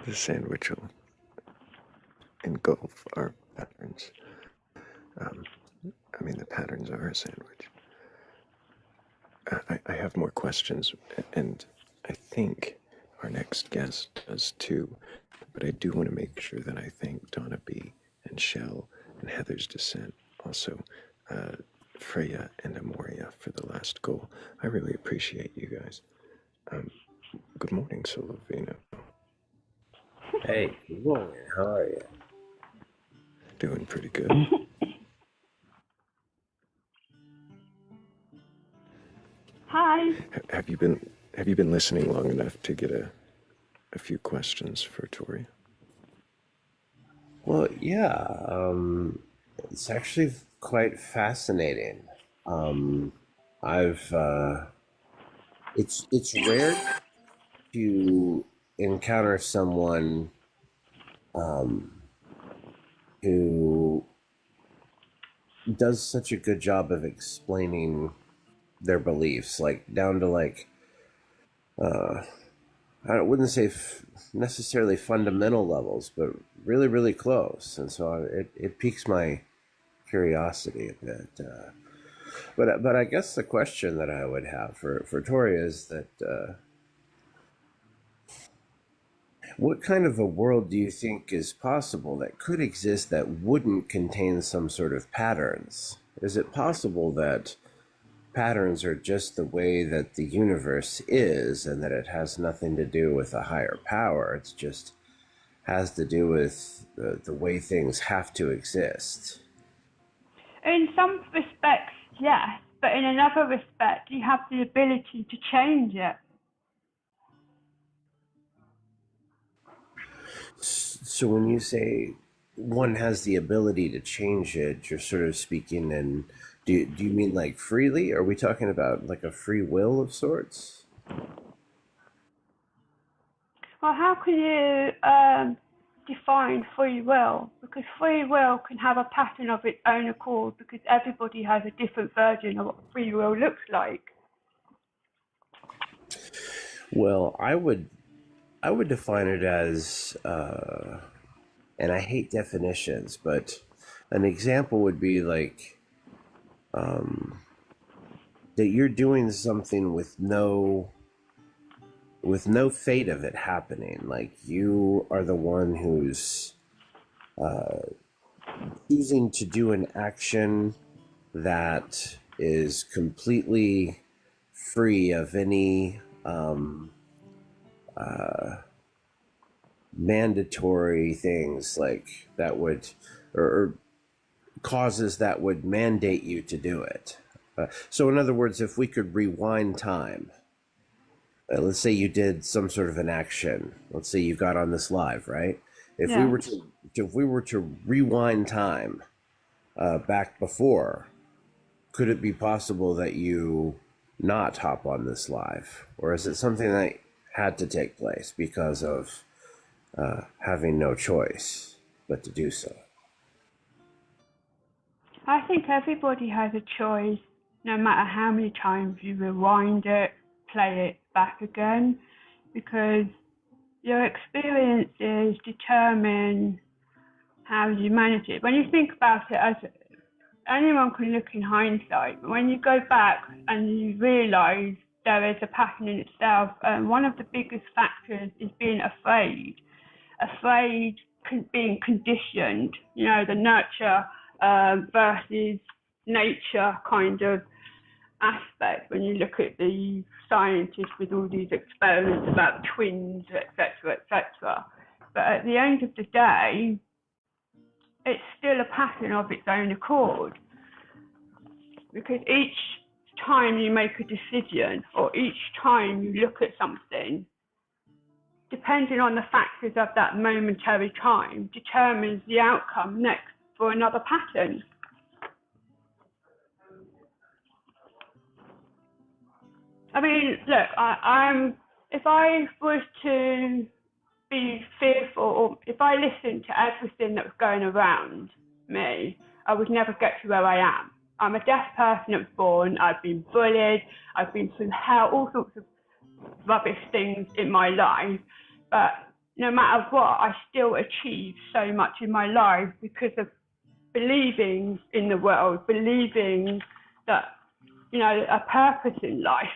the sandwich will engulf our patterns. The patterns are a sandwich. I have more questions, and I think our next guest does too, but I do want to make sure that I thank Donna B. and Shell and Heather's Descent, also Freya and Amoria for the last goal. I really appreciate you guys. Good morning, Solovino. Hey, good morning. How are you? Doing pretty good. Hi. Have you been listening long enough to get a few questions for Tori? Well, yeah. It's actually quite fascinating. I've it's rare to encounter someone who does such a good job of explaining their beliefs, like down to like I wouldn't say necessarily fundamental levels, but really, really close. And so it piques my curiosity a bit. But I guess the question that I would have for Tori is that what kind of a world do you think is possible that could exist that wouldn't contain some sort of patterns? Is it possible that patterns are just the way that the universe is and that it has nothing to do with a higher power? It's just has to do with the way things have to exist. In some respects, yes, but in another respect, you have the ability to change it. So when you say one has the ability to change it, you're sort of speaking in, do you mean like freely? Are we talking about like a free will of sorts? Well, how can you define free will? Because free will can have a pattern of its own accord because everybody has a different version of what free will looks like. Well, I would define it as, and I hate definitions, but an example would be like that you're doing something with no fate of it happening. Like you are the one who's choosing to do an action that is completely free of any mandatory things like that would or causes that would mandate you to do it. So in other words, if we could rewind time, let's say you did some sort of an action. Let's say you got on this live, right? If we were to rewind time back before, could it be possible that you not hop on this live, or is it something that had to take place because of having no choice but to do so? I think everybody has a choice, no matter how many times you rewind it, play it back again, because your experiences determine how you manage it. When you think about it, as anyone can look in hindsight, but when you go back and you realise there is a pattern in itself, one of the biggest factors is being afraid, being conditioned, the nurture versus nature kind of aspect. When you look at the scientists with all these experiments about twins, etc., etc. But at the end of the day, it's still a pattern of its own accord. Because each time you make a decision or each time you look at something, depending on the factors of that momentary time, determines the outcome next for another pattern. I mean, look, if I was to be fearful, or if I listened to everything that was going around me, I would never get to where I am. I'm a deaf person that was born, I've been bullied, I've been through hell, all sorts of rubbish things in my life, but no matter what, I still achieved so much in my life because of believing in the world, believing that, you know, a purpose in life.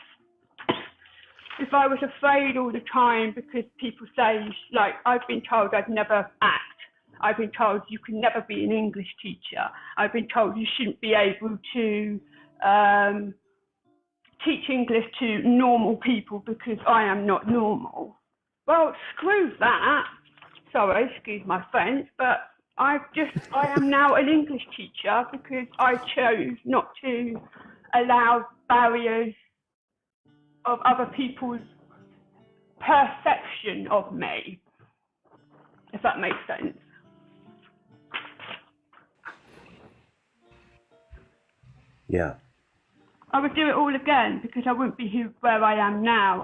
If I was afraid all the time because people say, like, I've been told I'd never act. I've been told you can never be an English teacher. I've been told you shouldn't be able to teach English to normal people because I am not normal. Well, screw that. Sorry, excuse my French, but I am now an English teacher because I chose not to allow barriers of other people's perception of me, if that makes sense. Yeah. I would do it all again because I wouldn't be where I am now.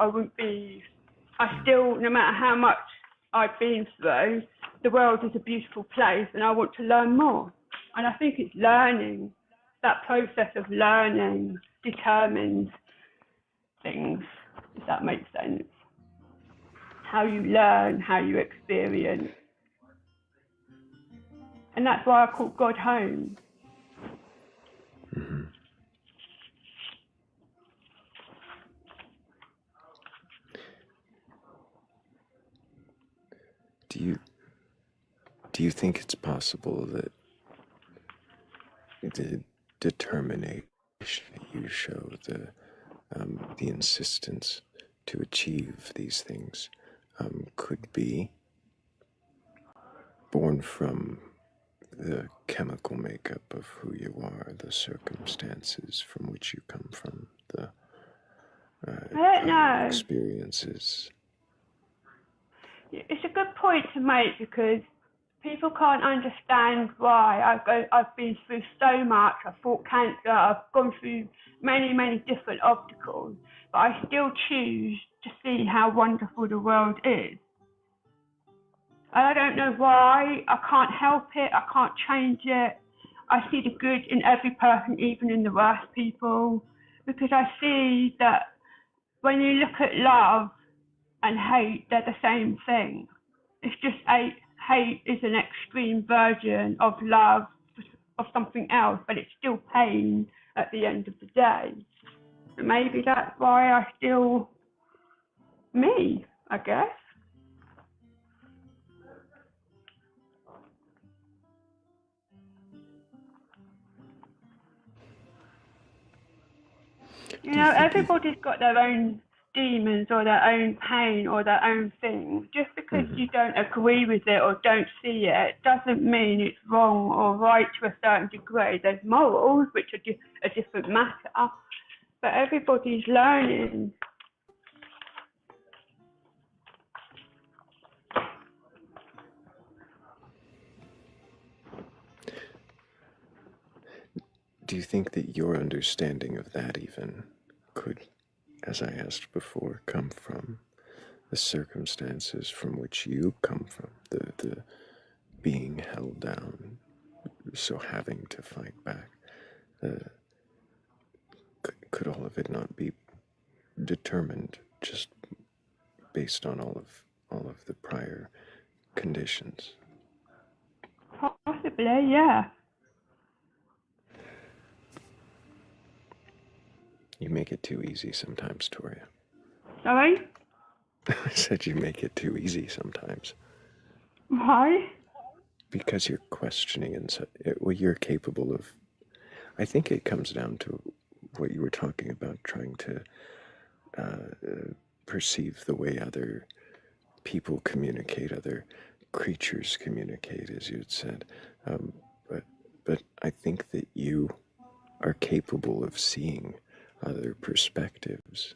I still, no matter how much I've been through, the world is a beautiful place and I want to learn more. And I think it's learning, that process of learning determines things, if that makes sense. How you learn, how you experience. And that's why I call God home. Mm-hmm. Do you think it's possible that the determination that you show, the insistence to achieve these things, could be born from the chemical makeup of who you are, the circumstances from which you come from, the I don't know. experiences? It's a good point to make because people can't understand why. I've been through so much. I've fought cancer. I've gone through many, many different obstacles, but I still choose to see how wonderful the world is. And I don't know why. I can't help it. I can't change it. I see the good in every person, even in the worst people, because I see that when you look at love and hate, they're the same thing. It's just hate is an extreme version of love, of something else, but it's still pain at the end of the day. And maybe that's why I still me, I guess. You know, everybody's got their own demons or their own pain or their own things. Just because you don't agree with it or don't see it doesn't mean it's wrong or right to a certain degree. There's morals, which are a different matter, but everybody's learning. Do you think that your understanding of that even could, as I asked before, come from the circumstances from which you come from, the being held down, so having to fight back? Could all of it not be determined just based on all of the prior conditions? Possibly, yeah. You make it too easy sometimes, Toria. Sorry? I said you make it too easy sometimes. Why? Because you're questioning and well, you're capable of. I think it comes down to what you were talking about, trying to perceive the way other people communicate, other creatures communicate, as you had said. But I think that you are capable of seeing other perspectives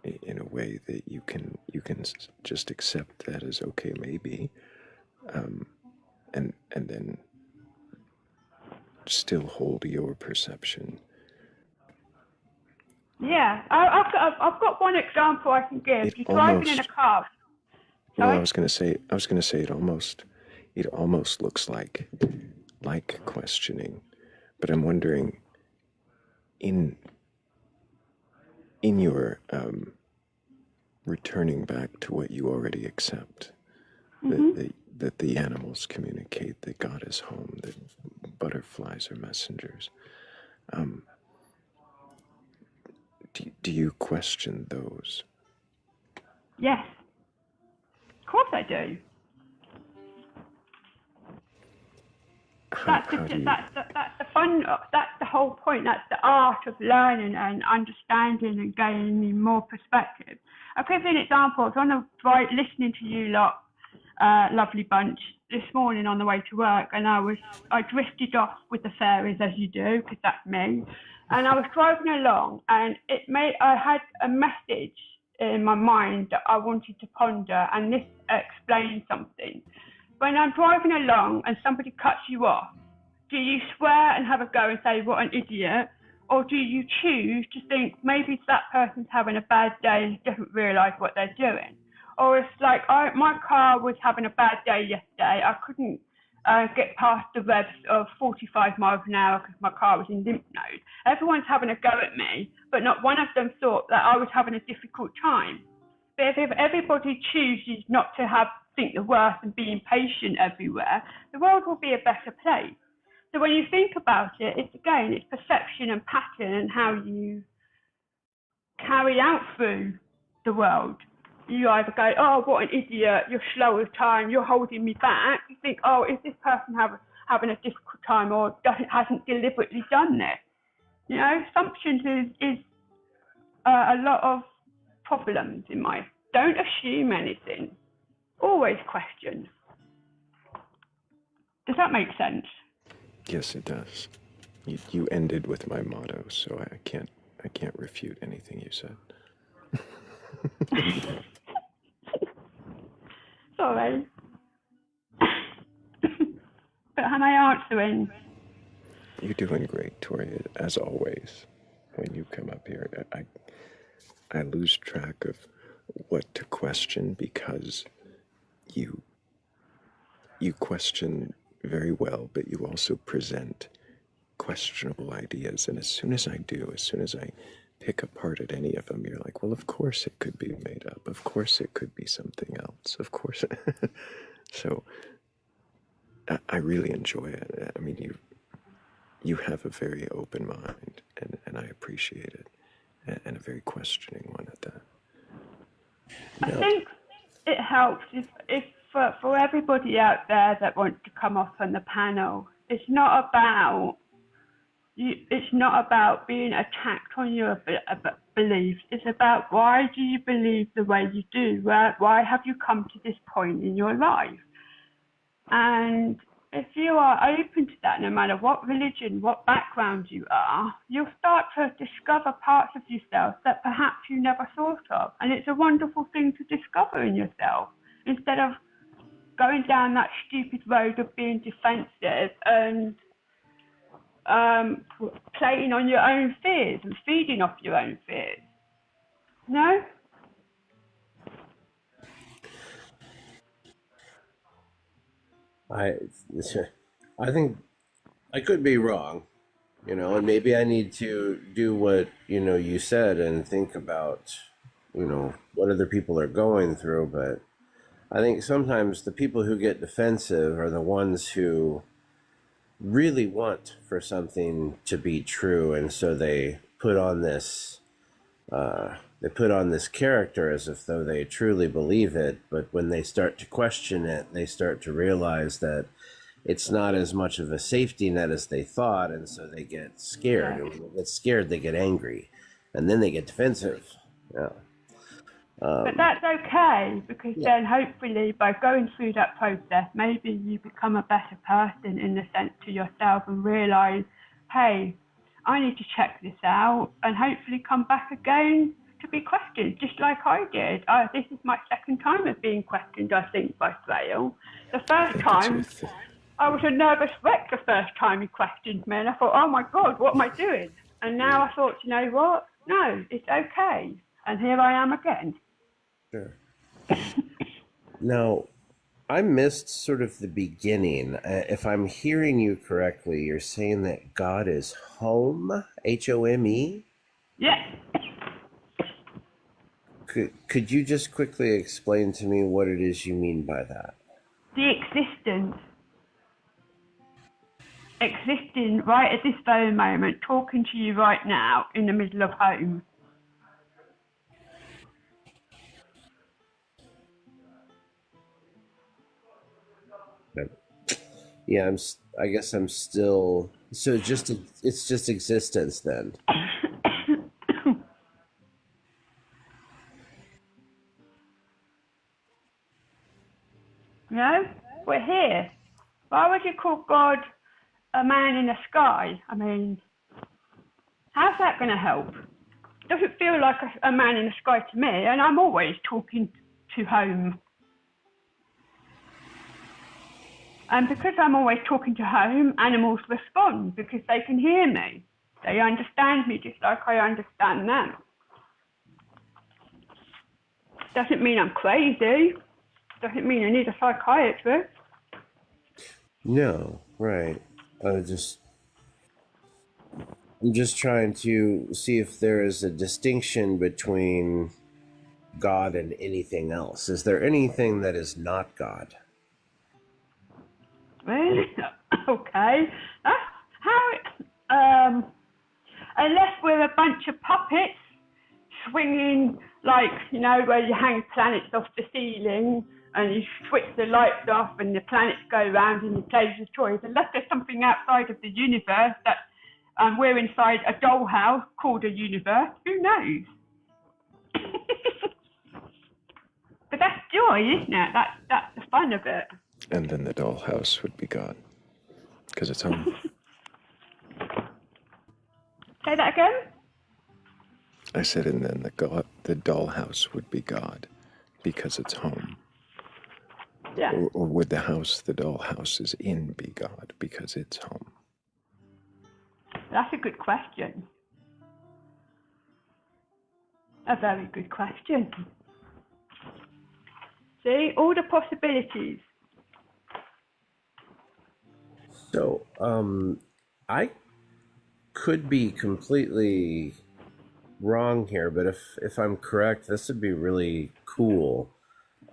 in a way that you can just accept that as okay, maybe, and then still hold your perception. Yeah, I've got one example I can give. You're driving in a car. Well, I was going to say it almost looks like questioning, but I'm wondering in your returning back to what you already accept, that that the animals communicate that God is home, that butterflies are messengers. Do you question those? Yes, of course I do. That's the fun. That's the whole point. That's the art of learning and understanding and gaining more perspective. I'll give you an example. I was on the right listening to you lot, lovely bunch, this morning on the way to work, and I drifted off with the fairies as you do, because that's me. And I was driving along, and I had a message in my mind that I wanted to ponder, and this explains something. When I'm driving along and somebody cuts you off, do you swear and have a go and say, what an idiot? Or do you choose to think maybe that person's having a bad day and doesn't realise what they're doing? Or it's like, my car was having a bad day yesterday. I couldn't get past the revs of 45 miles an hour because my car was in limp mode. Everyone's having a go at me, but not one of them thought that I was having a difficult time. But if everybody chooses not to think the worst and be impatient everywhere, the world will be a better place. So when you think about it, it's perception and pattern and how you carry out through the world. You either go, oh, what an idiot, you're slow as time, you're holding me back. You think, oh, is this person having a difficult time or hasn't deliberately done this? You know, assumptions is a lot of problems in my. Don't assume anything. Always question. Does that make sense? Yes, it does. You ended with my motto, so I can't refute anything you said. Sorry. But am I answering? You're doing great, Tori, as always. When you come up here, I lose track of what to question because you question very well, but you also present questionable ideas. And as soon as I pick apart at any of them, you're like, well, of course it could be made up. Of course it could be something else. Of course. So I really enjoy it. I mean, you have a very open mind, and I appreciate it, and a very questioning one at that. I think it helps if for everybody out there that wants to come off on the panel, it's not about being attacked on your beliefs. It's about why do you believe the way you do? Why have you come to this point in your life? And if you are open to that, no matter what religion, what background you are, you'll start to discover parts of yourself that perhaps you never thought of. And it's a wonderful thing to discover in yourself, instead of going down that stupid road of being defensive and playing on your own fears and feeding off your own fears. No? I think I could be wrong, and maybe I need to do what, you said and think about, what other people are going through. But I think sometimes the people who get defensive are the ones who really want for something to be true. And so they put on this character as if though they truly believe it, but when they start to question it, they start to realize that it's not as much of a safety net as they thought, and so they get scared. And when they get scared, they get angry, and then they get defensive. Yeah. But that's okay, because then hopefully by going through that process, maybe you become a better person in the sense to yourself and realise, hey, I need to check this out, and hopefully come back again to be questioned, just like I did. This is my second time of being questioned, I think, by Thrayle. The first time, I was a nervous wreck the first time he questioned me, and I thought, oh my God, what am I doing? And now I thought, you know what? No, it's okay. And here I am again. Sure. Now, I missed sort of the beginning. If I'm hearing you correctly, you're saying that God is home, Home? Yes. Could you just quickly explain to me what it is you mean by that? the existence, existing right at this very moment, talking to you right now in the middle of home. Yeah, I guess I'm still. So it's just existence then. No, we're here. Why would you call God a man in the sky? I mean, how's that going to help? Doesn't feel like a man in the sky to me, and I'm always talking to home. And because I'm always talking to home, animals respond because they can hear me. They understand me just like I understand them. Doesn't mean I'm crazy. Doesn't mean I need a psychiatrist. No, right. I'm just trying to see if there is a distinction between God and anything else. Is there anything that is not God? Really? Okay. That's how it, unless we're a bunch of puppets swinging, like, you know, where you hang planets off the ceiling and you switch the lights off and the planets go round and you play with toys. Unless there's something outside of the universe that we're inside a dollhouse called a universe, who knows? But that's joy, isn't it? That's the fun of it. And then the dollhouse would be God, because it's home. Say that again? I said, and then the dollhouse would be God, because it's home. Yeah. Or would the house the dollhouse is in be God, because it's home? That's a good question. A very good question. See, all the possibilities. So, I could be completely wrong here, but if I'm correct, this would be really cool.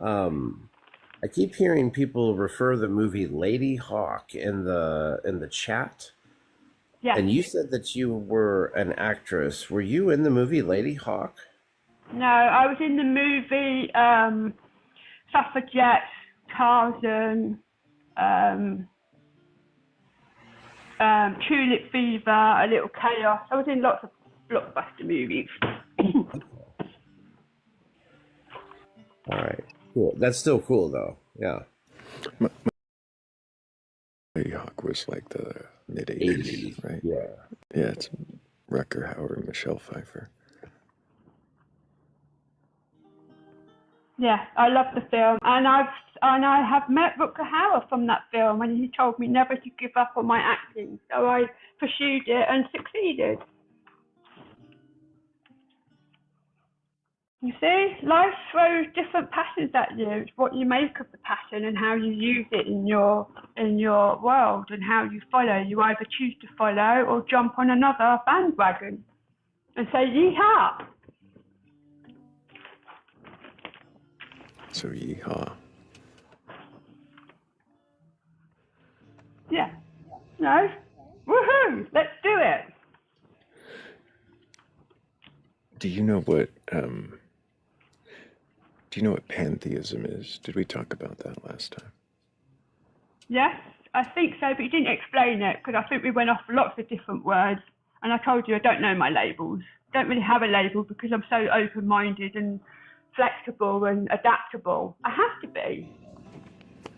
I keep hearing people refer the movie Lady Hawk in the chat. Yeah. And you said that you were an actress. Were you in the movie Lady Hawk? No, I was in the movie Suffragettes, Tarzan, Tulip Fever, A Little Chaos. I was in lots of blockbuster movies. All right, cool. That's still cool, though. Yeah. Lady Hawk was like the mid-'80s, right? Yeah. Yeah, it's Rutger Hauer and Michelle Pfeiffer. Yeah, I love the film, and I have met Rutger Hauer from that film, and he told me never to give up on my acting, so I pursued it and succeeded. You see, life throws different passions at you. It's what you make of the passion and how you use it in your world and how you follow. You either choose to follow or jump on another bandwagon and say yeehaw. So yeehaw. Yeah. No? Woohoo! Let's do it. Do you know what pantheism is? Did we talk about that last time? Yes, I think so, but you didn't explain it because I think we went off lots of different words, and I told you I don't know my labels. Don't really have a label because I'm so open-minded and flexible and adaptable. I have to be.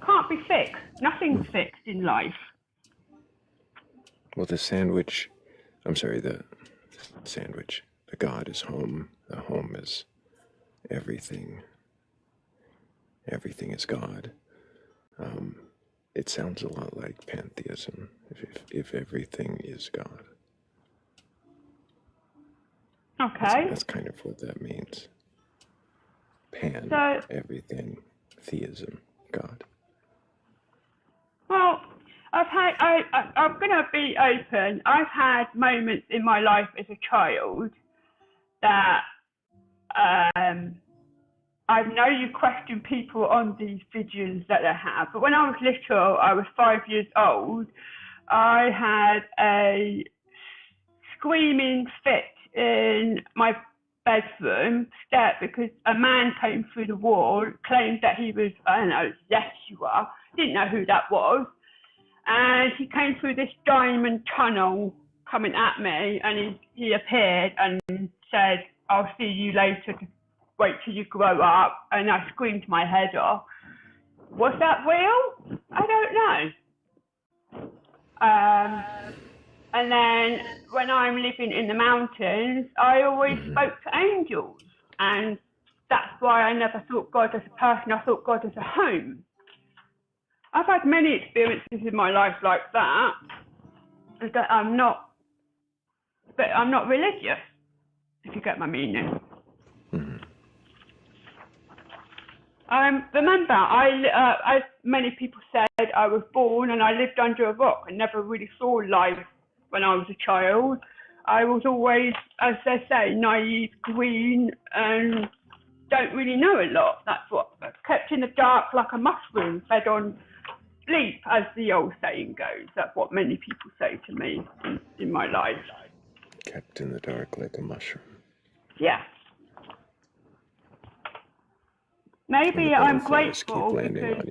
Can't be fixed. Nothing's fixed in life. Well, the God is home. The home is everything. Everything is God. It sounds a lot like pantheism, if everything is God. Okay. That's kind of what that means. Everything, theism, God. Well, I'm going to be open. I've had moments in my life as a child that I know you question people on these videos that I have, but when I was little, I was 5 years old, I had a screaming fit in my bedroom because a man came through the wall, claimed that he was, I don't know, Yeshua, didn't know who that was, and he came through this diamond tunnel coming at me, and he appeared and said, "I'll see you later, wait till you grow up," and I screamed my head off. Was that real? I don't know. And then when I'm living in the mountains, I always spoke to angels, and that's why I never thought God as a person. I thought God as a home. I've had many experiences in my life like that. That I'm not religious, if you get my meaning. Remember, as many people said, I was born and I lived under a rock and never really saw life when I was a child. I was always, as they say, naive, green, and don't really know a lot. That's what, kept in the dark like a mushroom, fed on sleep, as the old saying goes. That's what many people say to me in my life. Kept in the dark like a mushroom. Yeah. Maybe I'm grateful because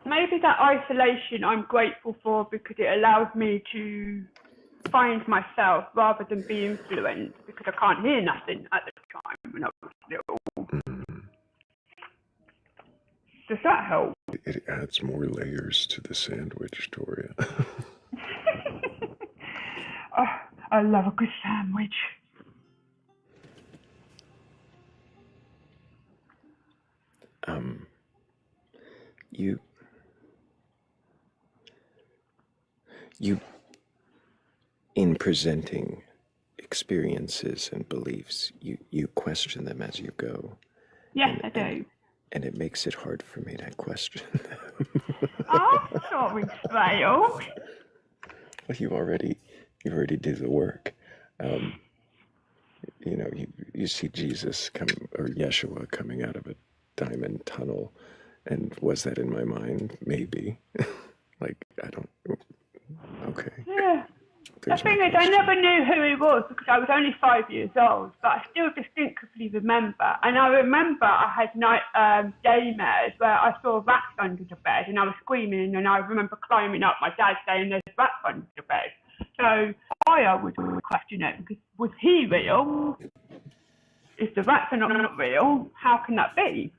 maybe that isolation I'm grateful for because it allows me to find myself rather than be influenced because I can't hear nothing at the time when I was little. Does that help? It adds more layers to the sandwich, Doria. Oh, I love a good sandwich. You, in presenting experiences and beliefs, you question them as you go. Yes, I do. And it makes it hard for me to question them. Oh, sorry, Thrayle. Well, you already did the work. You see Jesus or Yeshua coming out of a diamond tunnel, and was that in my mind? Maybe. Okay. Yeah. The thing is, I never knew who he was because I was only 5 years old, but I still distinctly remember. And I remember I had nightmares where I saw rats under the bed and I was screaming, and I remember climbing up, my dad saying there's rats under the bed. So I would question it because was he real? If the rats are not real, how can that be?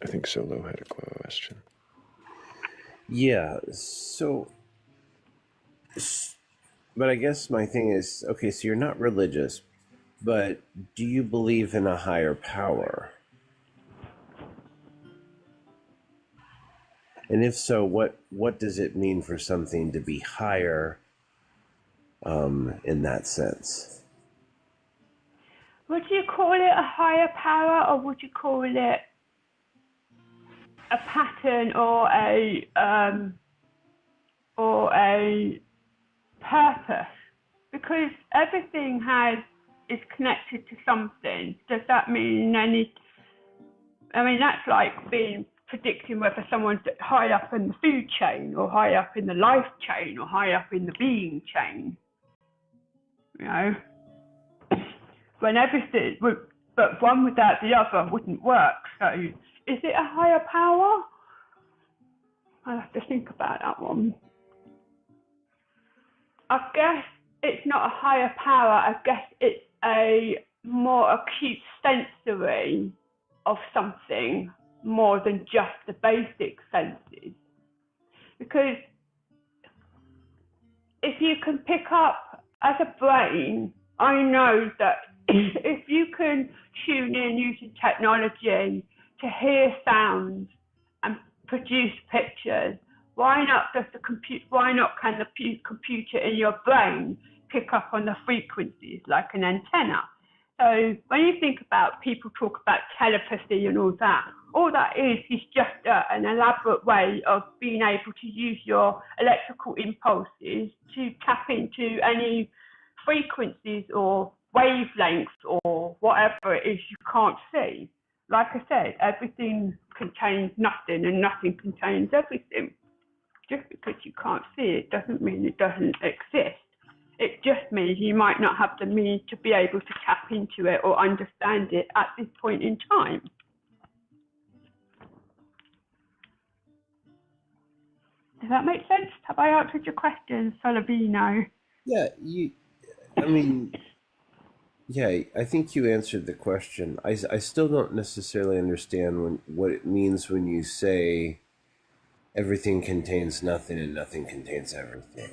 I think Solo had a question. Yeah, so... But I guess my thing is, okay, so you're not religious, but do you believe in a higher power? And if so, what does it mean for something to be higher in that sense? Would you call it a higher power, or would you call it a pattern or a purpose? Because everything is connected to something. Does that mean that's like predicting whether someone's high up in the food chain or high up in the life chain or high up in the being chain. You know? When everything but one without the other wouldn't work. So is it a higher power? I'll have to think about that one. I guess it's not a higher power. I guess it's a more acute sensory of something more than just the basic senses. Because if you can pick up as a brain, I know that if you can tune in using technology to hear sounds and produce pictures, why not can the computer in your brain pick up on the frequencies like an antenna? So when you think about people talk about telepathy and all that is just an elaborate way of being able to use your electrical impulses to tap into any frequencies or wavelengths or whatever it is you can't see. like I said, everything contains nothing and nothing contains everything. Just because you can't see it doesn't mean it doesn't exist. It just means you might not have the means to be able to tap into it or understand it at this point in time. Does that make sense? Have I answered your question, Solovino? Yeah, I mean, yeah, I think you answered the question. I still don't necessarily understand what it means when you say everything contains nothing and nothing contains everything.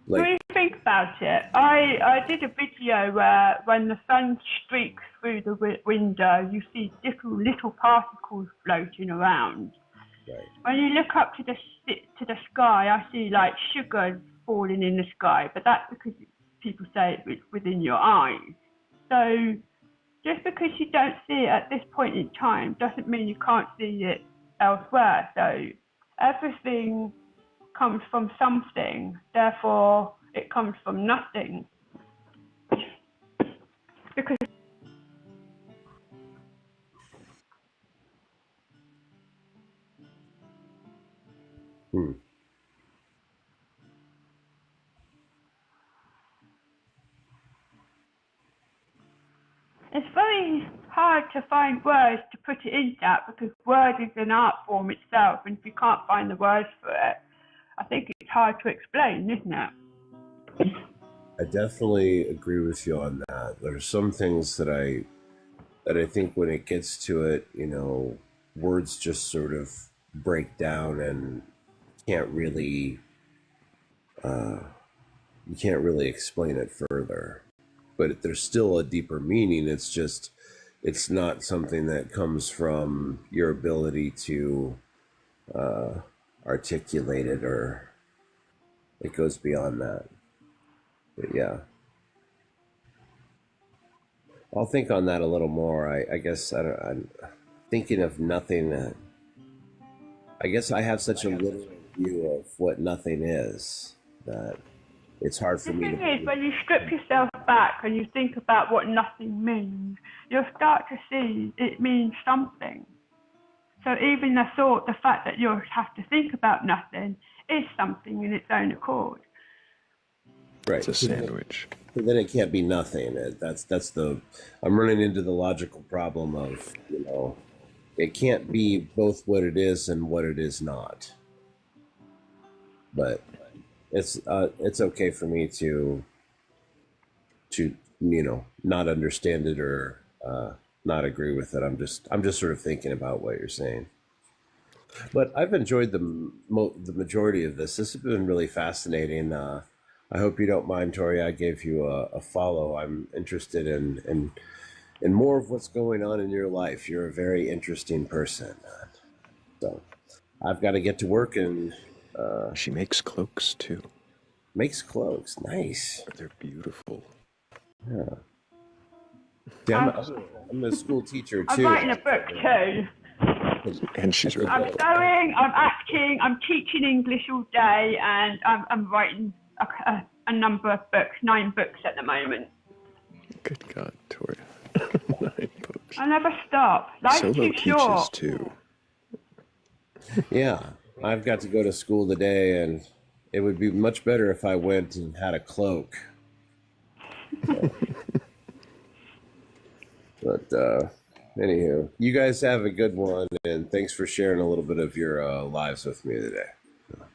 When you think about it, I did a video where when the sun streaks through the window, you see little particles floating around. Right. When you look up to the sky, I see like sugar falling in the sky, but that's because people say it's within your eyes. So just because you don't see it at this point in time doesn't mean you can't see it elsewhere. So everything comes from something, therefore it comes from nothing. Because it's very hard to find words to put it into that, because word is an art form itself, and if you can't find the words for it, I think it's hard to explain, isn't it? I definitely agree with you on that. There's some things that I think when it gets to it, words just sort of break down and can't really you can't really explain it further. But there's still a deeper meaning. It's not something that comes from your ability to articulate it, or it goes beyond that. But yeah, I'll think on that a little more. I guess I'm thinking of nothing. I guess I have such a literal view of what nothing is that it's hard for me to. The thing is, when you strip yourself back and you think about what nothing means, you'll start to see it means something. So even the fact that you have to think about nothing is something in its own accord. Right. It's a sandwich. So then it can't be nothing. I'm running into the logical problem of, it can't be both what it is and what it is not. But it's okay for me to not understand it or not agree with it. I'm just sort of thinking about what you're saying. But I've enjoyed the majority of this. This has been really fascinating. I hope you don't mind, Tori. I gave you a follow. I'm interested in more of what's going on in your life. You're a very interesting person. So I've got to get to work, and she makes cloaks too. Makes cloaks. Nice. They're beautiful. Yeah. I'm a school teacher too. I'm writing a book too. And she's really I'm sewing, I'm acting, I'm teaching English all day, and I'm writing a number of books, 9 books at the moment. Good God, Tori. 9 books. I never stop. Life's Solo too teaches short. too. Yeah, I've got to go to school today, and it would be much better if I went and had a cloak. But anywho, you guys have a good one, and thanks for sharing a little bit of your lives with me today.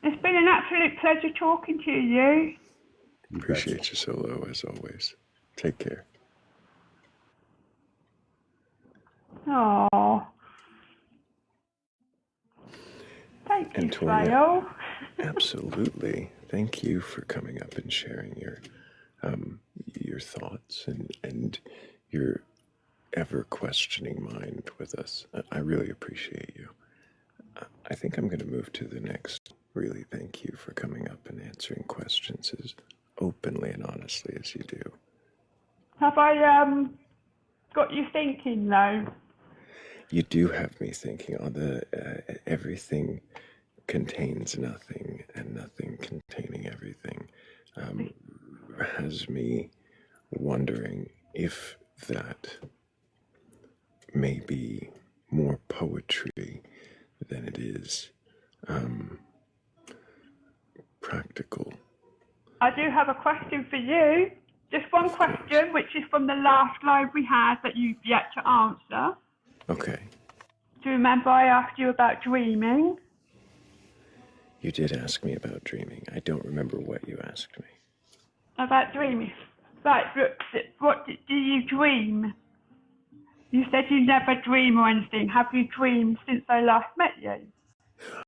It's been an absolute pleasure talking to you. Appreciate you, Solo, as always. Take care. Oh, thank you, Thrayle. Absolutely. Thank you for coming up and sharing your thoughts and your ever questioning mind with us. I really appreciate you. I think I'm going to move to the next. Really, thank you for coming up and answering questions as openly and honestly as you do. Have I got you thinking though? You do have me thinking on the everything contains nothing and nothing containing everything. Has me wondering if that may be more poetry than it is practical. I do have a question for you. Just one question, which is from the last live we had that you've yet to answer. Okay. Do you remember I asked you about dreaming? You did ask me about dreaming. I don't remember what you asked me. About dreaming. Right, what do you dream? You said you never dream or anything. Have you dreamed since I last met you?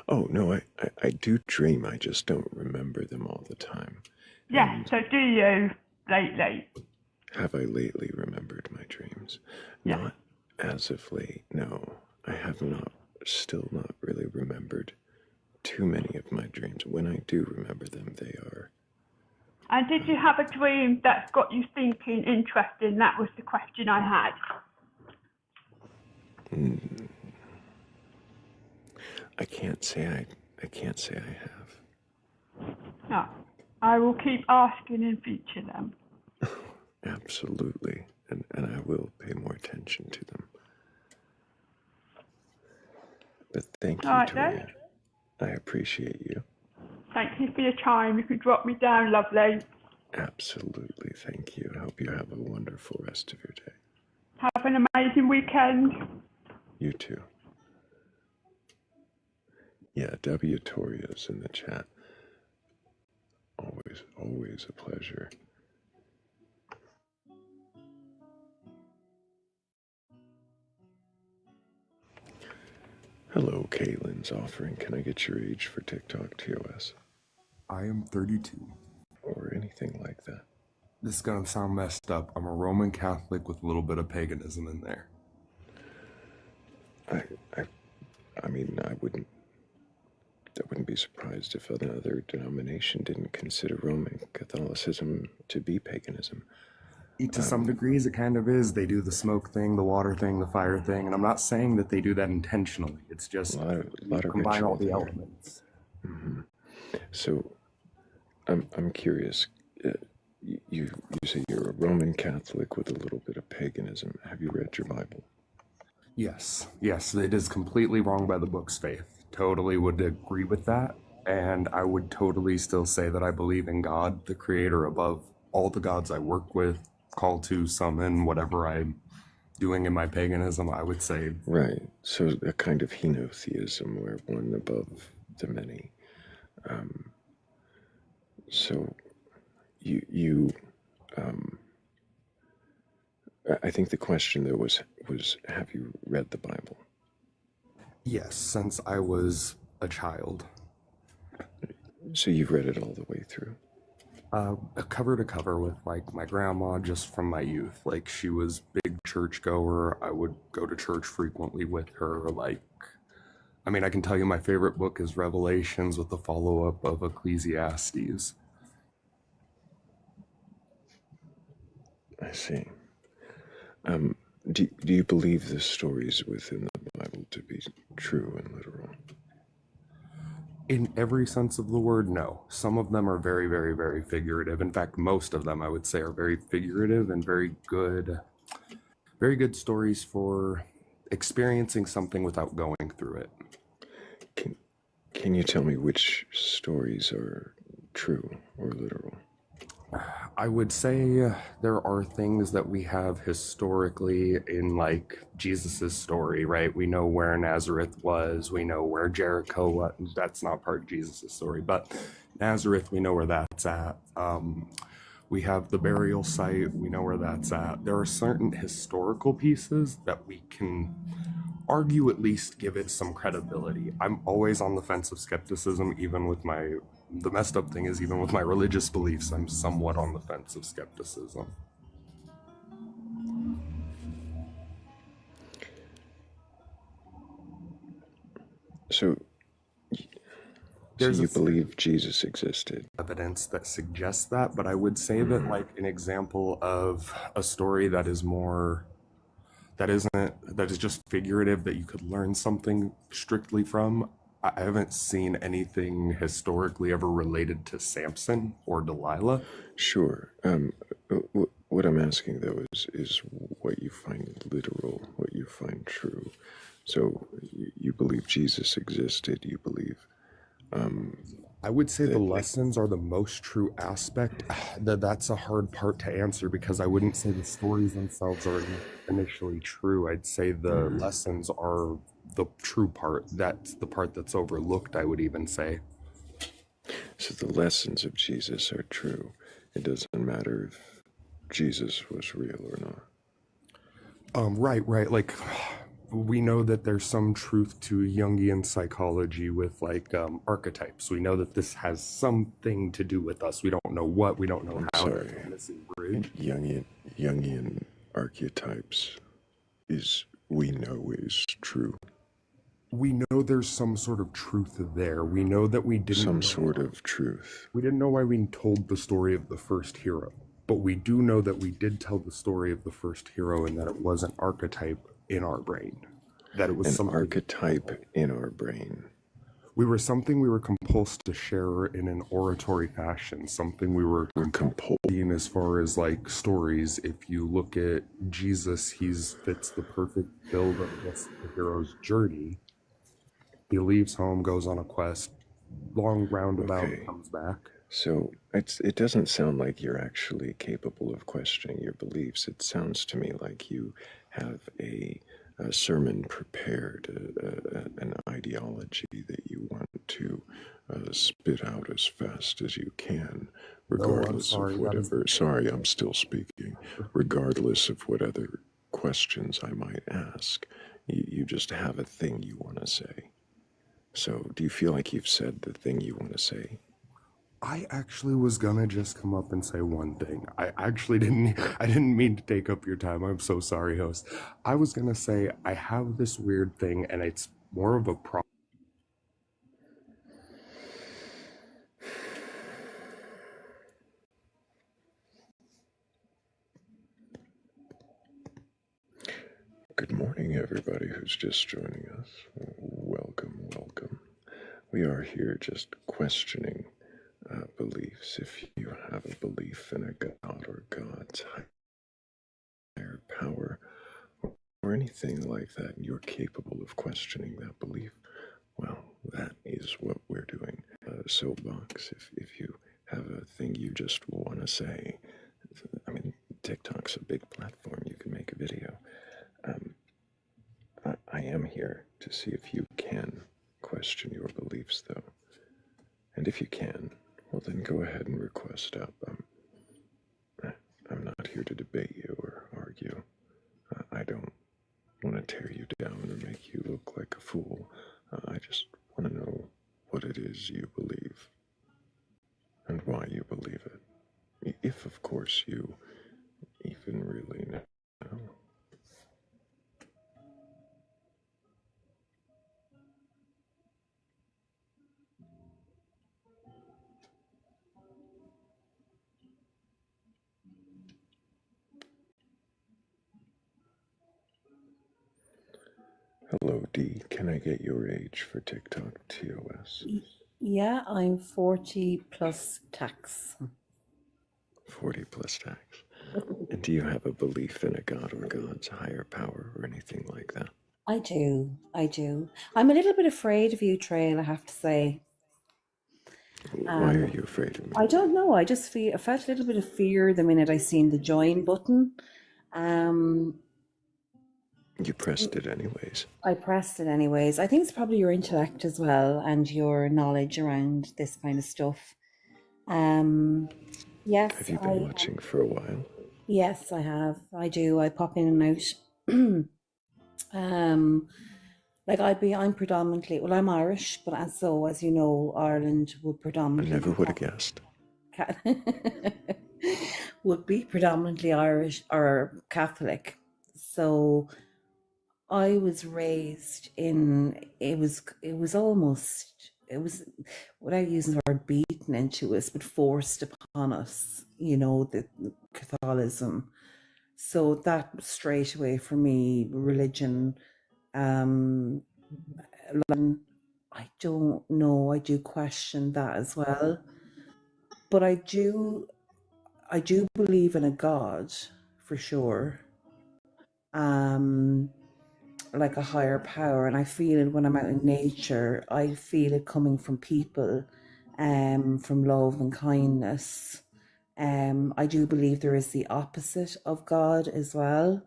Oh, no, I do dream. I just don't remember them all the time. Yes, And so do you lately? have I lately remembered my dreams? Yeah. Not as of late, no. I have not, still not really remembered too many of my dreams. When I do remember them, they are... And did you have a dream that's got you thinking interesting? That was the question I had. I can't say I have. No. I will keep asking in future then. Absolutely. And I will pay more attention to them. But thank you, All right, Toria. then. I appreciate you. Thank you for your time. You can drop me down, lovely. Absolutely, thank you. I hope you have a wonderful rest of your day. Have an amazing weekend. You too. Yeah, W. Toria's in the chat. Always a pleasure. Hello, Caitlin's offering. Can I get your age for TikTok TOS? I am 32. Or anything like that. This is gonna sound messed up. I'm a Roman Catholic with a little bit of paganism in there. I mean, I wouldn't be surprised if another denomination didn't consider Roman Catholicism to be paganism. To some degrees, it kind of is. They do the smoke thing, the water thing, the fire thing, and I'm not saying that they do that intentionally. It's just a lot of combine all the ritual elements. Mm-hmm. So, I'm curious. You say you're a Roman Catholic with a little bit of paganism. Have you read your Bible? Yes, it is completely wrong by the book's faith. Totally would agree with that, and I would totally still say that I believe in God, the creator above all the gods I work with, call to, summon, whatever I'm doing in my paganism, I would say. Right, so a kind of henotheism where one above the many. So you I think the question there was have you read the Bible? Yes, since I was a child. So you've read it all the way through? Cover to cover with like my grandma just from my youth. Like she was big churchgoer. I would go to church frequently with her. Like, I mean, I can tell you my favorite book is Revelations with the follow-up of Ecclesiastes. I see. Do you believe the stories within the Bible to be true and literal? In every sense of the word, no. Some of them are very, very, very figurative. In fact, most of them, I would say, are very figurative and very good stories for experiencing something without going through it. Can you tell me which stories are true or literal? I would say there are things that we have historically in like Jesus's story, right? We know where Nazareth was, we know where Jericho was. That's not part of Jesus's story, but Nazareth, we know where that's at. We have the burial site, we know where that's at. There are certain historical pieces that we can argue at least give it some credibility. I'm always on the fence of skepticism, even with the messed up thing is even with my religious beliefs, I'm somewhat on the fence of skepticism. So you believe Jesus existed? Evidence that suggests that, but I would say that like an example of a story that is just figurative, that you could learn something strictly from. I haven't seen anything historically ever related to Samson or Delilah. Sure. What I'm asking though is what you find literal, what you find true. So you believe Jesus existed. You believe I would say the that lessons are the most true aspect. That's a hard part to answer because I wouldn't say the stories themselves are initially true. I'd say the lessons are the true part. That's the part that's overlooked, I would even say. so the lessons of Jesus are true. It doesn't matter if Jesus was real or not. Right. Like, we know that there's some truth to Jungian psychology with like archetypes. We know that this has something to do with us. We don't know what. We don't know I'm how. sorry. Jungian archetypes we know is true. We know there's some sort of truth there. We know that we didn't Some know, sort of truth. we didn't know why we told the story of the first hero, but we do know that we did tell the story of the first hero and that it was an archetype in our brain. That it was An something archetype in our brain. we were something we were compulsed to share in an oratory fashion, something we were compulsed in as far as like stories. If you look at Jesus, fits the perfect build of the hero's journey. He leaves home, goes on a quest, long roundabout, Okay. comes back. So it doesn't sound like you're actually capable of questioning your beliefs. It sounds to me like you have a sermon prepared, an ideology that you want to spit out as fast as you can, regardless of whatever. Sorry, I'm still speaking. Regardless of what other questions I might ask, you just have a thing you want to say. So do you feel like you've said the thing you want to say? I actually was gonna just come up and say one thing. I didn't mean to take up your time. I'm so sorry, host. I was gonna say I have this weird thing and it's more of a problem. Good morning, everybody who's just joining us. Welcome. We are here just questioning beliefs. If you have a belief in a God or God's higher power or anything like that, and you're capable of questioning that belief, well, that is what we're doing. Soapbox, if you have a thing you just want to say, I mean, TikTok's a big platform. You can make a video. I am here to see if you can question your beliefs, though. And if you can, well, then go ahead and request up. I'm not here to debate you or argue. I don't want to tear you down or make you look like a fool. I just want to know what it is you believe and why you believe it. If, of course, you even really know. Hello, D. Can I get your age for TikTok TOS? Yeah, I'm 40 plus tax. 40 plus tax. And do you have a belief in a God or God's higher power or anything like that? I do. I'm a little bit afraid of you, Thrayle, I have to say. Why are you afraid of me? I don't know. I felt a little bit of fear the minute I seen the join button. You pressed it anyways. I pressed it anyways. I think it's probably your intellect as well and your knowledge around this kind of stuff. Yes. Have you been watching for a while? Yes, I have. I do. I pop in and out. Like I'm predominantly, well, I'm Irish, but as you know, Ireland would predominantly. I never would have guessed. Would be predominantly Irish or Catholic. So I was raised in, it was without using the word beaten into us, but forced upon us, the Catholicism. So that straight away for me, religion, I don't know, I do question that as well. But I do believe in a God, for sure. like a higher power, and I feel it when I'm out in nature. I feel it coming from people, from love and kindness. I do believe there is the opposite of God as well.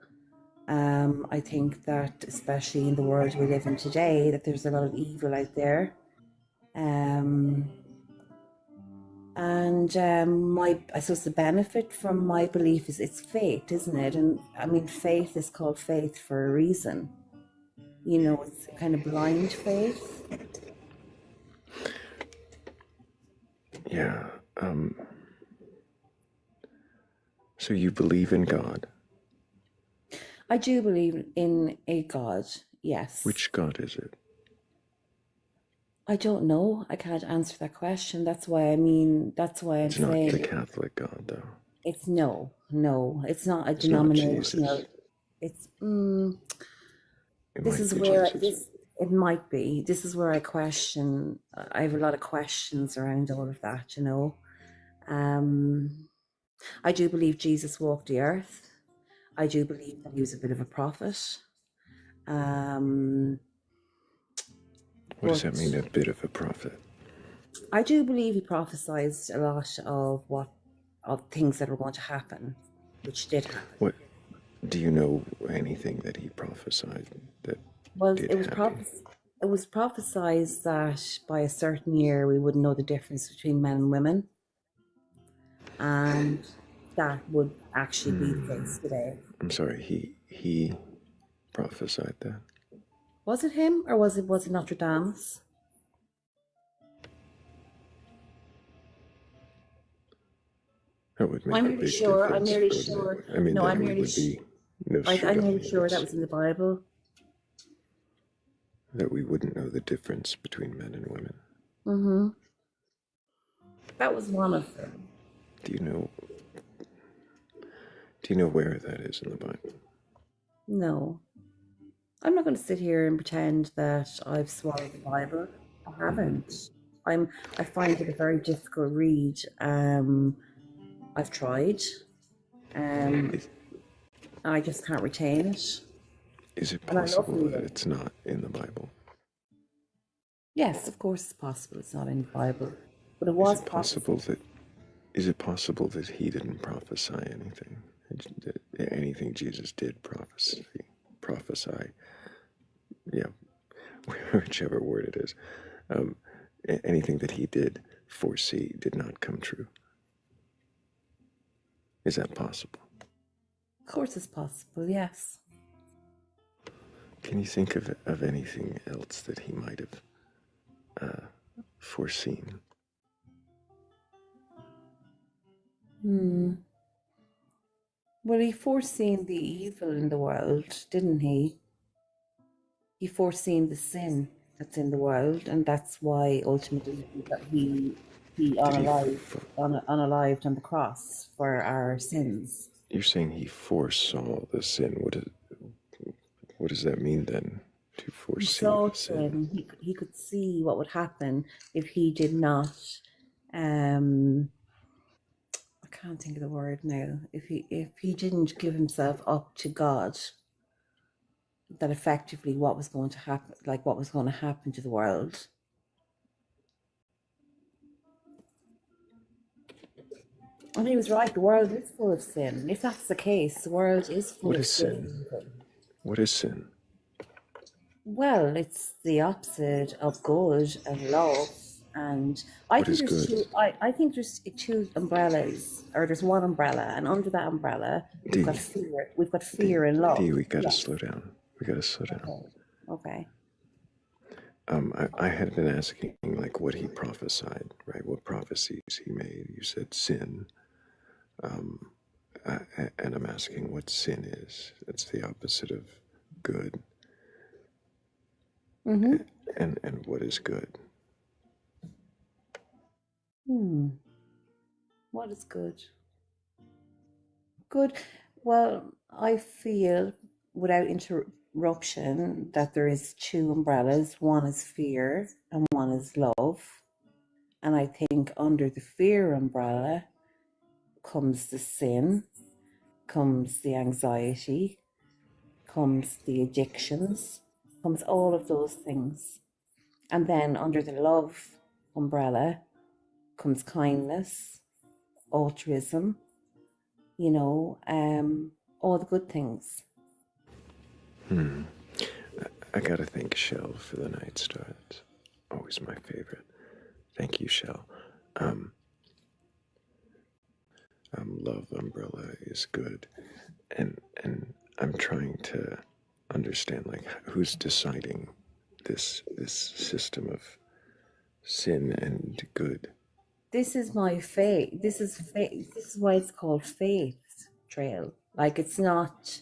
I think that especially in the world we live in today, that there's a lot of evil out there. I suppose the benefit from my belief is it's faith, isn't it? And I mean, faith is called faith for a reason. You know, it's kind of blind faith. Yeah. So you believe in God? I do believe in a God, yes. Which God is it? I don't know. I can't answer that question. That's why I'm saying It's not the Catholic God, though. it's no. It's not a It's not denominational. Jesus. It's It this might is be where Jesus. it might be. This is where I question. I have a lot of questions around all of that. You know, I do believe Jesus walked the earth. I do believe that he was a bit of a prophet. What does that mean, a bit of a prophet? I do believe he prophesied a lot of things that were going to happen, which did happen. What do you know anything that he prophesied that did happen? It was prophesied that by a certain year we would know the difference between men and women, and that would actually be the case today. I'm sorry, he prophesied that. Was it him, or was it Nostradamus? That would make I'm a nearly big sure. difference. I'm nearly wouldn't sure. it? I mean, No, then I'm we nearly. would be I'm nearly sure that Nostradamus. was in the Bible. That we wouldn't know the difference between men and women. Mm-hmm. That was one of them. Do you know where that is in the Bible? No. I'm not going to sit here and pretend that I've swallowed the Bible. I haven't. I find it a very difficult read. I've tried. I just can't retain it. Is it possible that it's not in the Bible? Yes, of course it's possible it's not in the Bible. But it was possible is it possible that he didn't prophesy anything? Anything Jesus did prophesy? Yeah, whichever word it is. Anything that he did foresee did not come true. Is that possible? Of course it's possible, yes. Can you think of anything else that he might have foreseen? Well, he foreseen the evil in the world, didn't he? He foreseen the sin that's in the world, and that's why ultimately he unalived on the cross for our sins. You're saying he foresaw the sin. What does that mean then? To foresee He saw the sin. He could see what would happen if he did not. I can't think of the word now. If he didn't give himself up to God, that effectively what was going to happen, like what was going to happen to the world. And he was right. The world is full of sin. If that's the case, the world is full of sin. What is sin? Well, it's the opposite of good and love. And I think there's two umbrellas, or there's one umbrella, and under that umbrella we've got fear. We've got fear and love. We gotta slow down. Okay. I had been asking like what he prophesied, right? What prophecies he made. You said sin. And I'm asking what sin is. It's the opposite of good. Mm-hmm. And what is good? What is good? Good. Well, I feel without interruption that there is two umbrellas. One is fear and one is love. And I think under the fear umbrella comes the sin, comes the anxiety, comes the addictions, comes all of those things. And then under the love umbrella comes kindness, altruism, you know, all the good things. I gotta thank Shell for the Night Star. It's always my favorite. Thank you, Shell. Love umbrella is good, and I'm trying to understand, like, who's deciding this system of sin and good. This is my faith. This is faith. This is why it's called faith, Thrayle. Like, it's not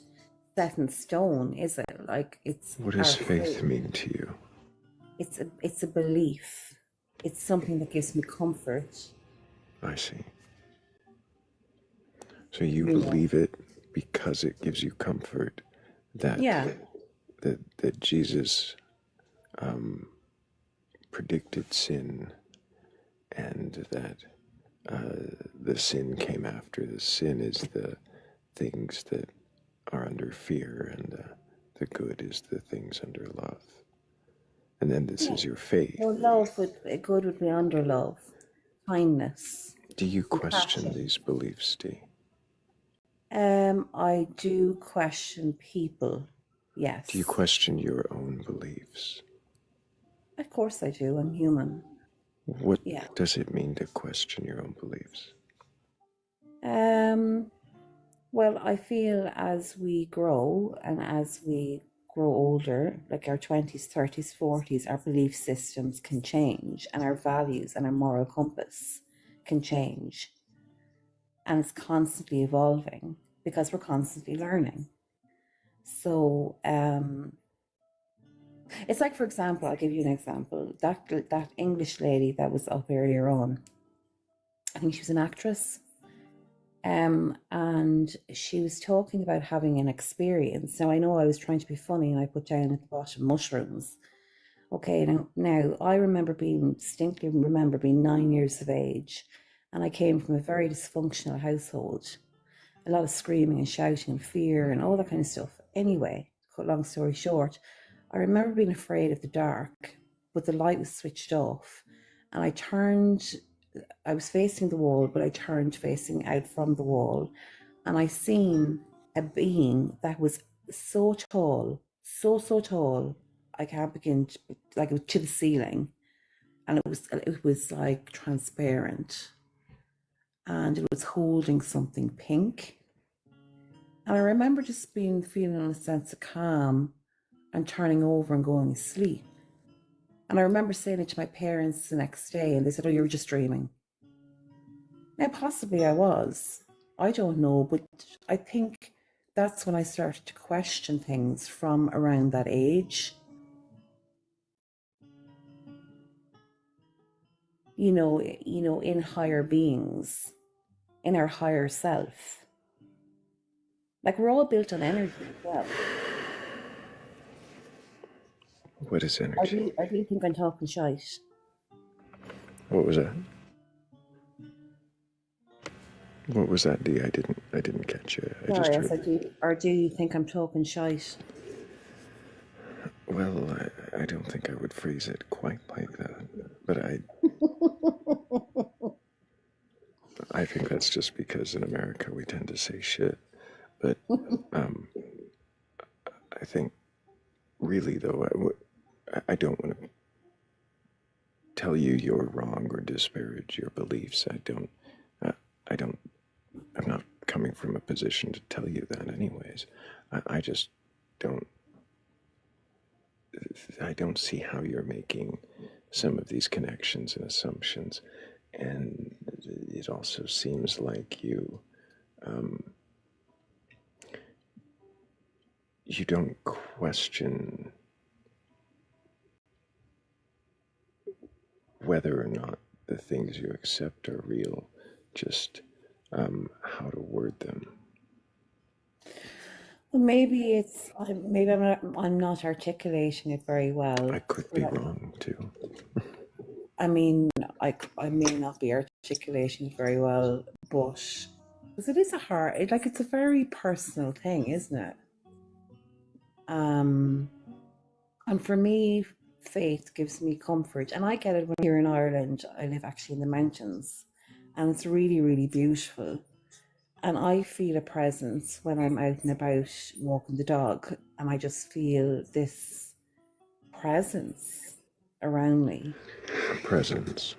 set in stone, is it? Like, it's What does our faith mean to you? It's a belief. It's something that gives me comfort. I see. So you You know. believe it because it gives you comfort that Yeah. that Jesus predicted sin, and that the sin came after. The sin is the things that are under fear, and the good is the things under love. And then this is your faith. Well, good would be under love, kindness. Do you question compassion. these beliefs, Dee? I do question people. Yes. Do you question your own beliefs? Of course I do. I'm human. What Yeah. does it mean to question your own beliefs? Well, I feel as we grow and as we grow older, like our 20s, 30s, 40s, our belief systems can change, and our values and our moral compass can change. And it's constantly evolving because we're constantly learning. So it's like, for example, I'll give you an example. That English lady that was up earlier on, I think she was an actress. And she was talking about having an experience. Now, I know I was trying to be funny and I put down at the bottom mushrooms. Okay, now I distinctly remember being 9 years of age, and I came from a very dysfunctional household. A lot of screaming and shouting and fear and all that kind of stuff. Anyway, cut long story short, I remember being afraid of the dark, but the light was switched off, and I was facing the wall, but I turned facing out from the wall, and I seen a being that was so tall, so tall, I can't begin to, like, it was to the ceiling, and it was like transparent, and it was holding something pink. And I remember just feeling a sense of calm and turning over and going to sleep. And I remember saying it to my parents the next day, and they said, "Oh, you were just dreaming." Now, possibly I was. I don't know, but I think that's when I started to question things from around that age. You know, in higher beings, in our higher self. Like, we're all built on energy as well. What is energy? I do think I'm talking shite. What was that? What was that, Dee? I didn't catch you. Sorry, I said, do you think I'm talking shite? Well, I don't think I would phrase it quite like that, but I think that's just because in America we tend to say shit. But I think, really though, I don't want to tell you you're wrong or disparage your beliefs. I'm not coming from a position to tell you that anyways. I just don't see how you're making some of these connections and assumptions. And it also seems like you don't question whether or not the things you accept are real, just how to word them. Well, maybe I'm not articulating it very well. I could be wrong too. I mean, I may not be articulating it very well, but because it's a very personal thing, isn't it? And for me, faith gives me comfort. And I get it when I'm here in Ireland. I live actually in the mountains, and it's really, really beautiful. And I feel a presence when I'm out and about walking the dog, and I just feel this presence around me. Presence.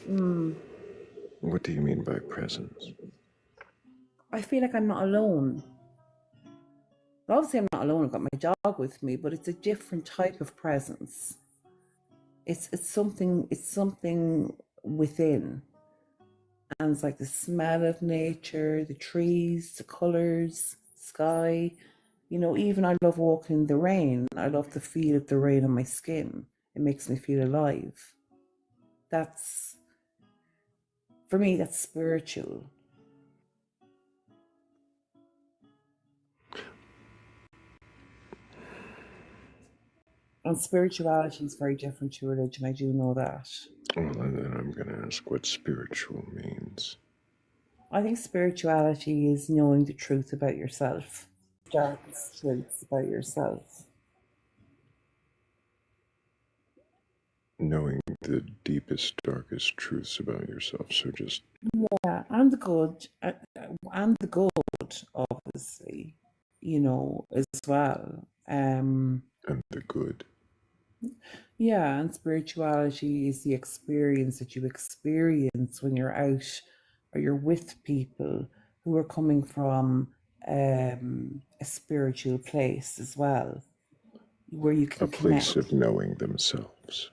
Mm. What do you mean by presence? I feel like I'm not alone. Obviously, I'm not alone. I've got my dog with me, but it's a different type of presence. It's something within, and it's like the smell of nature, the trees, the colors, sky. You know, even I love walking in the rain. I love the feel of the rain on my skin. It makes me feel alive. That's, for me, that's spiritual. And spirituality is very different to religion. I do know that. Well, and then I'm going to ask what spiritual means. I think spirituality is knowing the truth about yourself, darkest truths about yourself. Knowing the deepest, darkest truths about yourself. So just And the good, obviously, you know, as well. and the good. Yeah, and spirituality is the experience that you experience when you're out or you're with people who are coming from a spiritual place as well, where you can A place connect. of knowing themselves.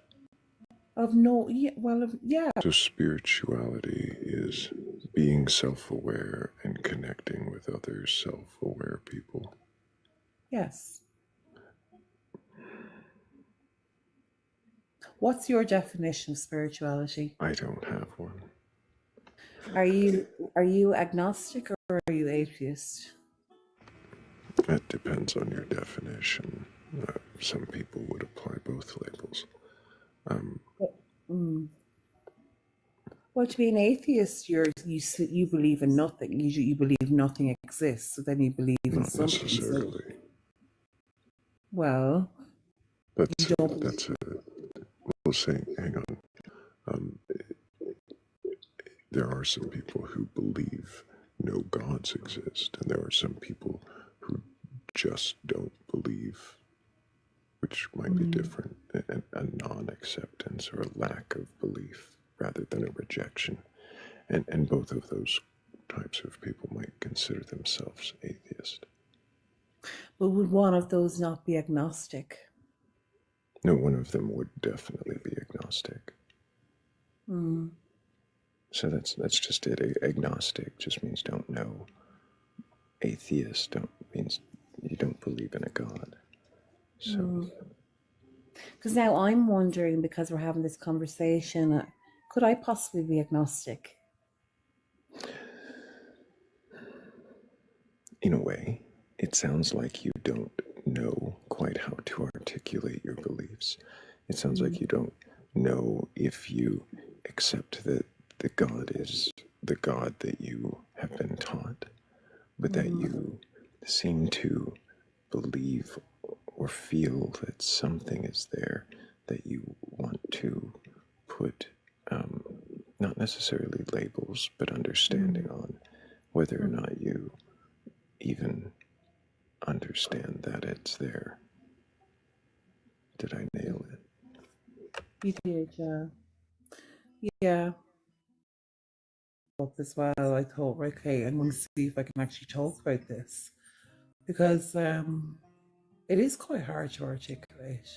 Yeah. So spirituality is being self-aware and connecting with other self-aware people. Yes. What's your definition of spirituality? I don't have one. Are you agnostic or are you atheist? That depends on your definition. Some people would apply both labels. Well, to be an atheist, you believe in nothing. You believe nothing exists, so then you believe in Not something. necessarily. Well, We'll say, hang on. There are some people who believe no gods exist, and there are some people who just don't believe, which might be different, a non-acceptance or a lack of belief rather than a rejection. And both of those types of people might consider themselves atheist. But would one of those not be agnostic? No, one of them would definitely be agnostic. So that's just it. Agnostic just means don't know. Atheist means you don't believe in a god. So Because now I'm wondering, because we're having this conversation, could I possibly be agnostic? in a way, it sounds like you don't know quite how to articulate your beliefs. It sounds like you don't know if you accept that the God is the God that you have been taught, but that you seem to believe or feel that something is there that you want to put, not necessarily labels, but understanding on, whether or not you even understand that it's there. Did I nail it? You did, yeah. Yeah. As well, I thought, okay, I'm going to see if I can actually talk about this, because it is quite hard to articulate.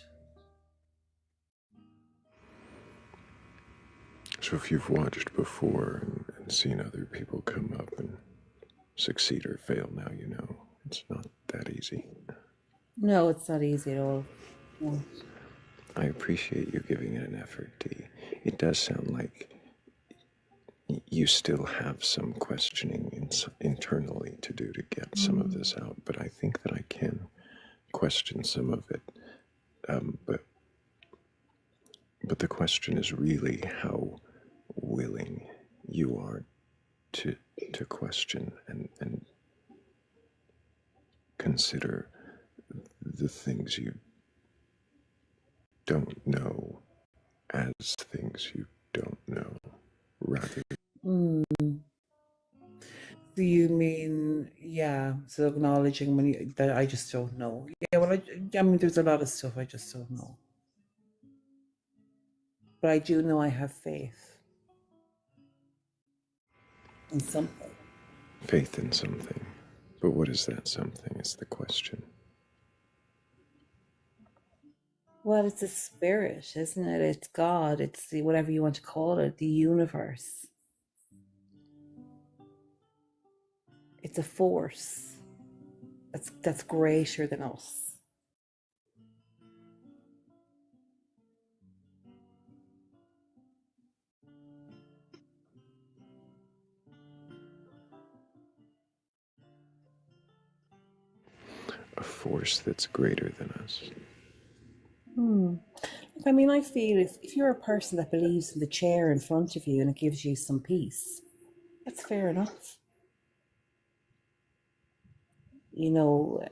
So if you've watched before and seen other people come up and succeed or fail, now you know it's not that easy. No, it's not easy at all. No. I appreciate you giving it an effort, Dee. It does sound like you still have some questioning internally to do to get some of this out, but I think that I can question some of it. But the question is really how willing you are to question and consider the things you don't know as things you don't know, rather. Hmm. Do you mean, yeah, so acknowledging when you, that I just don't know? Yeah, well, I mean, there's a lot of stuff I just don't know. But I do know I have faith in something. Faith in something. But what is that something is the question. Well, it's a spirit, isn't it? It's God. It's the, whatever you want to call it, the universe. It's a force that's greater than us. A force that's greater than us. Look, I mean, I feel if you're a person that believes in the chair in front of you and it gives you some peace, that's fair enough. You know,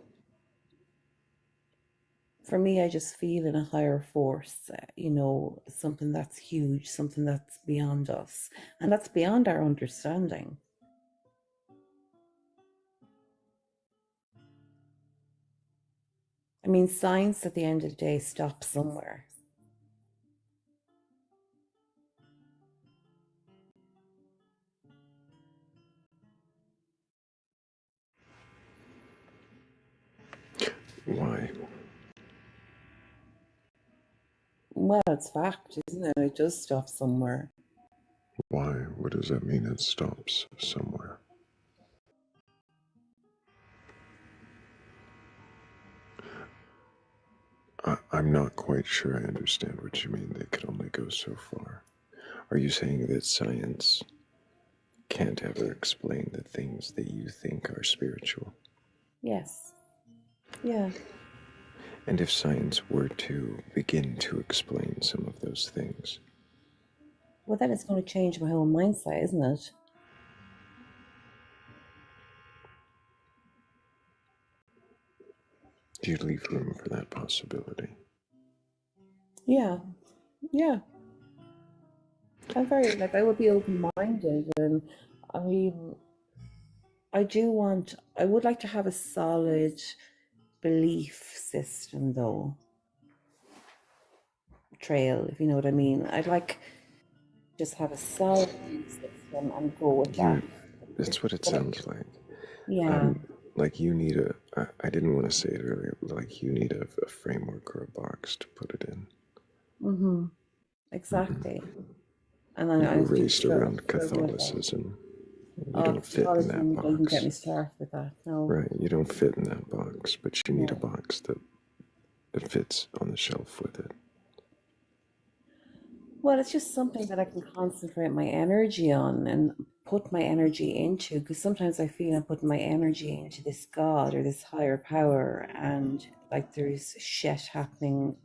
for me, I just feel in a higher force, you know, something that's huge, something that's beyond us, and that's beyond our understanding. I mean, science at the end of the day stops somewhere. Why? Well, it's fact, isn't it? It does stop somewhere. Why? What does that mean? It stops somewhere. I'm not quite sure I understand what you mean. They can only go so far. Are you saying that science can't ever explain the things that you think are spiritual? Yes. Yeah. And if science were to begin to explain some of those things, Well, then it's going to change my whole mindset, isn't it? do you leave room for that possibility? Yeah. Yeah. I'm very, like, I would be open-minded, and I mean, I would like to have a solid belief system, though. Thrayle, if you know what I mean. I'd like just have a solid belief system and go with that. That's what it sounds like. Yeah. Like you need I didn't want to say it earlier, but like you need a framework or a box to put it in. Mm-hmm. Exactly. And then You I were just raised feel around with it. Catholicism. You Oh, don't fit in that Catholicism doesn't get box. me started with that. No. Right, you don't fit in that box, but you need a No. box that fits on the shelf with it. Well, it's just something that I can concentrate my energy on and put my energy into, because sometimes I feel I'm putting my energy into this God or this higher power, and like there's shit happening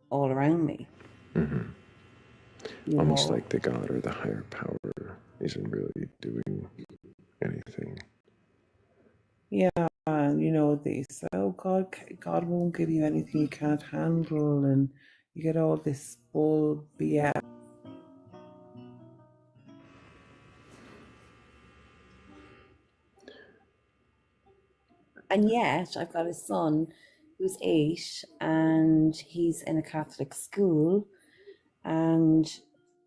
all around me. Mm-hmm. You Almost know? like the God or the higher power isn't really doing anything. Yeah, you know, they say, oh, God won't give you anything you can't handle, and you get all this bull BS. And yet, I've got a son who's 8, and he's in a Catholic school, and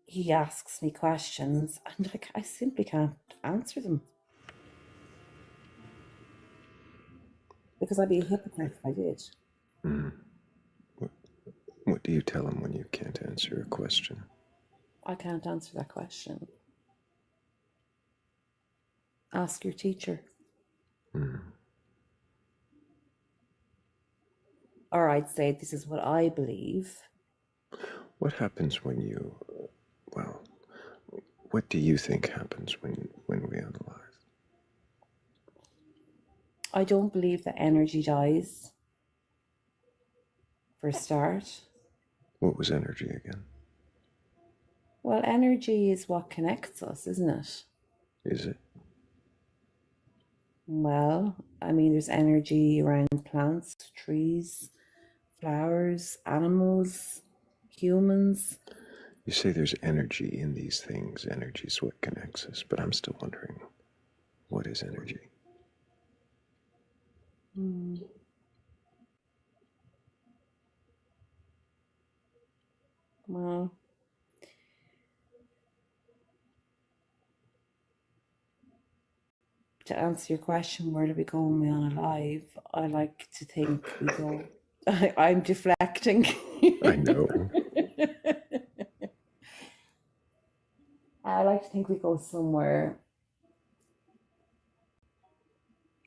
he asks me questions, and I simply can't answer them because I'd be a hypocrite if I did. Mm. What do you tell him when you can't answer a question? I can't answer that question. Ask your teacher. Mm. Or I'd say, this is what I believe. What happens when you, well, what do you think happens when we unalive? I don't believe that energy dies, for a start. What was energy again? Well, energy is what connects us, isn't it? Is it? Well, I mean, there's energy around plants, trees, flowers, animals, humans. You say there's energy in these things. Energy is what connects us, but I'm still wondering, what is energy? Hmm. Well, to answer your question, where do we go when we're unalive? I like to think we go. I'm deflecting. I know. I like to think we go somewhere.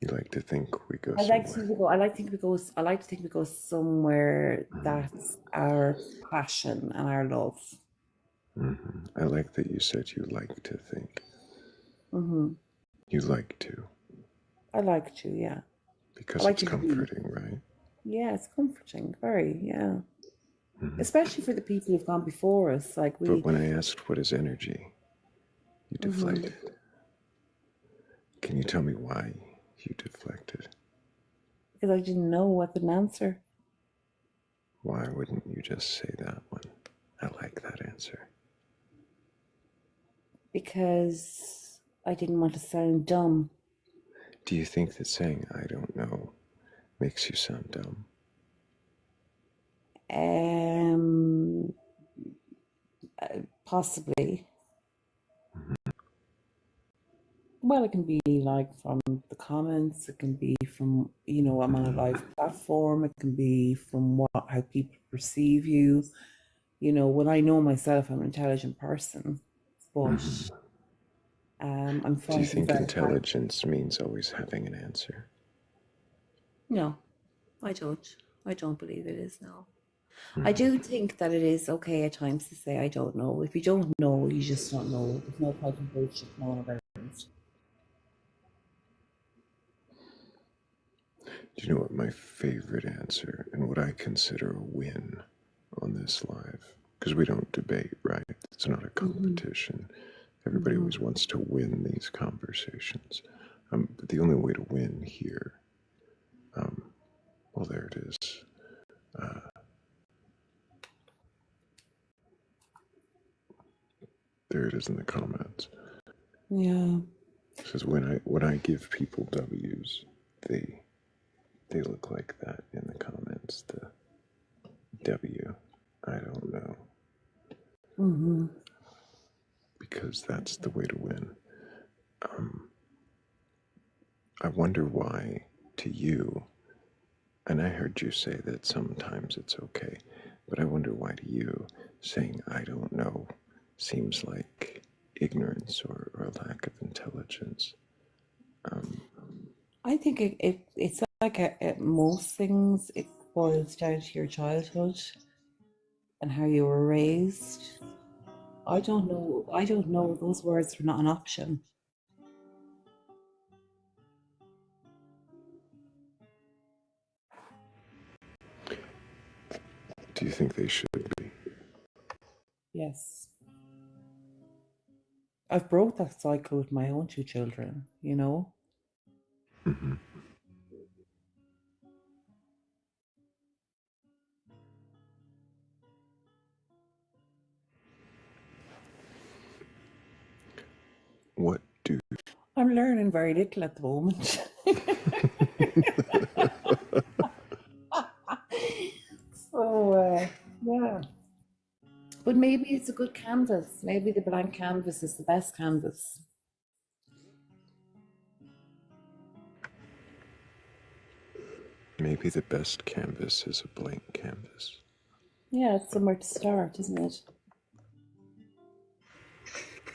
You like to think we go I like to somewhere. think we go. I like to think we go. I like to think we go somewhere that's our passion and our love. I like that you said you like to think. You like to. I like to, yeah. Because I like it's to believe. comforting, right? Yeah, it's comforting, very, yeah. Especially for the people who've gone before us, like we. But when I asked what is energy, you deflected. Can you tell me why you deflected? Because I didn't know what the answer. Why wouldn't you just say that one? I like that answer. Because I didn't want to sound dumb. Do you think that saying I don't know makes you sound dumb? Possibly. Well, it can be like from the comments, it can be from, I'm on a live platform, it can be from how people perceive you. When I know myself, I'm an intelligent person, but I'm Do you finding think very intelligence means always having an answer? No, I don't. I don't believe it is, no. I do think that it is okay at times to say, I don't know. If you don't know, you just don't know. There's no point in bullshit knowing about it. Do you know what my favorite answer and what I consider a win on this live? Because we don't debate, right? It's not a competition. Everybody always wants to win these conversations. But the only way to win here, well, there it is. There it is in the comments. Yeah. It says when I give people W's, they look like that in the comments. The W, I don't know. Because that's the way to win. I wonder why to you, and I heard you say that sometimes it's okay, but I wonder why to you saying I don't know seems like ignorance or lack of intelligence. I think it's like most things, it boils down to your childhood and how you were raised. I don't know. I don't know. Those words are not an option. Do you think they should be? Yes. I've broke that cycle with my own two children, What do I'm learning very little at the moment. So, yeah. But maybe it's a good canvas. Maybe the blank canvas is the best canvas. Maybe the best canvas is a blank canvas. Yeah, it's somewhere to start, isn't it?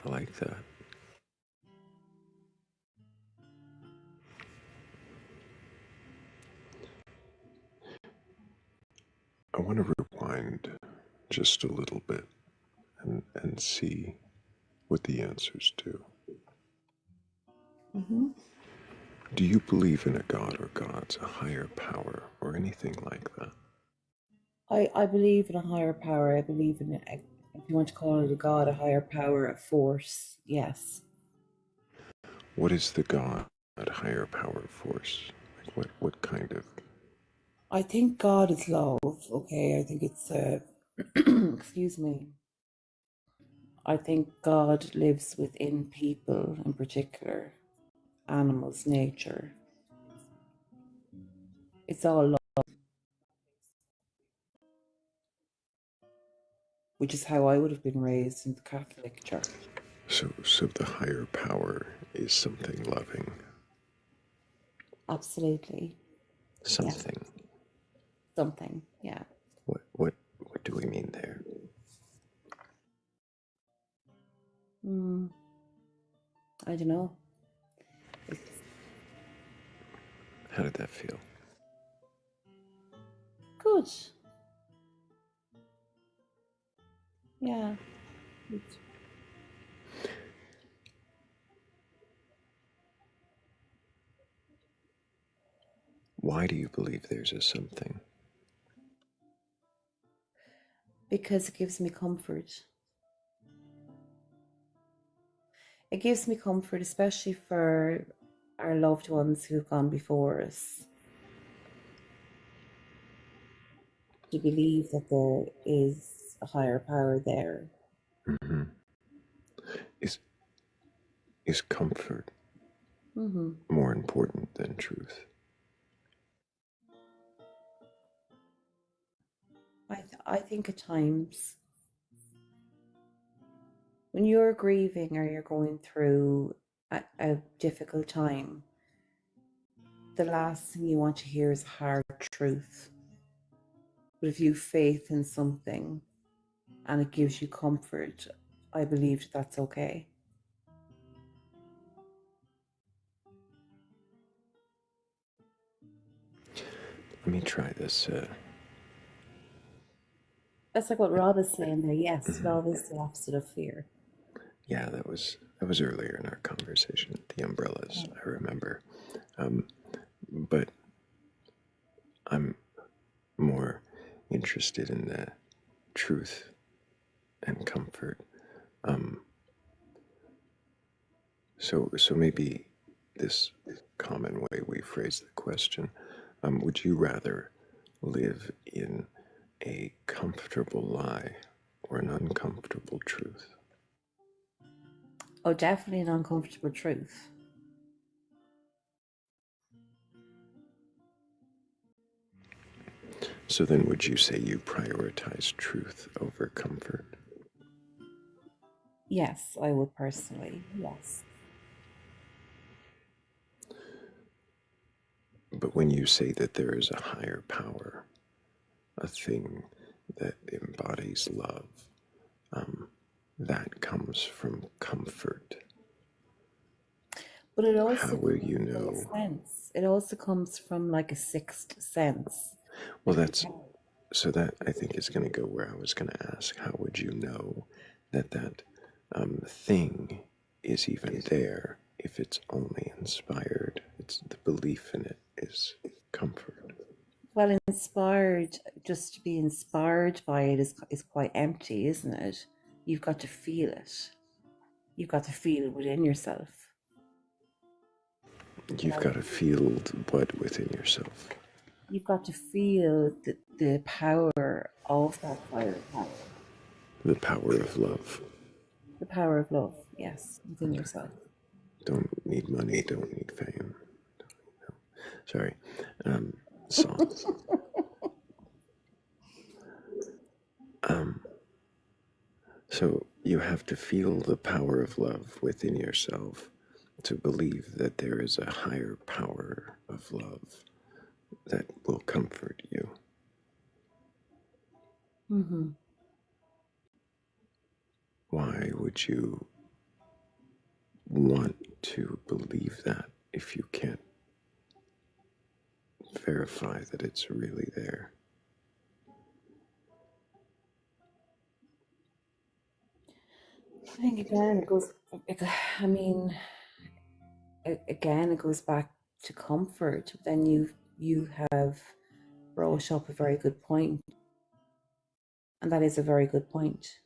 I like that. I want to rewind just a little bit and see what the answers do. Do you believe in a god or gods, a higher power, or anything like that? I believe in a higher power. I believe in, if you want to call it a god, a higher power, a force. Yes. What is the god higher power force? Like what kind of? I think God is love. Okay, I think it's excuse me. I think God lives within people, in particular, animals, nature. It's all love, which is how I would have been raised in the Catholic Church. So the higher power is something loving. Absolutely. Something. Yes. Something, yeah. What do we mean there? I don't know. How did that feel? Good. Yeah. Why do you believe there's a something? Because it gives me comfort. It gives me comfort, especially for our loved ones who've gone before us, to believe that there is a higher power there. Mm-hmm. Is comfort more important than truth? I think at times when you're grieving or you're going through a difficult time, the last thing you want to hear is hard truth. But if you have faith in something and it gives you comfort, I believe that's okay. Let me try this. That's like what Rob is saying there. Yes, love is the opposite of fear. Yeah, that was earlier in our conversation. The umbrellas, I remember. But I'm more interested in the truth and comfort. So maybe this common way we phrase the question: would you rather live in a comfortable lie or an uncomfortable truth? Oh, definitely an uncomfortable truth. So then would you say you prioritize truth over comfort? Yes, I would personally, yes. But when you say that there is a higher power, a thing that embodies love, that comes from comfort. But it also How will you know? Sense. It also comes from like a sixth sense. Well, that I think is going to go where I was going to ask. How would you know that thing is even there if it's only inspired? It's the belief in it is comfort. Well, inspired, just to be inspired by it is quite empty, isn't it? You've got to feel it. You've got to feel it within yourself. You've got to feel what within yourself. You've got to feel the power of that higher power. The power of love. The power of love, yes, within yourself. Don't need money, don't need fame. Sorry. Song. So you have to feel the power of love within yourself to believe that there is a higher power of love that will comfort you. Why would you want to believe that if you can't verify that it's really there? I think again it goes. I mean, again it goes back to comfort. Then you have brought up a very good point, and that is a very good point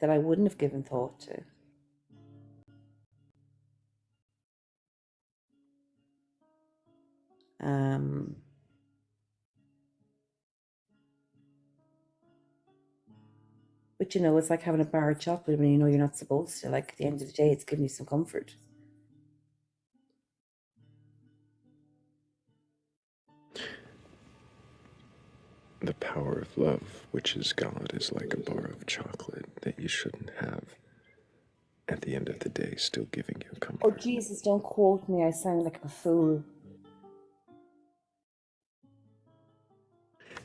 that I wouldn't have given thought to. Um, but it's like having a bar of chocolate when you know you're not supposed to. Like at the end of the day, it's giving you some comfort. The power of love, which is God, is like a bar of chocolate that you shouldn't have. At the end of the day, still giving you comfort. Oh, Jesus, don't quote me. I sound like a fool.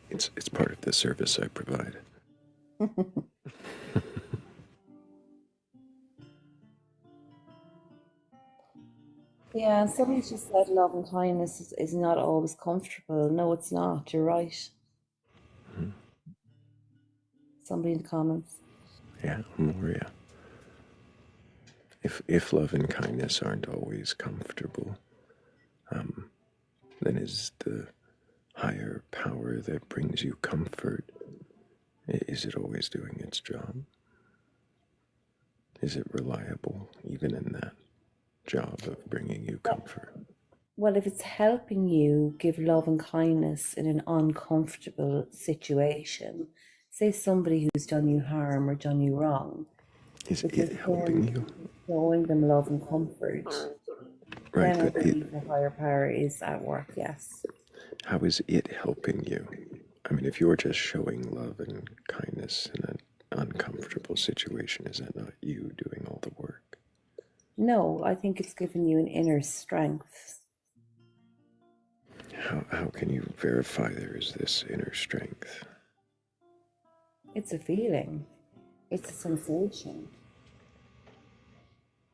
It's part of the service I provide. Yeah, and somebody just said love and kindness is not always comfortable. No, it's not. You're right. Mm-hmm. Somebody in the comments. Yeah, Moria. If love and kindness aren't always comfortable, then is the higher power that brings you comfort, is it always doing its job? Is it reliable even in that job of bringing you comfort? Well, if it's helping you give love and kindness in an uncomfortable situation, say somebody who's done you harm or done you wrong, is it helping you? Showing them love and comfort, right? Then I believe the higher power is at work. Yes. How is it helping you? I mean, if you're just showing love and kindness in an uncomfortable situation, is that not you doing all the work? No, I think it's giving you an inner strength. How can you verify there is this inner strength? It's a feeling. It's a sensation.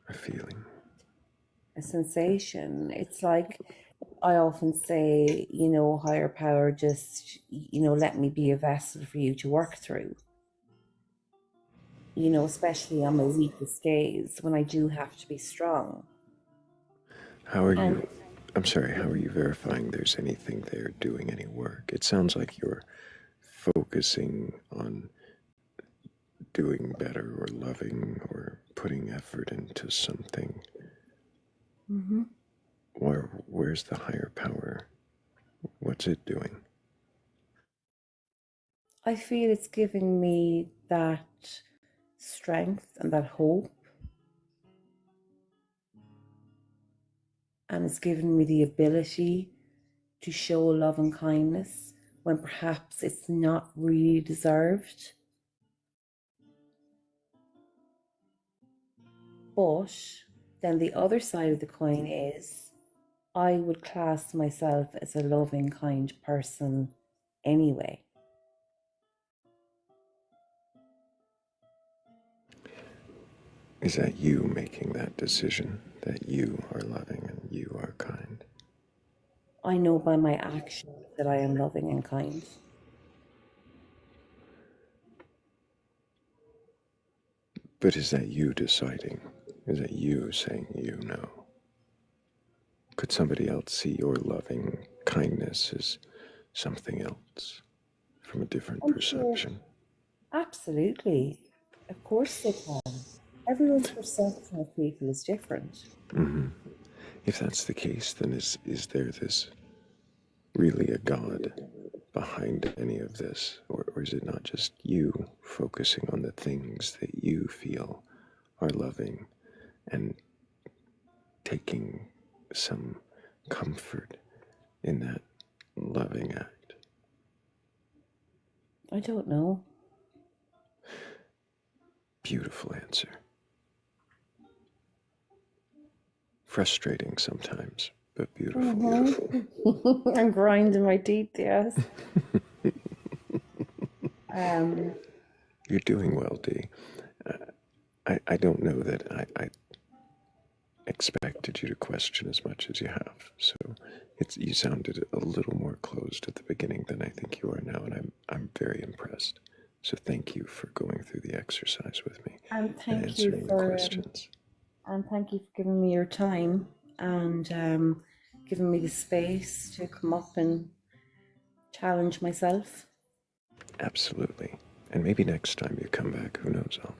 A feeling. A sensation. It's like I often say, higher power, just, let me be a vessel for you to work through. Especially on my weakest days when I do have to be strong. How are you? I'm sorry, how are you verifying there's anything there doing any work? It sounds like you're focusing on doing better or loving or putting effort into something. Mm-hmm. Where's the higher power? What's it doing? I feel it's giving me that strength and that hope. And it's given me the ability to show love and kindness when perhaps it's not really deserved. But then the other side of the coin is I would class myself as a loving, kind person anyway. Is that you making that decision, that you are loving and you are kind? I know by my actions that I am loving and kind. But is that you deciding? Is that you saying you know? Could somebody else see your loving kindness as something else from a different perception? Sure. Absolutely. Of course they can. Everyone's perception of people is different. Mm-hmm. If that's the case, then is there this really a God behind any of this? Or is it not just you focusing on the things that you feel are loving and taking some comfort in that loving act? I don't know. Beautiful answer. Frustrating sometimes, but beautiful. Beautiful. I'm grinding my teeth, yes. You're doing well, Dee. I don't know that I expected you to question as much as you have. So you sounded a little more closed at the beginning than I think you are now, and I'm very impressed. So thank you for going through the exercise with me and answering the questions. And thank you for giving me your time and giving me the space to come up and challenge myself. Absolutely. And maybe next time you come back, who knows, I'll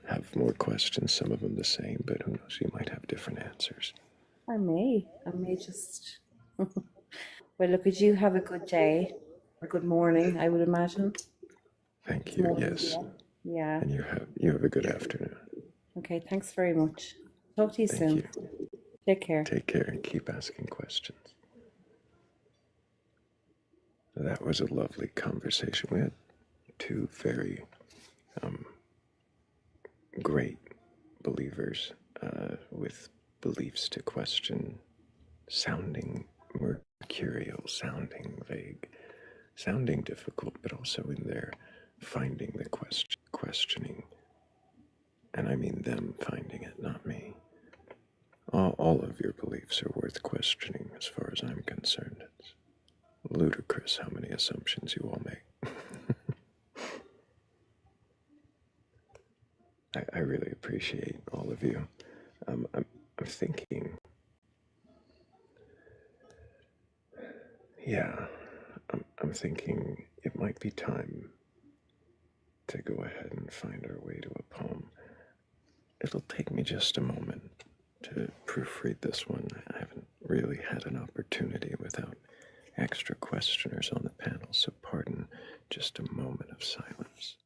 have more questions, some of them the same, but who knows, you might have different answers. I may just Well, look, could you have a good day or good morning, I would imagine. Thank It's you. morning. Yes. Yeah. And you have a good afternoon. Okay, thanks very much. Talk to you Thank soon. you. Take care. Take care and keep asking questions. That was a lovely conversation. We had two very great believers with beliefs to question, sounding mercurial, sounding vague, sounding difficult, but also in their finding the questioning. And I mean them finding it, not me. All of your beliefs are worth questioning as far as I'm concerned. It's ludicrous how many assumptions you all make. I really appreciate all of you. I'm thinking, yeah, I'm thinking it might be time to go ahead and find our way to a poem. It'll take me just a moment to proofread this one. I haven't really had an opportunity without extra questioners on the panel, so pardon just a moment of silence.